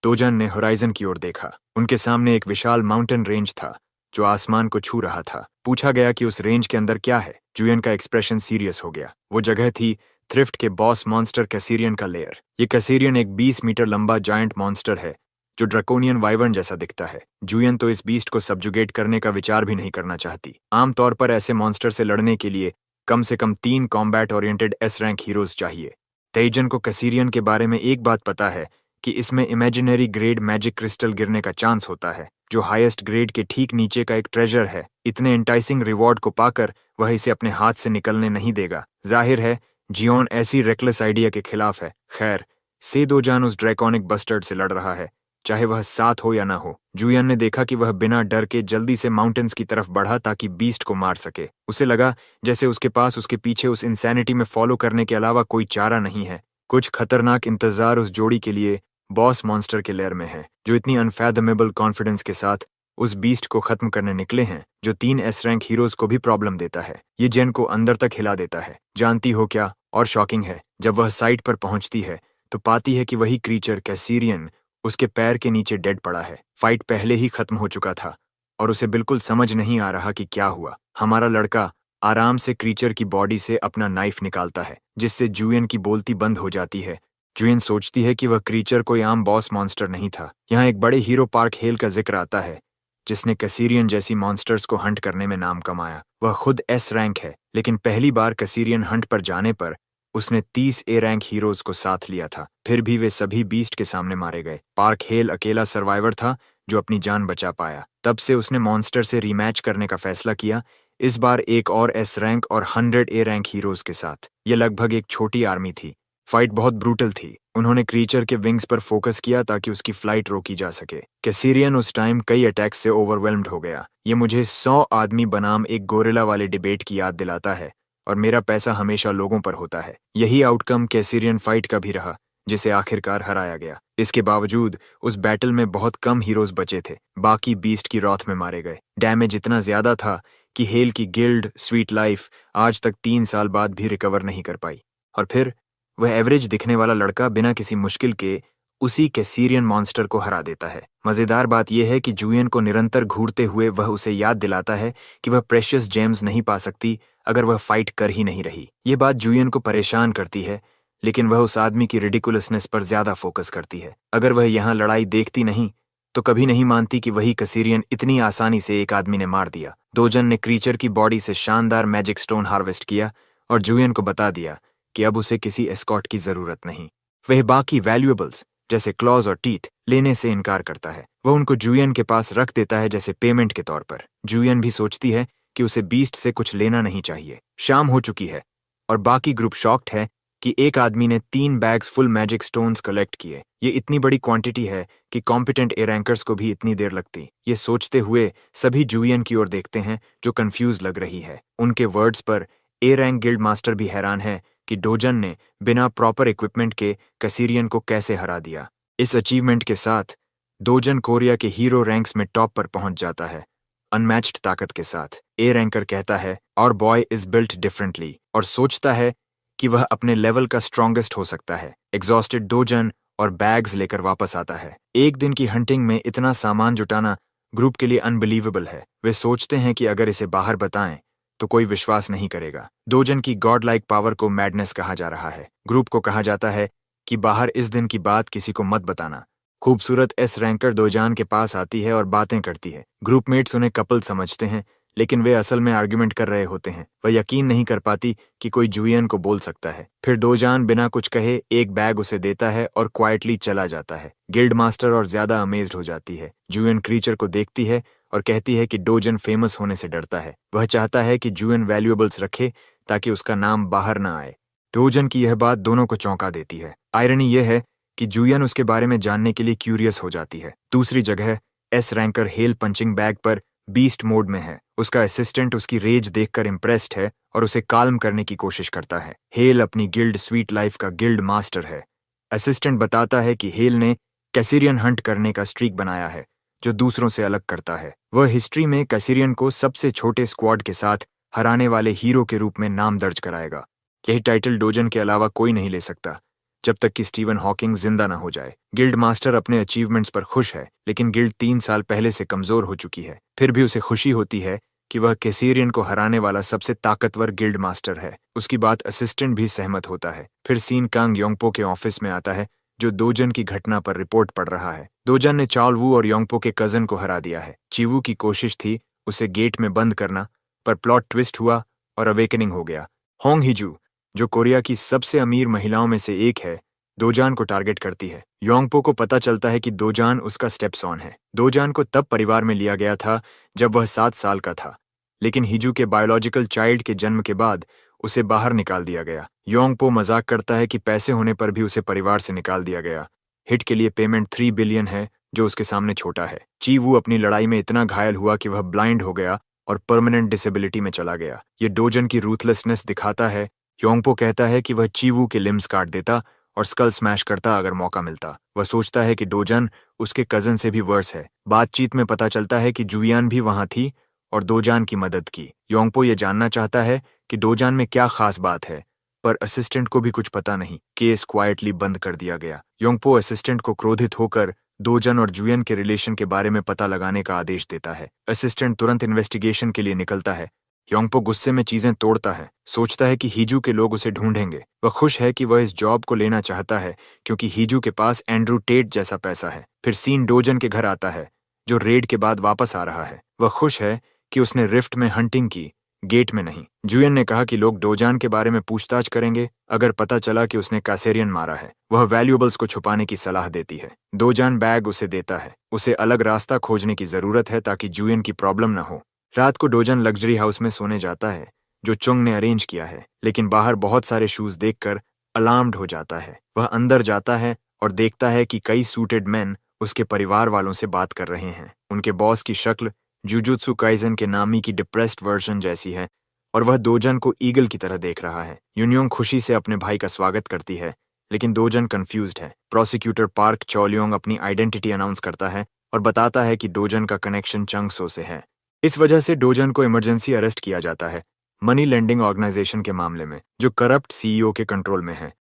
डोजान ने होराइजन की ओर देखा। उनके सामने एक विशाल माउंटेन रेंज था जो आसमान को छू रहा था। पूछा गया कि उस रेंज के अंदर क्या है। जुयन का एक्सप्रेशन सीरियस हो गया। वो जगह थी थ्रिफ्ट के बॉस मॉन्स्टर कैसीरियन का लेयर। ये कैसीरियन एक 20 मीटर लंबा जायंट मॉन्स्टर है जो ड्रैकोनियन वाइवर्न जैसा दिखता है। जुयन तो इस बीस्ट को सब्जुगेट करने का विचार भी नहीं करना चाहती। आमतौर पर ऐसे मॉन्स्टर से लड़ने के लिए कम से कम 3 combat oriented S rank heroes चाहिए। तेजन को कैसीरियन के बारे में एक बात पता है कि इसमें इमेजिनरी ग्रेड मैजिक क्रिस्टल गिरने का चांस होता है, जो हाईएस्ट ग्रेड के ठीक नीचे का एक ट्रेजर है। इतने एंटाइसिंग रिवॉर्ड को पाकर वह इसे अपने हाथ से निकलने नहीं देगा। जाहिर है जियोन ऐसी रेकलेस आइडिया के खिलाफ है। खैर, सेदोजान उस ड्रैकोनिक बस्टर्ड से लड़ रहा है, चाहे वह साथ हो या ना हो। जुयन ने देखा कि वह बिना डर के जल्दी से माउंटेन्स की तरफ बढ़ा ताकि बीस्ट को मार सके। उसे लगा जैसे उसके पास उसके पीछे उस इंसैनिटी में फॉलो करने के अलावा कोई चारा नहीं है। कुछ खतरनाक इंतजार उस जोड़ी के लिए बॉस मॉन्स्टर के लेयर में है, जो इतनी अनफैथमेबल कॉन्फिडेंस के साथ उस बीस्ट को खत्म करने निकले हैं जो 3 एस रैंक हीरोज को भी प्रॉब्लम देता है। ये जेन को अंदर तक हिला देता है। जानती हो क्या और शॉकिंग है, जब वह साइट पर पहुंचती है तो पाती है कि वही क्रीचर कैसीरियन उसके पैर के नीचे डेड पड़ा है। फाइट पहले ही खत्म हो चुका था और उसे बिल्कुल समझ नहीं आ रहा कि क्या हुआ। हमारा लड़का आराम से क्रीचर की बॉडी से अपना नाइफ निकालता है, जिससे जुयन की बोलती बंद हो जाती है। जुयन सोचती है कि वह क्रीचर कोई आम बॉस मॉन्स्टर नहीं था। यहाँ एक बड़े हीरो पार्क हेल का जिक्र आता है जिसने कैसीरियन जैसी मॉन्स्टर्स को हंट करने में नाम कमाया। वह खुद एस रैंक है, लेकिन पहली बार कैसीरियन हंट पर जाने पर उसने 30 ए रैंक हीरोज को साथ लिया था, फिर भी वे सभी बीस्ट के सामने मारे गए। पार्क हेल अकेला सर्वाइवर था जो अपनी जान बचा पाया। तब से उसने मॉन्स्टर से रीमैच करने का फैसला किया, इस बार एक और एस रैंक और 100 ए रैंक हीरोज के साथ। यह लगभग एक छोटी आर्मी थी। फाइट बहुत ब्रूटल थी। उन्होंने क्रीचर के विंग्स पर फोकस किया ताकि उसकी फ्लाइट रोकी जा सके। कैसिरियन उस टाइम कई अटैक्स से ओवरवेल्म्ड हो गया। ये मुझे 100 आदमी बनाम एक गोरिल्ला वाले डिबेट की याद दिलाता है, और मेरा पैसा हमेशा लोगों पर होता है। यही आउटकम कैसिरियन फाइट का भी रहा, जिसे आखिरकार हराया गया। इसके बावजूद उस बैटल में बहुत कम हीरोज बचे थे। बाकी बीस्ट की रॉथ में मारे गए। डैमेज इतना ज्यादा था कि हेल की गिल्ड स्वीट लाइफ आज तक 3 साल बाद भी रिकवर नहीं कर पाई। और फिर वह एवरेज दिखने वाला लड़का बिना किसी मुश्किल के उसी कैसिरियन मॉन्स्टर को हरा देता है। मजेदार बात यह है कि जुयन को निरंतर घूरते हुए वह उसे याद दिलाता है कि वह प्रेशियस जेम्स नहीं पा सकती अगर वह फाइट कर ही नहीं रही। ये बात जुयन को परेशान करती है, लेकिन वह उस आदमी की रिडिकुलसनेस पर ज्यादा फोकस करती है। अगर वह यहाँ लड़ाई देखती नहीं तो कभी नहीं मानती कि वही कैसिरियन इतनी आसानी से एक आदमी ने मार दिया। दोजन ने क्रीचर की बॉडी से शानदार मैजिक स्टोन हार्वेस्ट किया और जुयन को बता दिया कि अब उसे किसी एस्कॉर्ट की जरूरत नहीं। वह बाकी वैल्यूएबल्स जैसे क्लॉज और टीथ लेने से इनकार करता है। वह उनको जुयन के पास रख देता है जैसे पेमेंट के तौर पर। जुयन भी सोचती है कि उसे बीस्ट से कुछ लेना नहीं चाहिए। शाम हो चुकी है और बाकी ग्रुप शॉक्ड है कि एक आदमी ने 3 bags full magic stones collect किए। ये इतनी बड़ी क्वांटिटी है कि कॉम्पिटेंट ए रैंकर्स को भी इतनी देर लगती। ये सोचते हुए सभी जुयन की ओर देखते हैं जो कंफ्यूज लग रही है। उनके वर्ड्स पर ए रैंक गिल्ड मास्टर भी हैरान है कि डोजन ने बिना प्रॉपर इक्विपमेंट के कैसिरियन को कैसे हरा दिया। इस अचीवमेंट के साथ डोजन कोरिया के हीरो रैंक्स में टॉप पर पहुंच जाता है, अनमैच्ड ताकत के साथ। ए रैंकर कहता है और बॉय इज बिल्ट डिफरेंटली, और सोचता है कि वह अपने लेवल का स्ट्रॉन्गेस्ट हो सकता है। एग्जॉस्टेड डोजन और बैग्स लेकर वापस आता है। एक दिन की हंटिंग में इतना सामान जुटाना ग्रुप के लिए अनबिलीवेबल है। वे सोचते हैं कि अगर इसे बाहर बताएं तो कोई विश्वास नहीं करेगा। डोजन की गॉड लाइक पावर को मैडनेस कहा जा रहा है। ग्रुप को कहा जाता है कि बाहर इस दिन की बात किसी को मत बताना। खूबसूरत एस रैंकर दोजान के पास आती है और बातें करती है। ग्रुपमेट्स उन्हें कपल समझते हैं, लेकिन वे असल में आर्ग्यूमेंट कर रहे होते हैं। वह यकीन नहीं कर पाती कि कोई जुयन को बोल सकता है। फिर दोजान बिना कुछ कहे एक बैग उसे देता है और क्वाइटली चला जाता है। गिल्ड मास्टर और ज्यादा अमेज्ड हो जाती है। जुयन क्रीचर को देखती है और कहती है कि डोजन फेमस होने से डरता है। वह चाहता है कि जुयन वैल्यूएबल्स रखे ताकि उसका नाम बाहर न आए। डोजन की यह बात दोनों को चौंका देती है। आयरनी यह है कि जुयन उसके बारे में जानने के लिए क्यूरियस हो जाती है। दूसरी जगह S ranker hello punching bag पर बीस्ट मोड में है। उसका असिस्टेंट उसकी रेज देखकर इम्प्रेस्ड है और उसे काल्म करने की कोशिश करता है। हेल अपनी गिल्ड स्वीट लाइफ का गिल्ड मास्टर है। असिस्टेंट बताता है कि हेल ने कैसिरियन हंट करने का स्ट्रीक बनाया है जो दूसरों से अलग करता है। वह हिस्ट्री में कैसिरियन को सबसे छोटे स्क्वाड के साथ हराने वाले हीरो के रूप में नाम दर्ज कराएगा। यही टाइटल डोजन के अलावा कोई नहीं ले सकता जब तक कि स्टीवन हॉकिंग जिंदा न हो जाए। गिल्ड मास्टर अपने अचीवमेंट्स पर खुश है, लेकिन गिल्ड 3 साल पहले से कमजोर हो चुकी है। फिर भी उसे खुशी होती है कि वह कैसिरियन को हराने वाला सबसे ताकतवर गिल्ड मास्टर है। उसकी बात असिस्टेंट भी सहमत होता है। फिर सीन कांग योंगपो के ऑफिस में आता है जो दोजन की घटना पर रिपोर्ट पढ़ रहा है। दोजन ने चाओल वू और योंगपो के कजन को हरा दिया है। चीवू की कोशिश थी उसे गेट में बंद करना, पर प्लॉट ट्विस्ट हुआ और अवेकनिंग हो गया। होंग हिजू, जो कोरिया की सबसे अमीर महिलाओं में से एक है, दोजान को टारगेट करती है। योंगपो को पता चलता है कि दोजान उसका स्टेपसॉन है। दोजान को तब परिवार में लिया गया था जब वह 7 साल का था, लेकिन हिजू के बायोलॉजिकल चाइल्ड के जन्म के बाद उसे बाहर निकाल दिया गया। योंगपो मजाक करता है कि पैसे होने पर भी उसे परिवार से निकाल दिया गया। हिट के लिए पेमेंट 3 बिलियन है जो उसके सामने छोटा है। ची वू अपनी लड़ाई में इतना घायल हुआ कि वह ब्लाइंड हो गया और परमानेंट डिसेबिलिटी में चला गया। ये डोजन की रूथलेसनेस दिखाता है। योंगपो कहता है कि वह ची वू के लिम्स काट देता और स्कल स्मैश करता अगर मौका मिलता। वह सोचता है कि डोजन उसके कजन से भी वर्स है। बातचीत में पता चलता है कि जुयान भी वहां थी और दोजान की मदद की। योंगपो ये जानना चाहता है कि डोजान में क्या खास बात है, पर असिस्टेंट को भी कुछ पता नहीं। केस क्वाइटली बंद कर दिया गया। योंगपो असिस्टेंट को क्रोधित होकर दोजन और जुयन के रिलेशन के बारे में पता लगाने का आदेश देता है। असिस्टेंट तुरंत इन्वेस्टिगेशन के लिए निकलता है। योंगपो गुस्से में चीजें तोड़ता है, सोचता है कि हीजू के लोग उसे ढूंढेंगे। वह खुश है कि वह इस जॉब को लेना चाहता है क्योंकि हीजू के पास एंड्रू टेट जैसा पैसा है। फिर सीन डोजन के घर आता है जो रेड के बाद वापस आ रहा है। वह खुश है कि उसने रिफ्ट में हंटिंग की गेट में नहीं। जुयन ने कहा कि लोग डोजान के बारे में पूछताछ करेंगे अगर पता चला कि उसने कासेरियन मारा है। वह वैल्यूएबल्स को छुपाने की सलाह देती है। डोजान बैग उसे देता है। उसे अलग रास्ता खोजने की जरूरत है ताकि जुयन की प्रॉब्लम न हो। रात को डोजान लग्जरी हाउस में सोने जाता है जो चुंग ने अरेंज किया है, लेकिन बाहर बहुत सारे शूज देखकर अलार्म्ड हो जाता है। वह अंदर जाता है और देखता है कि कई सूटेड मैन उसके परिवार वालों से बात कर रहे हैं। उनके बॉस की शक्ल जुजुत्सु काइजन के नामी की डिप्रेस्ड वर्जन जैसी है और वह दोजन को ईगल की तरह देख रहा है। यूनियोंग खुशी से अपने भाई का स्वागत करती है, लेकिन दोजन कंफ्यूज्ड है। प्रोसिक्यूटर पार्क चौलियोंग अपनी आइडेंटिटी अनाउंस करता है और बताता है कि डोजन का कनेक्शन चंगसो से है। इस वजह से डोजन को इमरजेंसी अरेस्ट किया जाता है, मनी लेंडिंग ऑर्गेनाइजेशन के मामले में, जो करप्ट सीईओ के कंट्रोल में है।